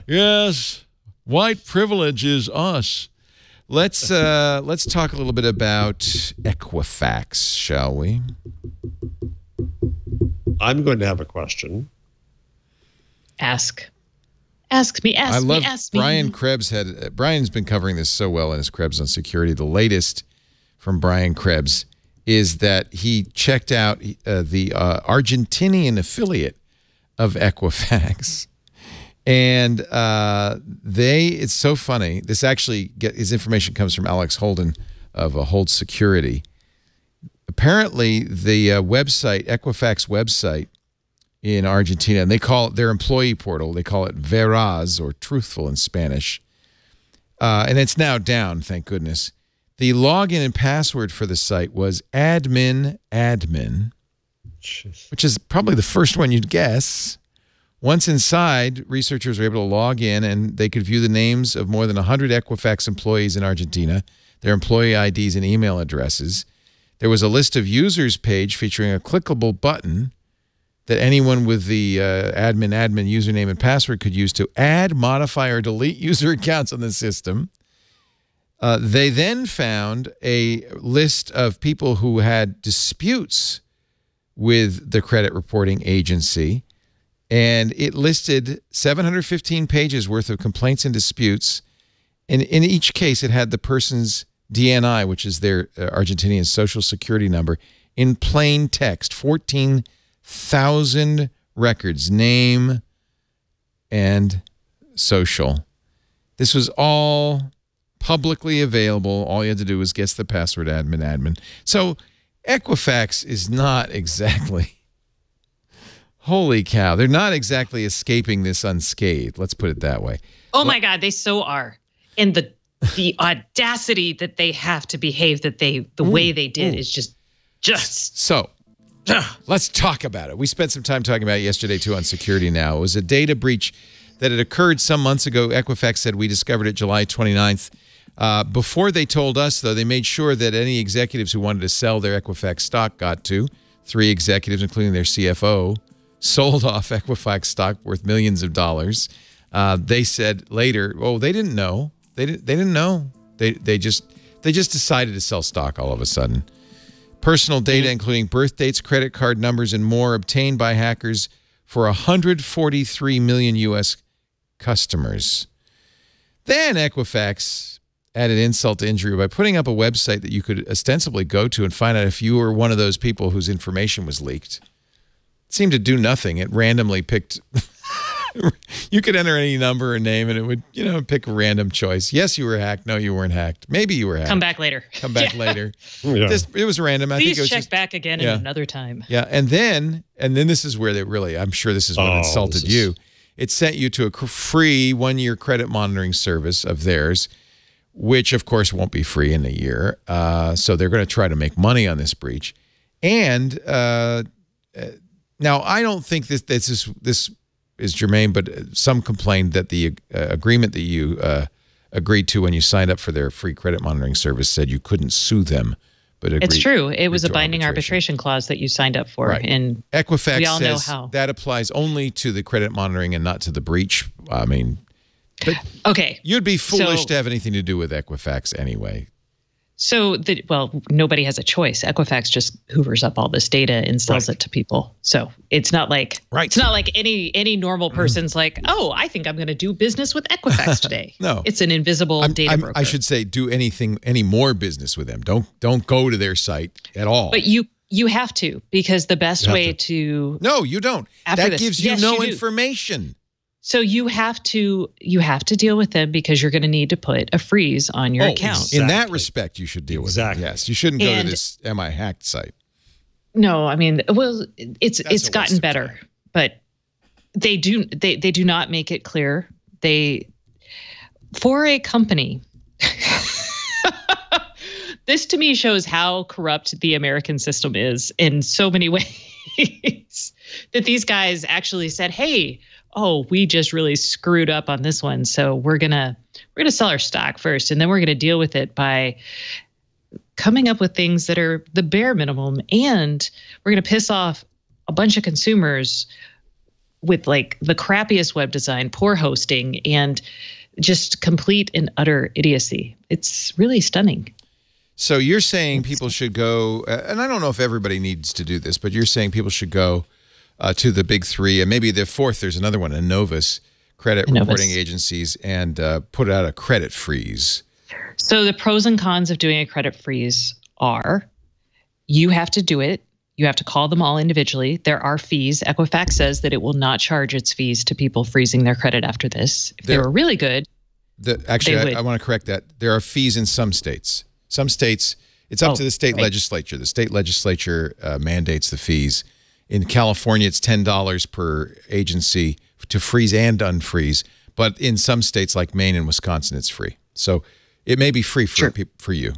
Yes. White privilege is us. Let's talk a little bit about Equifax, shall we? I'm going to have a question. Ask me. I love Brian Krebs Brian's been covering this so well in his Krebs on Security. The latest from Brian Krebs is that he checked out the Argentinian affiliate of Equifax. And it's so funny. This actually his information comes from Alex Holden of Hold Security. Apparently, the website, Equifax website in Argentina, and they call it their employee portal. They call it Veraz, or truthful in Spanish. And it's now down, thank goodness. The login and password for the site was admin, which is probably the first one you'd guess. Once inside, researchers were able to log in, and they could view the names of more than 100 Equifax employees in Argentina, their employee IDs and email addresses. There was a list of users page featuring a clickable button that anyone with the admin username and password could use to add, modify, or delete user accounts on the system. They then found a list of people who had disputes with the credit reporting agency, and it listed 715 pages worth of complaints and disputes. And in each case, it had the person's DNI, which is their Argentinian social security number, in plain text. 14,000 records, name and social. This was all publicly available. All you had to do was guess the password, admin. So Equifax is not exactly... Holy cow. They're not exactly escaping this unscathed. Let's put it that way. Oh, my God. They so are. And the audacity that they have to behave the way they did is just. So let's talk about it. We spent some time talking about it yesterday, too, on Security Now. It was a data breach that had occurred some months ago. Equifax said we discovered it July 29th. Before they told us, though, they made sure that any executives who wanted to sell their Equifax stock got to. 3 executives, including their CFO, sold off Equifax stock worth millions of dollars. They said later, they didn't know. They didn't know. They just decided to sell stock all of a sudden. Personal data, including birth dates, credit card numbers, and more, obtained by hackers for 143 million U.S. customers. Then Equifax added insult to injury by putting up a website that you could ostensibly go to and find out if you were one of those people whose information was leaked. Seemed to do nothing. It randomly picked. You could enter any number or name, and it would, pick a random choice. Yes, you were hacked. No, you weren't hacked. Maybe you were hacked. Come back later. Later. Yeah. It was random. Please I think it was check back again at another time. Yeah, and then this is where they really. I'm sure this is what insulted you. It sent you to a free 1-year credit monitoring service of theirs, which of course won't be free in a year. So they're going to try to make money on this breach, and. Now, I don't think this is germane, but some complained that the agreement that you agreed to when you signed up for their free credit monitoring service said you couldn't sue them. But it's true. It was a binding arbitration clause that you signed up for. Right. And Equifax we all know says how. That applies only to the credit monitoring and not to the breach. I mean, but okay. You'd be foolish to have anything to do with Equifax anyway. So, nobody has a choice. Equifax just hoovers up all this data and sells it to people. So it's not like it's not like any normal person's like, oh, I think I'm going to do business with Equifax today. No, it's an invisible data broker. I should say, do any more business with them. Don't go to their site at all. But you You have to, because the best way to. No, you don't. That gives you no information. So you have to deal with them because you're going to need to put a freeze on your account. Exactly. In that respect, you should deal with them. Yes, you shouldn't go to this "Am I hacked" site. No, I mean, well, it's gotten better, but they do not make it clear. For a company. This to me shows how corrupt the American system is in so many ways that these guys actually said, hey, we just really screwed up on this one. So we're going to sell our stock first, and then we're going to deal with it by coming up with things that are the bare minimum. And we're going to piss off a bunch of consumers with like the crappiest web design, poor hosting, and just complete and utter idiocy. It's really stunning. So you're saying people should go, and I don't know if everybody needs to do this, but you're saying people should go to the big three, and maybe the fourth, there's another one, Innovus, credit reporting agencies, and put out a credit freeze. So the pros and cons of doing a credit freeze are you have to do it. You have to call them all individually. There are fees. Equifax says that it will not charge its fees to people freezing their credit after this. If they were really good. Actually, I want to correct that. There are fees in some states. Some states, it's up to the state legislature. The state legislature mandates the fees. In California, it's $10 per agency to freeze and unfreeze. But in some states like Maine and Wisconsin, it's free. So it may be free for you.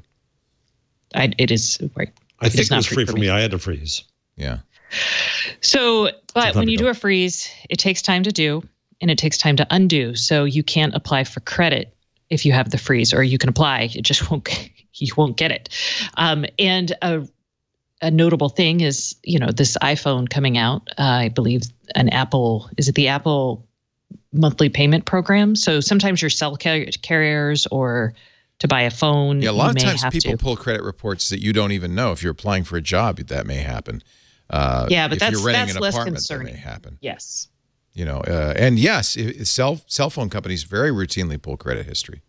It is, right. I think it was free for me. I had to freeze. Yeah. So, but when you do a freeze, it takes time to do, and it takes time to undo. So you can't apply for credit if you have the freeze, or you can apply. It just you won't get it. And a notable thing is, this iPhone coming out. I believe the Apple monthly payment program. So sometimes your cell carriers or to buy a phone. Yeah, a lot of times people pull credit reports that you don't even know. If you're applying for a job, that may happen. But if that's you're renting an less apartment, concerning. That may happen. Yes. And yes, cell phone companies very routinely pull credit history.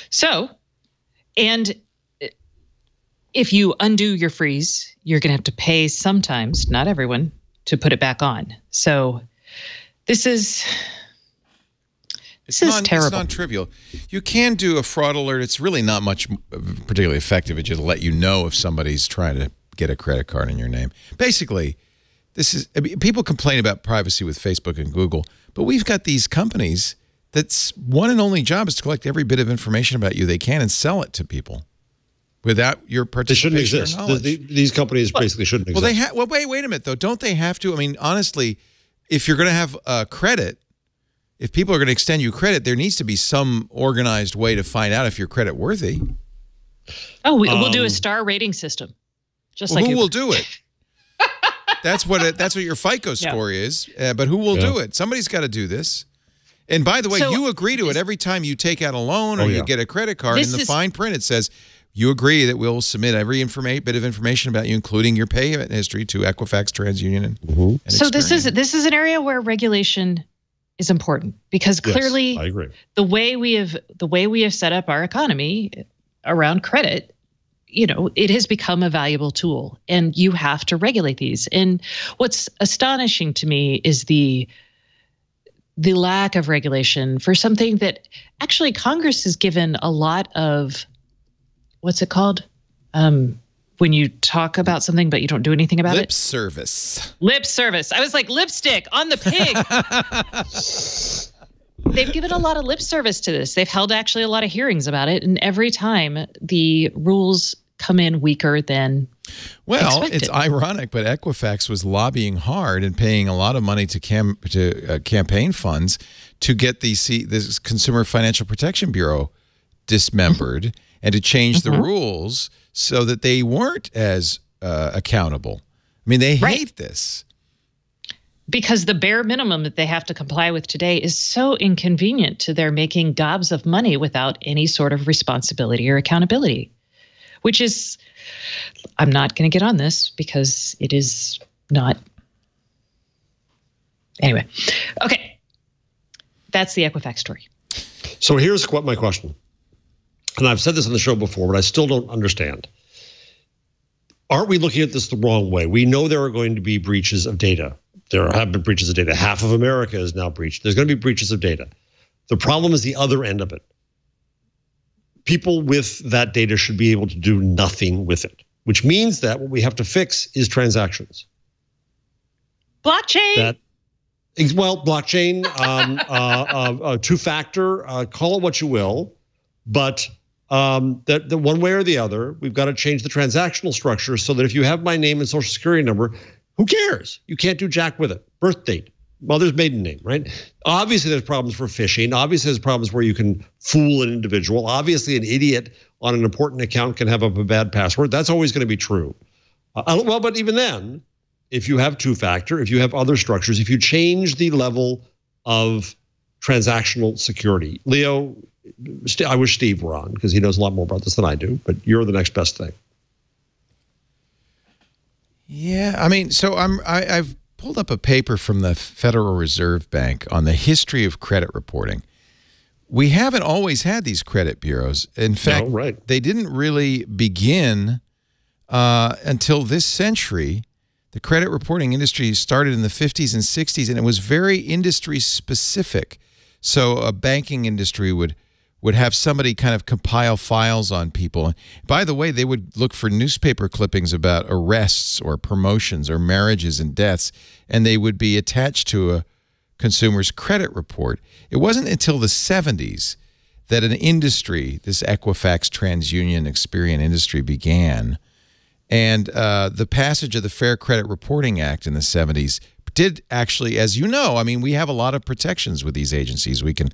So, and if you undo your freeze, you're going to have to pay sometimes, not everyone, to put it back on. So this is terrible. It's non-trivial. You can do a fraud alert. It's really not much particularly effective. It just let you know if somebody's trying to get a credit card in your name. Basically, people complain about privacy with Facebook and Google, but we've got these companies that's one and only job is to collect every bit of information about you they can and sell it to people without your participation. They shouldn't exist. These companies basically shouldn't exist. Well, wait a minute, though. Don't they have to? I mean, honestly, if you're going to have credit, if people are going to extend you credit, there needs to be some organized way to find out if you're credit worthy. Oh, we'll do a star rating system. Who will do it? That's what your FICO score is. But who will do it? Somebody's got to do this. And by the way, you agree to it every time you take out a loan or you get a credit card. In the fine print, it says you agree that we'll submit every bit of information about you, including your payment history, to Equifax, TransUnion, and so this is an area where regulation is important because clearly, I agree. The way we have set up our economy around credit, it has become a valuable tool, and you have to regulate these. And what's astonishing to me is the lack of regulation for something that actually Congress has given a lot of, what's it called? When you talk about something but you don't do anything about it? Lip service. Lip service. I was like, lipstick on the pig. They've given a lot of lip service to this. They've held actually a lot of hearings about it. And every time the rules come in weaker than expected. It's ironic, but Equifax was lobbying hard and paying a lot of money to campaign funds to get this Consumer Financial Protection Bureau dismembered and to change the rules so that they weren't as accountable. I mean, they hate this. Because the bare minimum that they have to comply with today is so inconvenient to their making gobs of money without any sort of responsibility or accountability, which is, I'm not going to get on this because it is not. Anyway, okay. That's the Equifax story. So here's my question. And I've said this on the show before, but I still don't understand. aren't we looking at this the wrong way? We know there are going to be breaches of data. There have been breaches of data. Half of America is now breached. There's going to be breaches of data. The problem is the other end of it. People with that data should be able to do nothing with it, which means that what we have to fix is transactions. Blockchain. Blockchain, two-factor, call it what you will, but that the one way or the other, we've got to change the transactional structure so that if you have my name and social security number, who cares? You can't do jack with it. Birth date, mother's maiden name, right? Obviously, there's problems for phishing. Obviously, there's problems where you can fool an individual. Obviously, an idiot on an important account can have a bad password. That's always going to be true. But even then, if you have two-factor, if you have other structures, if you change the level of transactional security, Leo, I wish Steve were on because he knows a lot more about this than I do, but you're the next best thing. Yeah, I mean, so I've pulled up a paper from the Federal Reserve Bank on the history of credit reporting. We haven't always had these credit bureaus. In fact, they didn't really begin until this century. The credit reporting industry started in the 50s and 60s, and it was very industry specific. So a banking industry would have somebody kind of compile files on people. By the way, they would look for newspaper clippings about arrests or promotions or marriages and deaths, and they would be attached to a consumer's credit report. It wasn't until the 70s that an industry, this Equifax, TransUnion, Experian industry began. And the passage of the Fair Credit Reporting Act in the 70s did actually, as you know, I mean, we have a lot of protections with these agencies. We can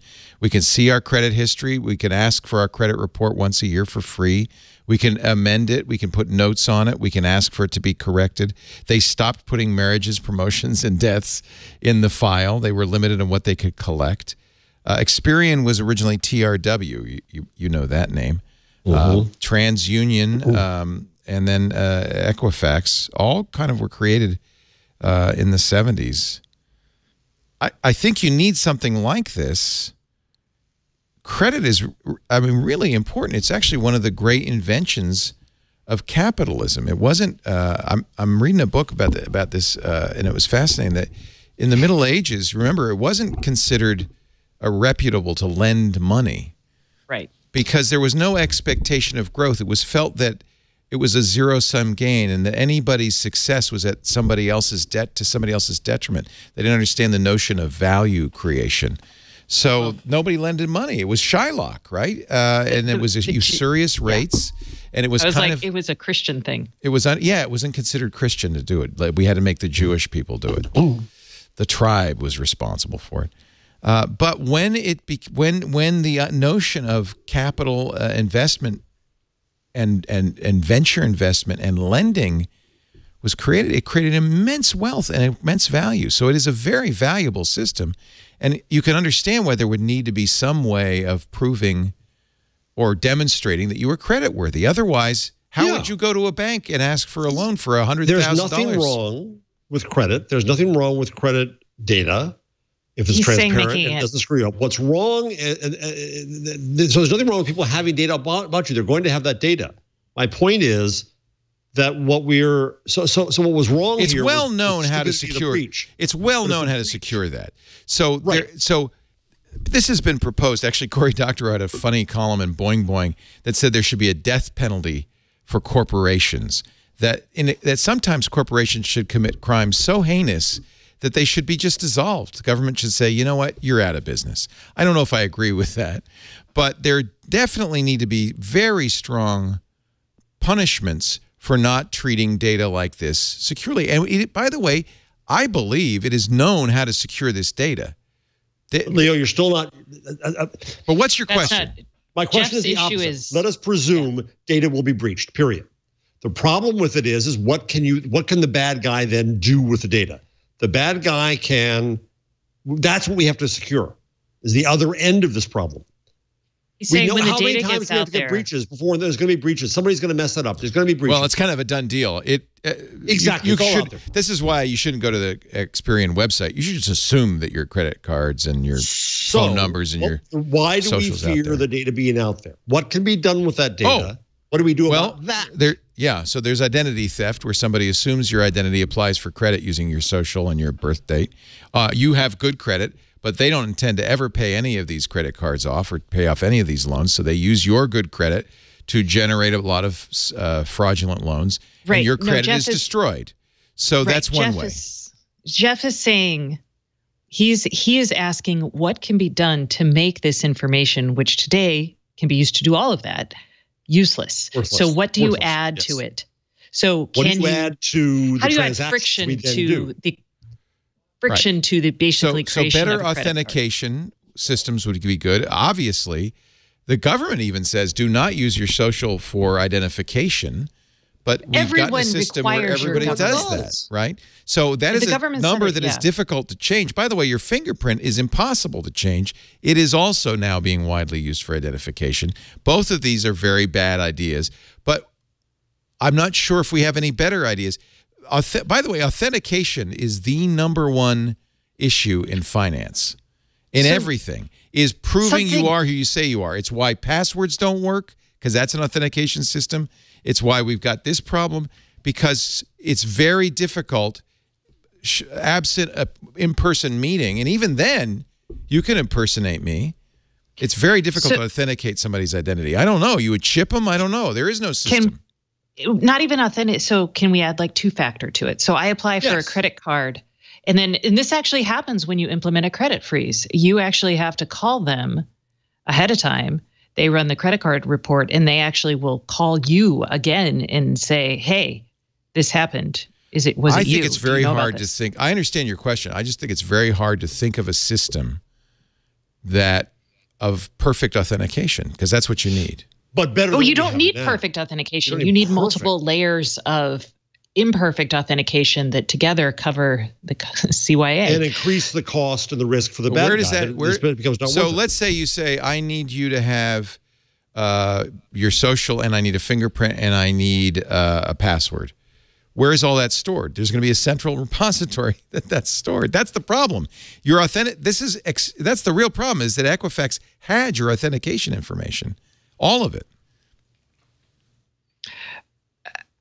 see our credit history. We can ask for our credit report once a year for free. We can amend it. We can put notes on it. We can ask for it to be corrected. They stopped putting marriages, promotions, and deaths in the file. They were limited on what they could collect. Experian was originally TRW. You know that name. TransUnion, and then Equifax, all kind of were created in the 70s. I think you need something like this. Credit is, I mean, really important. It's actually one of the great inventions of capitalism. It wasn't. I'm reading a book about this, and it was fascinating that in the Middle Ages, remember, it wasn't considered reputable to lend money, right? Because there was no expectation of growth. It was felt that it was a zero-sum gain, and that anybody's success was at somebody else's detriment. They didn't understand the notion of value creation. So nobody lended money. It was Shylock, right? And it was usurious rates, and it was it was a Christian thing. It was it wasn't considered Christian to do it. Like, we had to make the Jewish people do it. The tribe was responsible for it. But when the notion of capital investment and venture investment and lending was created, it created immense wealth and immense value. So it is a very valuable system. And you can understand why there would need to be some way of proving or demonstrating that you were creditworthy. Otherwise, how would you go to a bank and ask for a loan for $100,000? There's nothing wrong with credit. There's nothing wrong with credit data. If it's transparent, it doesn't screw you up. What's wrong? So there's nothing wrong with people having data about you. They're going to have that data. My point is that what we're what was wrong. It's well known how to secure. It's well known how to secure that. So so this has been proposed. Actually, Cory Doctorow had a funny column in Boing Boing that said there should be a death penalty for corporations. That sometimes corporations should commit crimes so heinous that they should be just dissolved. The government should say, you know what, you're out of business. I don't know if I agree with that, but there definitely need to be very strong punishments for not treating data like this securely. And by the way, I believe it is known how to secure this data. Leo, you're still not. But what's your question? My question is the opposite. Let us presume data will be breached, period. The problem with it is what can the bad guy then do with the data? The bad guy that's what we have to secure, is the other end of this problem. We know how many times we have to get breaches before there's going to be breaches. Somebody's going to mess that up. There's going to be breaches. Well, it's kind of a done deal. Exactly. This is why you shouldn't go to the Experian website. You should just assume that your credit cards and your phone numbers and your socials. Why do we fear the data being out there? What can be done with that data? What do we do about that? Yeah, so there's identity theft where somebody assumes your identity, applies for credit using your social and your birth date. You have good credit, but they don't intend to ever pay any of these credit cards off or pay off any of these loans, so they use your good credit to generate a lot of fraudulent loans, and your credit is destroyed. So that's one way. Jeff is saying he is asking what can be done to make this information, which today can be used to do all of that, useless. Worthless. So what do you add to it? So what do you add to the how do you add friction to the friction to the basically creation so better of a authentication systems would be good. Obviously, the government even says do not use your social for identification. But we've got a system where everybody does that, right? So that is a number that is difficult to change. By the way, your fingerprint is impossible to change. It is also now being widely used for identification. Both of these are very bad ideas, but I'm not sure if we have any better ideas. By the way, authentication is the #1 issue in finance, in everything, is proving you are who you say you are. It's why passwords don't work, because that's an authentication system. It's why we've got this problem, because it's very difficult, absent an in-person meeting, and even then, you can impersonate me. It's very difficult to authenticate somebody's identity. I don't know. You would chip them? I don't know. There is no system. Not even authentic. So can we add like two-factor to it? So I apply for a credit card, and this actually happens when you implement a credit freeze. You actually have to call them ahead of time. They run the credit card report, and they actually will call you again and say, "Hey, this happened. Was it you?" I think it's very hard to think. I understand your question. I just think it's very hard to think of a system of perfect authentication, because that's what you need. But better. Oh, you don't need perfect authentication. You need multiple layers of imperfect authentication that together cover the CYA and increase the cost and the risk for the bad guy. Where does that? It becomes not so let's say you say, I need you to have your social, and I need a fingerprint, and I need a password. Where is all that stored? There's going to be a central repository that's stored. That's the problem. Your authentic. That's the real problem, is that Equifax had your authentication information, all of it.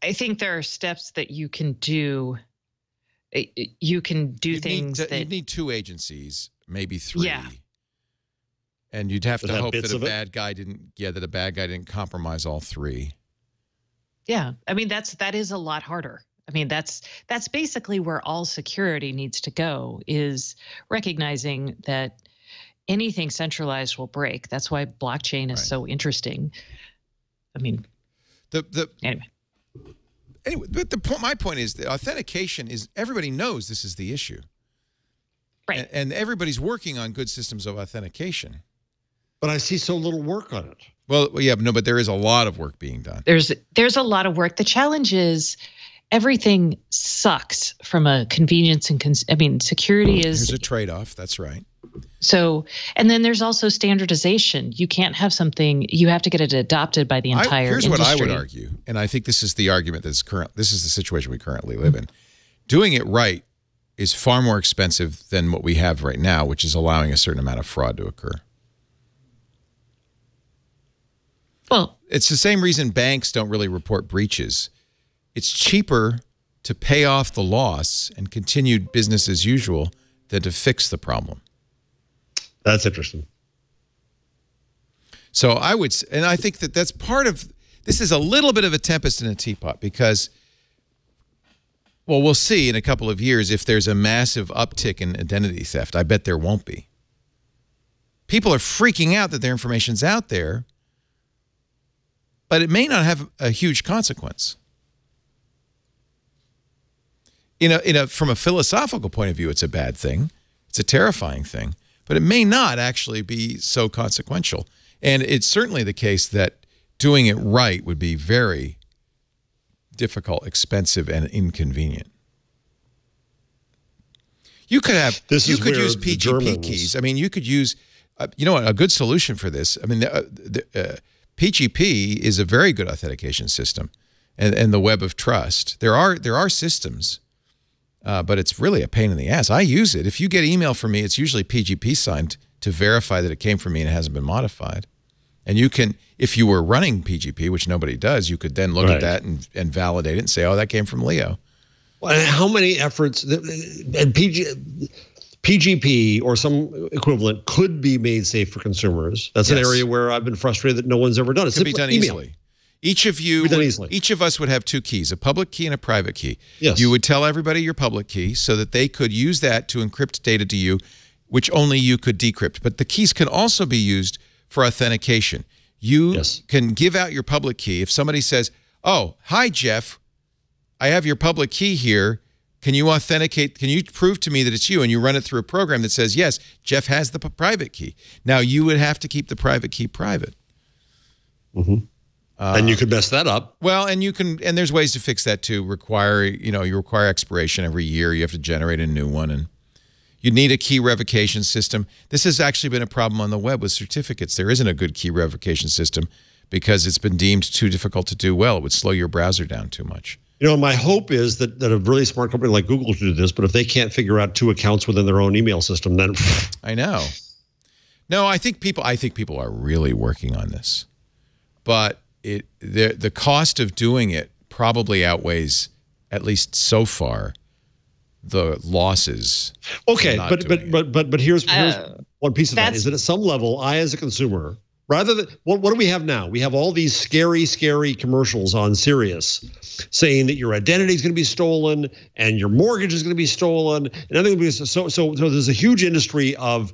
I think there are steps that you can do. You can do things that you'd need 2 agencies, maybe 3. Yeah. And you'd have to hope that a bad guy didn't compromise all 3. Yeah. I mean, that is a lot harder. I mean, that's basically where all security needs to go, is recognizing that anything centralized will break. That's why blockchain is so interesting. I mean, Anyway, but my point is that authentication is, everybody knows this is the issue. Right. And everybody's working on good systems of authentication. But I see so little work on it. Well, yeah, no, but there is a lot of work being done. There's a lot of work. The challenge is everything sucks from a convenience and security is. There's a trade-off. That's right. So, and then there's also standardization. You can't have something, you have to get it adopted by the entire industry. Here's what I would argue, and I think this is the argument this is the situation we currently live in. Doing it right is far more expensive than what we have right now, which is allowing a certain amount of fraud to occur. Well, it's the same reason banks don't really report breaches. It's cheaper to pay off the loss and continue business as usual than to fix the problem. That's interesting. So I think that that's part of, this is a little bit of a tempest in a teapot, because, well, we'll see in a couple of years if there's a massive uptick in identity theft. I bet there won't be. People are freaking out that their information's out there, but it may not have a huge consequence. From a philosophical point of view, it's a bad thing. It's a terrifying thing. But it may not actually be so consequential. And it's certainly the case that doing it right would be very difficult, expensive, and inconvenient. You could have, you could use PGP keys. I mean, you could use, you know what, a good solution for this. I mean, PGP is a very good authentication system, and the web of trust. There are systems. But it's really a pain in the ass. I use it. If you get email from me, it's usually PGP signed to verify that it came from me and it hasn't been modified. And you can, if you were running PGP, which nobody does, you could then look at that and validate it and say, oh, that came from Leo. Well, and how many efforts and PGP or some equivalent could be made safe for consumers? That's an area where I've been frustrated that no one's ever done it. It could be done easily. Each of us would have two keys, a public key and a private key. Yes. You would tell everybody your public key so that they could use that to encrypt data to you, which only you could decrypt. But the keys can also be used for authentication. You can give out your public key. If somebody says, oh, hi, Jeff, I have your public key here. Can you authenticate? Can you prove to me that it's you? And you run it through a program that says, yes, Jeff has the private key. Now, you would have to keep the private key private. And you could mess that up. Well, and you can, and there's ways to fix that too. You require expiration every year. You have to generate a new one, and you need a key revocation system. This has actually been a problem on the web with certificates. There isn't a good key revocation system because it's been deemed too difficult to do well. It would slow your browser down too much. You know, my hope is that a really smart company like Google should do this, but if they can't figure out 2 accounts within their own email system, then I know. No, I think people are really working on this, but the cost of doing it probably outweighs, at least so far, the losses. Okay, but here's one piece of that is that at some level, I as a consumer, rather than what do we have now? We have all these scary commercials on Sirius saying that your identity is going to be stolen and your mortgage is going to be stolen and everything. So there's a huge industry of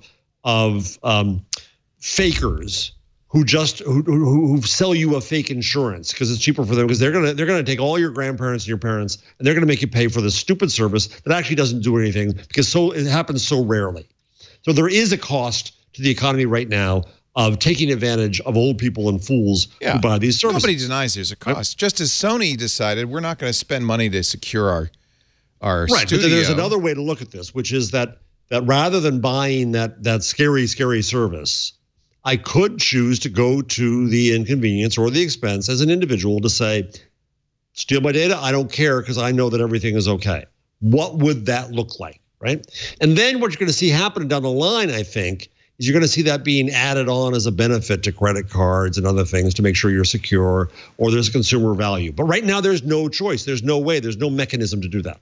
fakers who sell you a fake insurance because it's cheaper for them, because they're gonna take all your grandparents and your parents and they're gonna make you pay for this stupid service that actually doesn't do anything because it happens so rarely. So there is a cost to the economy right now of taking advantage of old people and fools who buy these services. Nobody denies there's a cost. Just as Sony decided we're not going to spend money to secure our studio. But then there's another way to look at this, which is that rather than buying that scary service, I could choose to go to the inconvenience or the expense as an individual to say, steal my data, I don't care because I know that everything is okay. What would that look like, right? And then what you're going to see happening down the line, I think, is you're going to see that being added on as a benefit to credit cards and other things to make sure you're secure, or there's consumer value. But right now, there's no choice. There's no way. There's no mechanism to do that.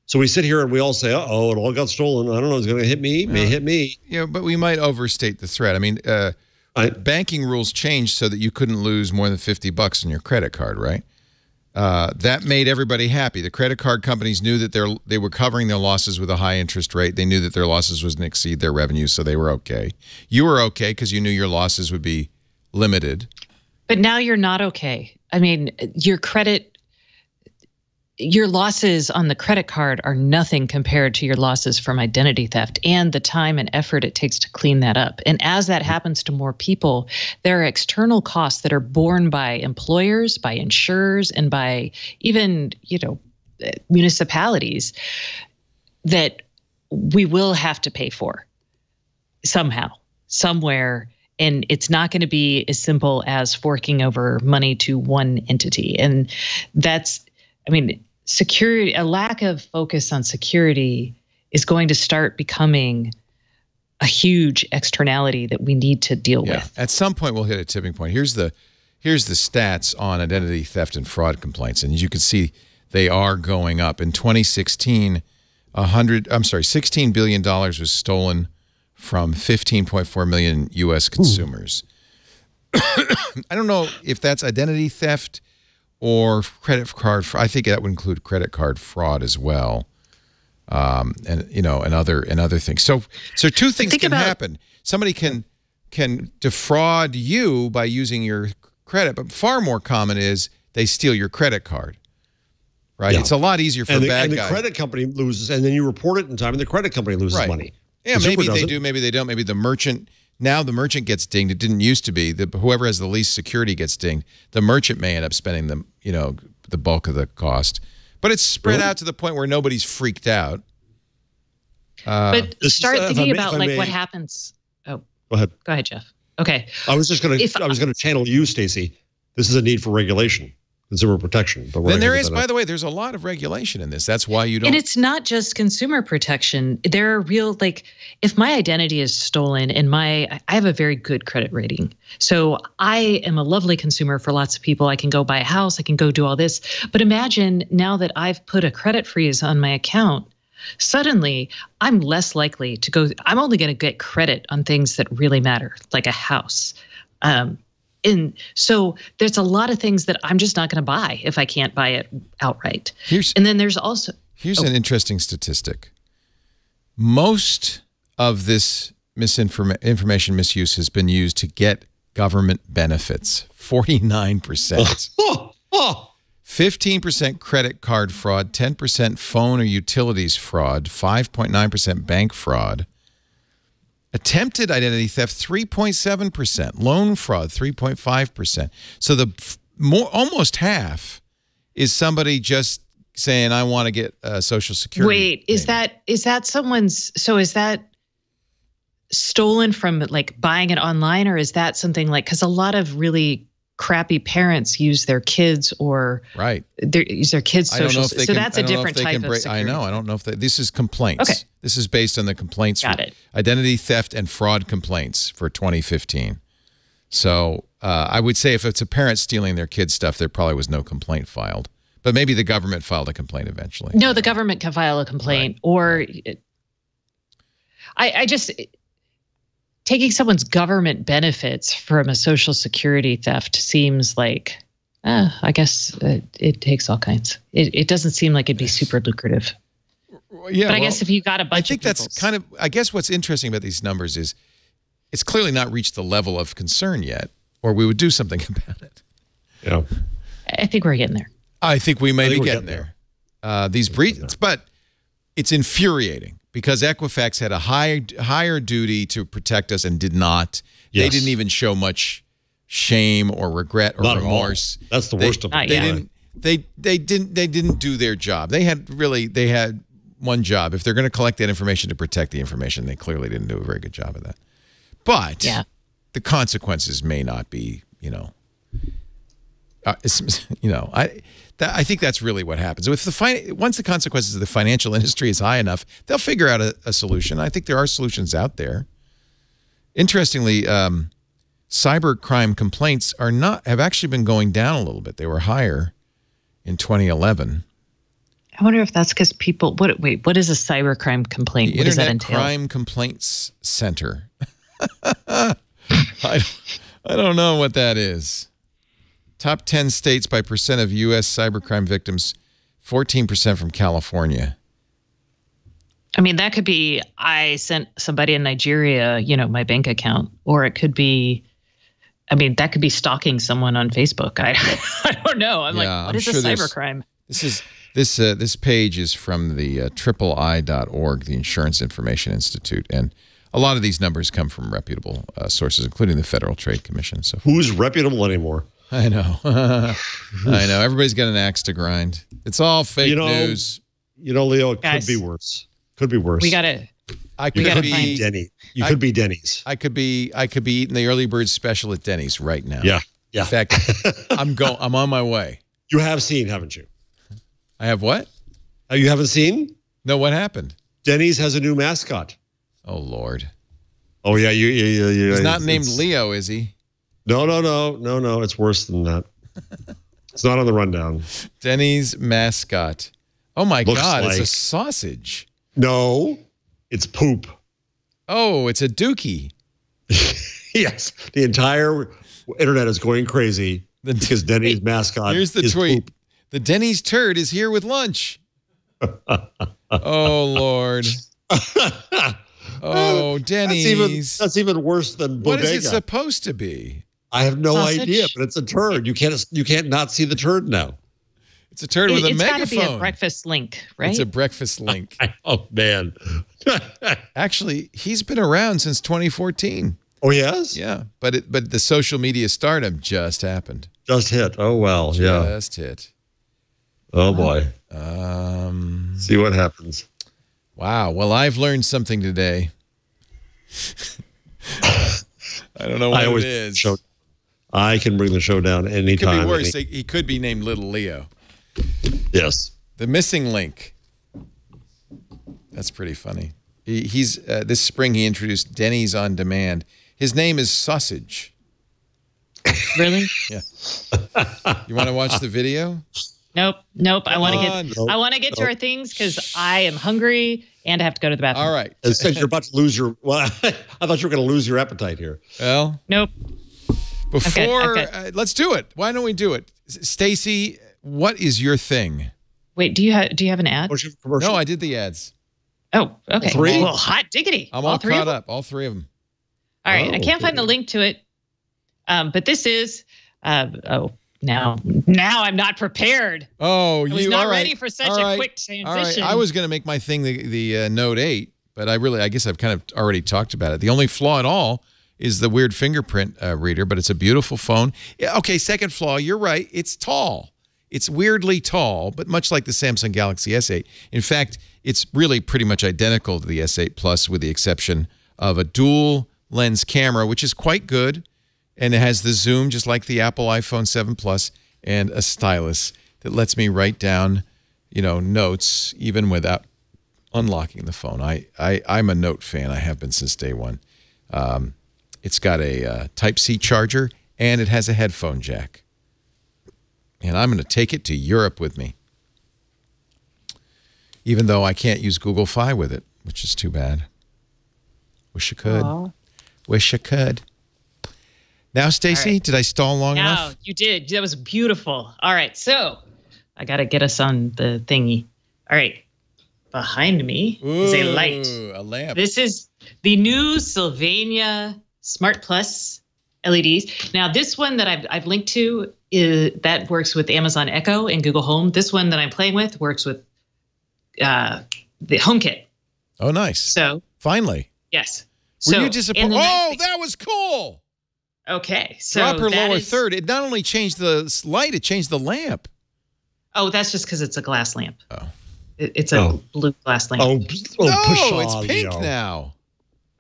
So we sit here and we all say, uh-oh, it all got stolen. I don't know, it's going to hit me, may hit me. Yeah, but we might overstate the threat. I mean, banking rules changed so that you couldn't lose more than $50 on your credit card, right? That made everybody happy. The credit card companies knew that they were covering their losses with a high interest rate. They knew that their losses was going to exceed their revenue, so they were okay. You were okay because you knew your losses would be limited. But now you're not okay. I mean, your losses on the credit card are nothing compared to your losses from identity theft and the time and effort it takes to clean that up. And as that happens to more people, there are external costs that are borne by employers, by insurers, and by even, municipalities that we will have to pay for somehow, somewhere. And it's not going to be as simple as forking over money to one entity. And security, a lack of focus on security is going to start becoming a huge externality that we need to deal with. At some point, we'll hit a tipping point. Here's the stats on identity theft and fraud complaints. And as you can see, they are going up. In 2016, $16 billion was stolen from 15.4 million U.S. consumers. I don't know if that's identity theft or credit card. I think that would include credit card fraud as well, and other things. So two things can happen. Somebody can defraud you by using your credit, but far more common is they steal your credit card. Right? Yeah. It's a lot easier for a bad guy. And the credit company loses, and then you report it in time, and the credit company loses money. Yeah, maybe they do, maybe they don't. Maybe the merchant. Now the merchant gets dinged. It didn't used to be. Whoever has the least security gets dinged. The merchant may end up spending the bulk of the cost. But it's spread out to the point where nobody's freaked out. But start thinking about what happens. Oh, go ahead, Jeff. Okay. I was going to channel you, Stacey. This is a need for regulation. consumer protection. But then there is, by the way, there's a lot of regulation in this. That's why you don't. And it's not just consumer protection. There are real, like, if my identity is stolen and I have a very good credit rating. So I am a lovely consumer for lots of people. I can go buy a house. I can go do all this. But imagine now that I've put a credit freeze on my account, suddenly I'm less likely to go. I'm only going to get credit on things that really matter, like a house. And so there's a lot of things that I'm just not going to buy if I can't buy it outright. And then there's also... Here's an interesting statistic. Most of this information misuse has been used to get government benefits. 49%. 15% credit card fraud, 10% phone or utilities fraud, 5.9% bank fraud. Attempted identity theft, 3.7%. Loan fraud, 3.5%. So almost half is somebody just saying, "I want to get Social Security." Wait, is that someone's? So is that stolen from like buying it online, or is that something like? Because a lot of really crappy parents use their kids or use their kids' social. So that's a different type of security. I know. I don't know if this is complaints. Okay. This is based on the complaints. Got it. Identity theft and fraud complaints for 2015. So I would say if it's a parent stealing their kids' stuff, there probably was no complaint filed. But maybe the government filed a complaint eventually. No, the government can file a complaint, or I just. Taking someone's government benefits from a Social Security theft seems like, I guess it takes all kinds. It doesn't seem like it'd be super lucrative. Yeah, but I guess if you got a bunch of that's kind of, I guess what's interesting about these numbers is it's clearly not reached the level of concern yet, or we would do something about it. Yeah. I think we're getting there. I think we may be getting there. These breaches, but it's infuriating. Because Equifax had a higher duty to protect us and did not. Yes. They didn't even show much shame or regret or remorse. That's the worst of it. They didn't do their job. They had one job. If they're going to collect that information to protect the information, they clearly didn't do a very good job of that. But the consequences may not be, I think that's really what happens. Once the consequences of the financial industry is high enough, they'll figure out a solution. I think there are solutions out there. Interestingly, cybercrime complaints have actually been going down a little bit. They were higher in 2011. I wonder if that's because people. What is a cybercrime complaint? What does that entail? Internet Crime Complaints Center. I don't know what that is. Top 10 states by percent of U.S. cybercrime victims, 14% from California. I mean, that could be I sent somebody in Nigeria, my bank account, or it could be, that could be stalking someone on Facebook. I don't know. I'm what is a cybercrime? This page is from the III.org, the Insurance Information Institute, and a lot of these numbers come from reputable sources, including the Federal Trade Commission. So who's reputable anymore? I know. I know. Everybody's got an axe to grind. It's all fake news. Leo, it could be worse. Could be worse. We got to. I could be Denny. You could be Denny's. I could be eating the early bird special at Denny's right now. Yeah. In fact, I'm on my way. You have seen, haven't you? I have what? You haven't seen? No, what happened? Denny's has a new mascot. Oh Lord. Oh yeah, you. He's not named Leo, is he? No. It's worse than that. It's not on the rundown. Denny's mascot. Oh my God, like, it's a sausage. No, it's poop. Oh, it's a dookie. Yes, the entire internet is going crazy because Denny's mascot. Here's the tweet. Poop. The Denny's turd is here with lunch. Oh Lord. Oh, Denny's. That's even worse than Bodega. What is it supposed to be? I have no idea, but it's a turd. You can't not see the turd now. It's a turd with a megaphone. It's got to be a breakfast link, right? It's a breakfast link. Oh man. Actually, he's been around since 2014. Oh, yes? Yeah, but the social media stardom just happened. Just hit. Oh well, just hit. Oh boy. See what happens. Wow. Well, I've learned something today. I don't know what it is. I can bring the show down anytime. It could be worse. He could be named Little Leo. Yes. The missing link. That's pretty funny. He's this spring he introduced Denny's on demand. His name is Sausage. Really? Yeah. You want to watch the video? Nope. I want to get to our things because I am hungry and I have to go to the bathroom. All right. It says you're about to lose your. Well, I thought you were going to lose your appetite here. Well. Nope. Before, okay. Let's do it. Why don't we do it? Stacy, what is your thing? Wait, do you have an ad? No, I did the ads. Oh, okay. Three? Well, hot diggity. I'm all caught up. All three of them. All right. I can't find the link to it. But this is, now I'm not prepared. Oh, I was not ready for such a quick transition. All right. I was going to make my thing the Note 8, but I guess I've kind of already talked about it. The only flaw at all is the weird fingerprint reader, but it's a beautiful phone. Yeah, okay, second flaw, you're right. It's tall. It's weirdly tall, but much like the Samsung Galaxy S8. In fact, it's really pretty much identical to the S8 Plus with the exception of a dual lens camera, which is quite good. And it has the zoom, just like the Apple iPhone 7 Plus, and a stylus that lets me write down, notes even without unlocking the phone. I'm a Note fan. I have been since day one. It's got a Type-C charger, and it has a headphone jack. And I'm going to take it to Europe with me, even though I can't use Google Fi with it, which is too bad. Wish I could. Aww. Wish I could. Now, Stacy, right. Did I stall long enough? No, you did. That was beautiful. All right, so I got to get us on the thingy. All right, behind me is a light. A lamp. This is the new Sylvania Smart Plus LEDs. Now, this one that I've linked to that works with Amazon Echo and Google Home. This one that I'm playing with works with the HomeKit. Oh, nice. So finally, yes. Were you disappointed? Oh, that was cool. Okay, so drop her lower third. It not only changed the light, it changed the lamp. Oh, that's just because it's a glass lamp. Oh, it's a blue glass lamp. No, it's pink now.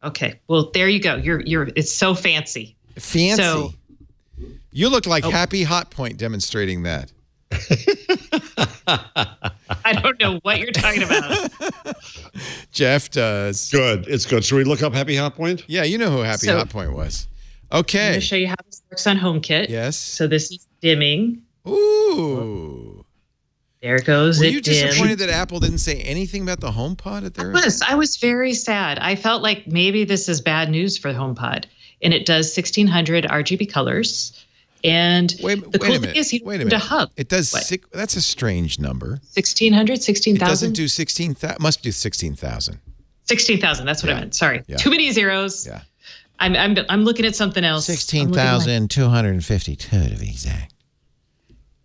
Okay, well there you go. You're. It's so fancy. Fancy. So, you look like Happy Hot Point demonstrating that. I don't know what you're talking about. Jeff does. Good. It's good. Should we look up Happy Hot Point? Yeah, you know who Happy Hot Point was. Okay. I'm going to show you how this works on HomeKit. Yes. So this is dimming. Ooh. There goes. Were you disappointed that Apple didn't say anything about the HomePod at their? I was very sad. I felt like maybe this is bad news for the HomePod, and it does 1600 RGB colors. And wait a minute. Wait a minute. Hub. It does. That's a strange number. 1600, 16,000. It doesn't do 16,000. Must do 16,000. 16,000. That's what I meant. Sorry. Yeah. Too many zeros. Yeah. I'm looking at something else. 16,252 to be exact.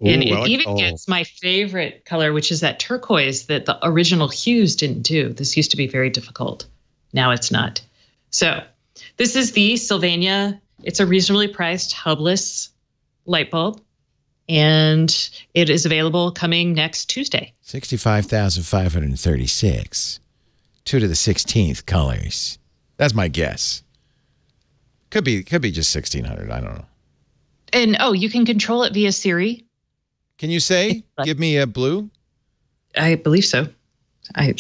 And it even gets my favorite color, which is that turquoise that the original hues didn't do. This used to be very difficult. Now it's not. So this is the Sylvania. It's a reasonably priced hubless light bulb, and it is available coming next Tuesday. 65,536. 2 to the 16th colors. That's my guess. Could be just 1,600. I don't know. And you can control it via Siri. Can you say, give me a blue? I believe so. I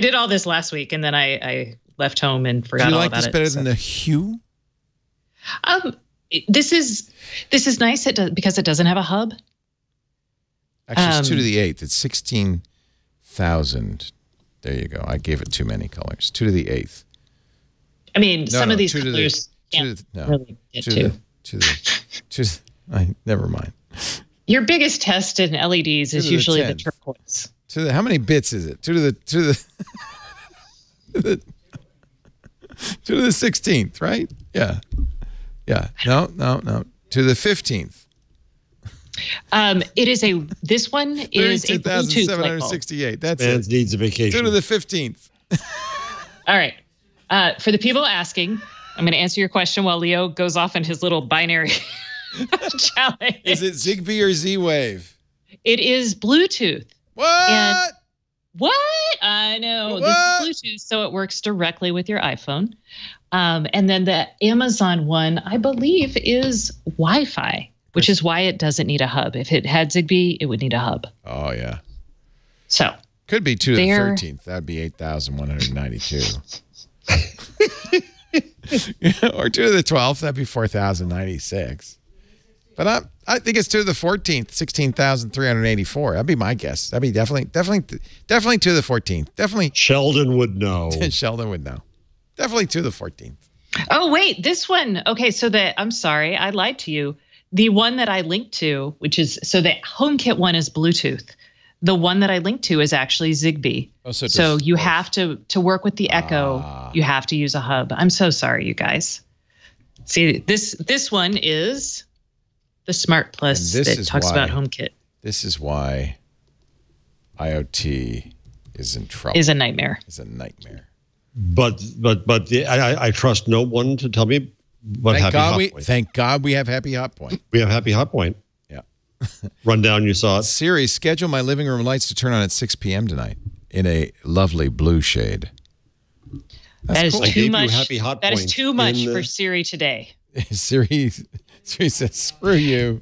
did all this last week, and then I left home and forgot all about it. Do you like this better than the Hue? This is nice. It does, because it doesn't have a hub. Actually, it's 2 to the 8th. It's 16,000. There you go. I gave it too many colors. 2 to the 8th. I mean, some of these colors really get to. Never mind. Your biggest test in LEDs is usually the turquoise. How many bits is it? 2 to the 16th, right? Yeah. Yeah. No. 2 to the 15th. It is this one is a Bluetooth 32,768. That's Man's needs a vacation. 2 to the 15th. All right. For the people asking, I'm going to answer your question while Leo goes off in his little binary challenge. Is it Zigbee or Z-Wave? It is Bluetooth. What? What? I know. What? This is Bluetooth, so it works directly with your iPhone. And then the Amazon one, I believe, is Wi-Fi, which is why it doesn't need a hub. If it had Zigbee, it would need a hub. Oh, yeah. So could be 2 to the 13th. That'd be 8,192. Or 2 to the 12th. That'd be 4,096. But I think it's 2 to the 14th, 16,384. That'd be my guess. That'd be definitely 2 to the 14th. Definitely. Sheldon would know. Sheldon would know. Definitely 2 to the 14th. Oh, wait, this one. Okay, so I'm sorry, I lied to you. The one that I linked to, which is, so the HomeKit one is Bluetooth. The one that I linked to is actually Zigbee. Oh, so you have to work with the Echo, you have to use a hub. I'm so sorry, you guys. See, this one is the Smart Plus that talks about HomeKit. This is why IoT is in trouble. Is a nightmare. Is a nightmare. But I trust no one to tell me what Happy Hot Point. Thank God we have Happy Hot Point. We have Happy Hot Point. Yeah. Rundown, you saw it. Siri, schedule my living room lights to turn on at 6 p.m. tonight in a lovely blue shade. That is cool. too much. That is too much for Siri today. Siri says, screw you.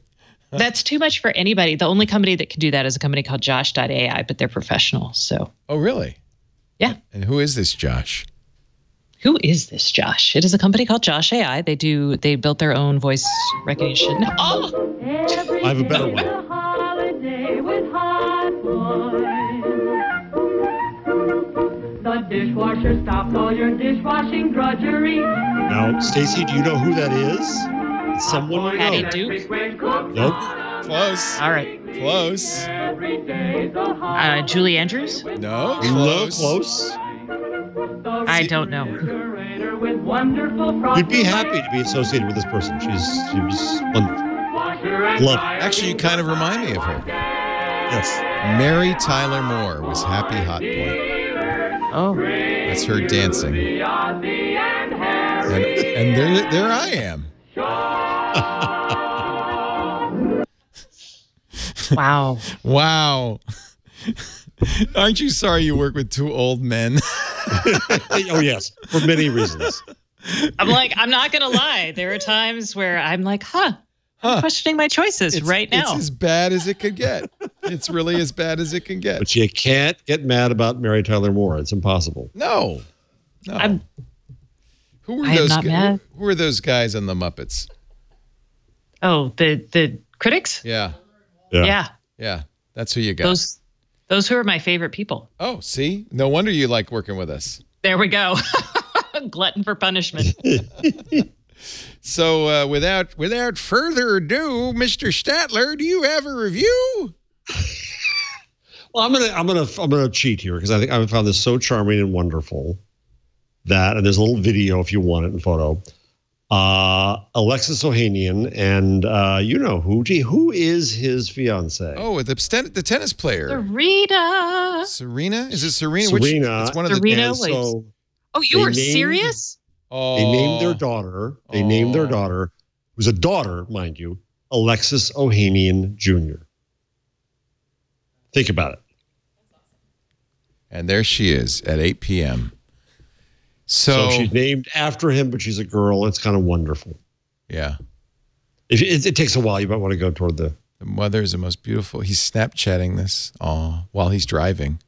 That's too much for anybody. The only company that can do that is a company called Josh.ai, but they're professional. So. Oh, really? Yeah. And who is this Josh? Who is this Josh? It is a company called Josh AI. They built their own voice recognition. Oh, I have a better one. The dishwasher stopped all your dishwashing drudgery. Now, Stacy, do you know who that is? It's someone you know. Patty Duke? Nope. Close. All right. Close. Julie Andrews? No. Close. Close. I don't know. You'd be happy to be associated with this person. She's wonderful. Love her. Actually, you kind of remind me of her. Yes. Mary Tyler Moore was Happy Hot Point. Oh. That's her dancing. And there I am. Wow. Wow. Aren't you sorry you work with 2 old men? Oh, yes. For many reasons. I'm not going to lie. There are times where I'm like, I'm questioning my choices right now. It's as bad as it could get. It's really as bad as it can get. But you can't get mad about Mary Tyler Moore. It's impossible. No. Who were those guys on the Muppets? Oh, the critics? Yeah. Yeah. That's who you got. Those who are my favorite people. Oh, see? No wonder you like working with us. There we go. Glutton for punishment. So without further ado, Mr. Statler, do you have a review? Well, I'm gonna cheat here because I think I found this so charming and wonderful and there's a little video if you want it in photo. Alexis Ohanian and you know who is his fiance? Oh, the tennis player. Serena. Is it Serena? Serena. It's one of Serena the. So, you were serious? They named their daughter. Who's a daughter, mind you, Alexis Ohanian Jr. Think about it. And there she is at 8 p.m. So she's named after him, but she's a girl. It's kind of wonderful. Yeah. It takes a while. You might want to go toward the mother is the most beautiful. He's Snapchatting this while he's driving.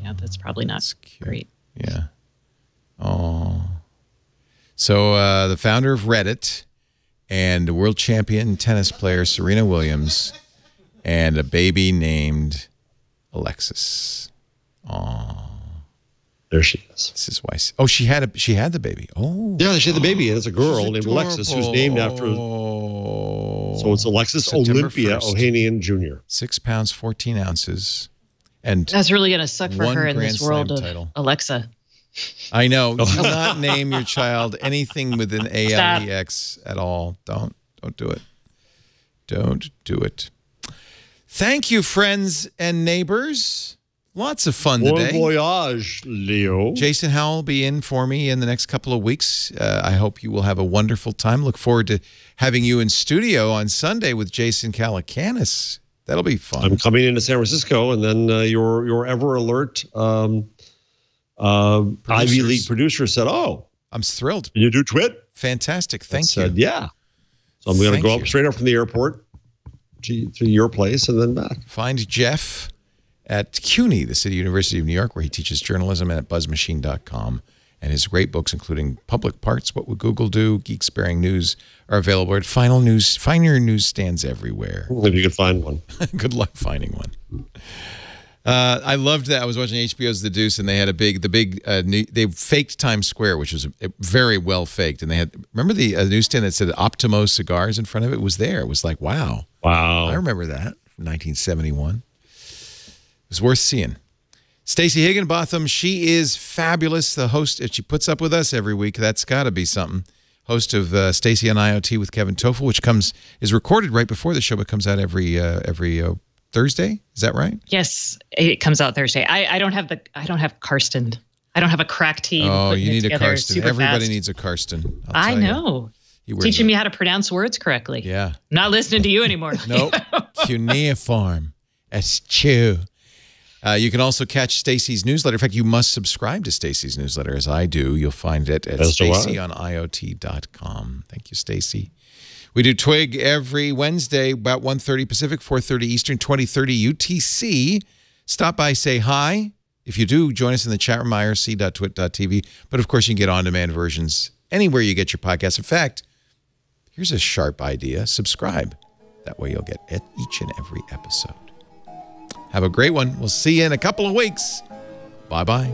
Yeah, that's probably not great. Yeah. Oh. So the founder of Reddit and world champion tennis player Serena Williams and a baby named Alexis. Oh. There she is. This is why. Oh, she had the baby. Oh. Yeah, she had the baby, and it's a girl named Alexis who's named after. So it's Alexis September Olympia 1st. Ohanian Jr. 6 pounds 14 ounces, and that's really gonna suck for her in this world of title. Alexa. I know. Do not name your child anything with an ALEX at all. Don't do it. Don't do it. Thank you, friends and neighbors. Lots of fun today. Bon voyage, Leo. Jason Howell will be in for me in the next couple of weeks. I hope you will have a wonderful time. Look forward to having you in studio on Sunday with Jason Calacanis. That'll be fun. I'm coming into San Francisco, and then your ever alert Ivy League producer said, "Oh, I'm thrilled. Can you do Twit?" Fantastic. Thank you. Said, yeah. So I'm going to go up straight up from the airport to your place and then back. Find Jeff at CUNY, the City University of New York, where he teaches journalism, and at buzzmachine.com. And his great books, including Public Parts, What Would Google Do, Geek Sparing News, are available at finer newsstands everywhere. If you could find one. Good luck finding one. I loved that. I was watching HBO's The Deuce, and they had they faked Times Square, which was very well faked. And they had, remember the newsstand that said Optimo Cigars in front of it was there. It was like, wow. Wow. I remember that from 1971. It was worth seeing. Stacey Higginbotham, she is fabulous. The host, she puts up with us every week. That's got to be something. Host of Stacey on IoT with Kevin Toffel, which is recorded right before the show, but comes out every Thursday. Is that right? Yes, it comes out Thursday. I don't have Karsten. I don't have a crack team. Oh, you need a Karsten. Everybody needs a Karsten. I know. Teaching me how to pronounce words correctly. Yeah. Not listening to you anymore. Nope. Cuneiform. Eschew. You can also catch Stacey's newsletter. In fact, you must subscribe to Stacey's newsletter, as I do. You'll find it at staceyoniot.com. Thank you, Stacey. We do Twig every Wednesday, about 1:30 Pacific, 4:30 Eastern, 20:30 UTC. Stop by, say hi. If you do, join us in the chat room, irc.twit.tv. But, of course, you can get on-demand versions anywhere you get your podcasts. In fact, here's a sharp idea. Subscribe. That way you'll get each and every episode. Have a great one. We'll see you in a couple of weeks. Bye-bye.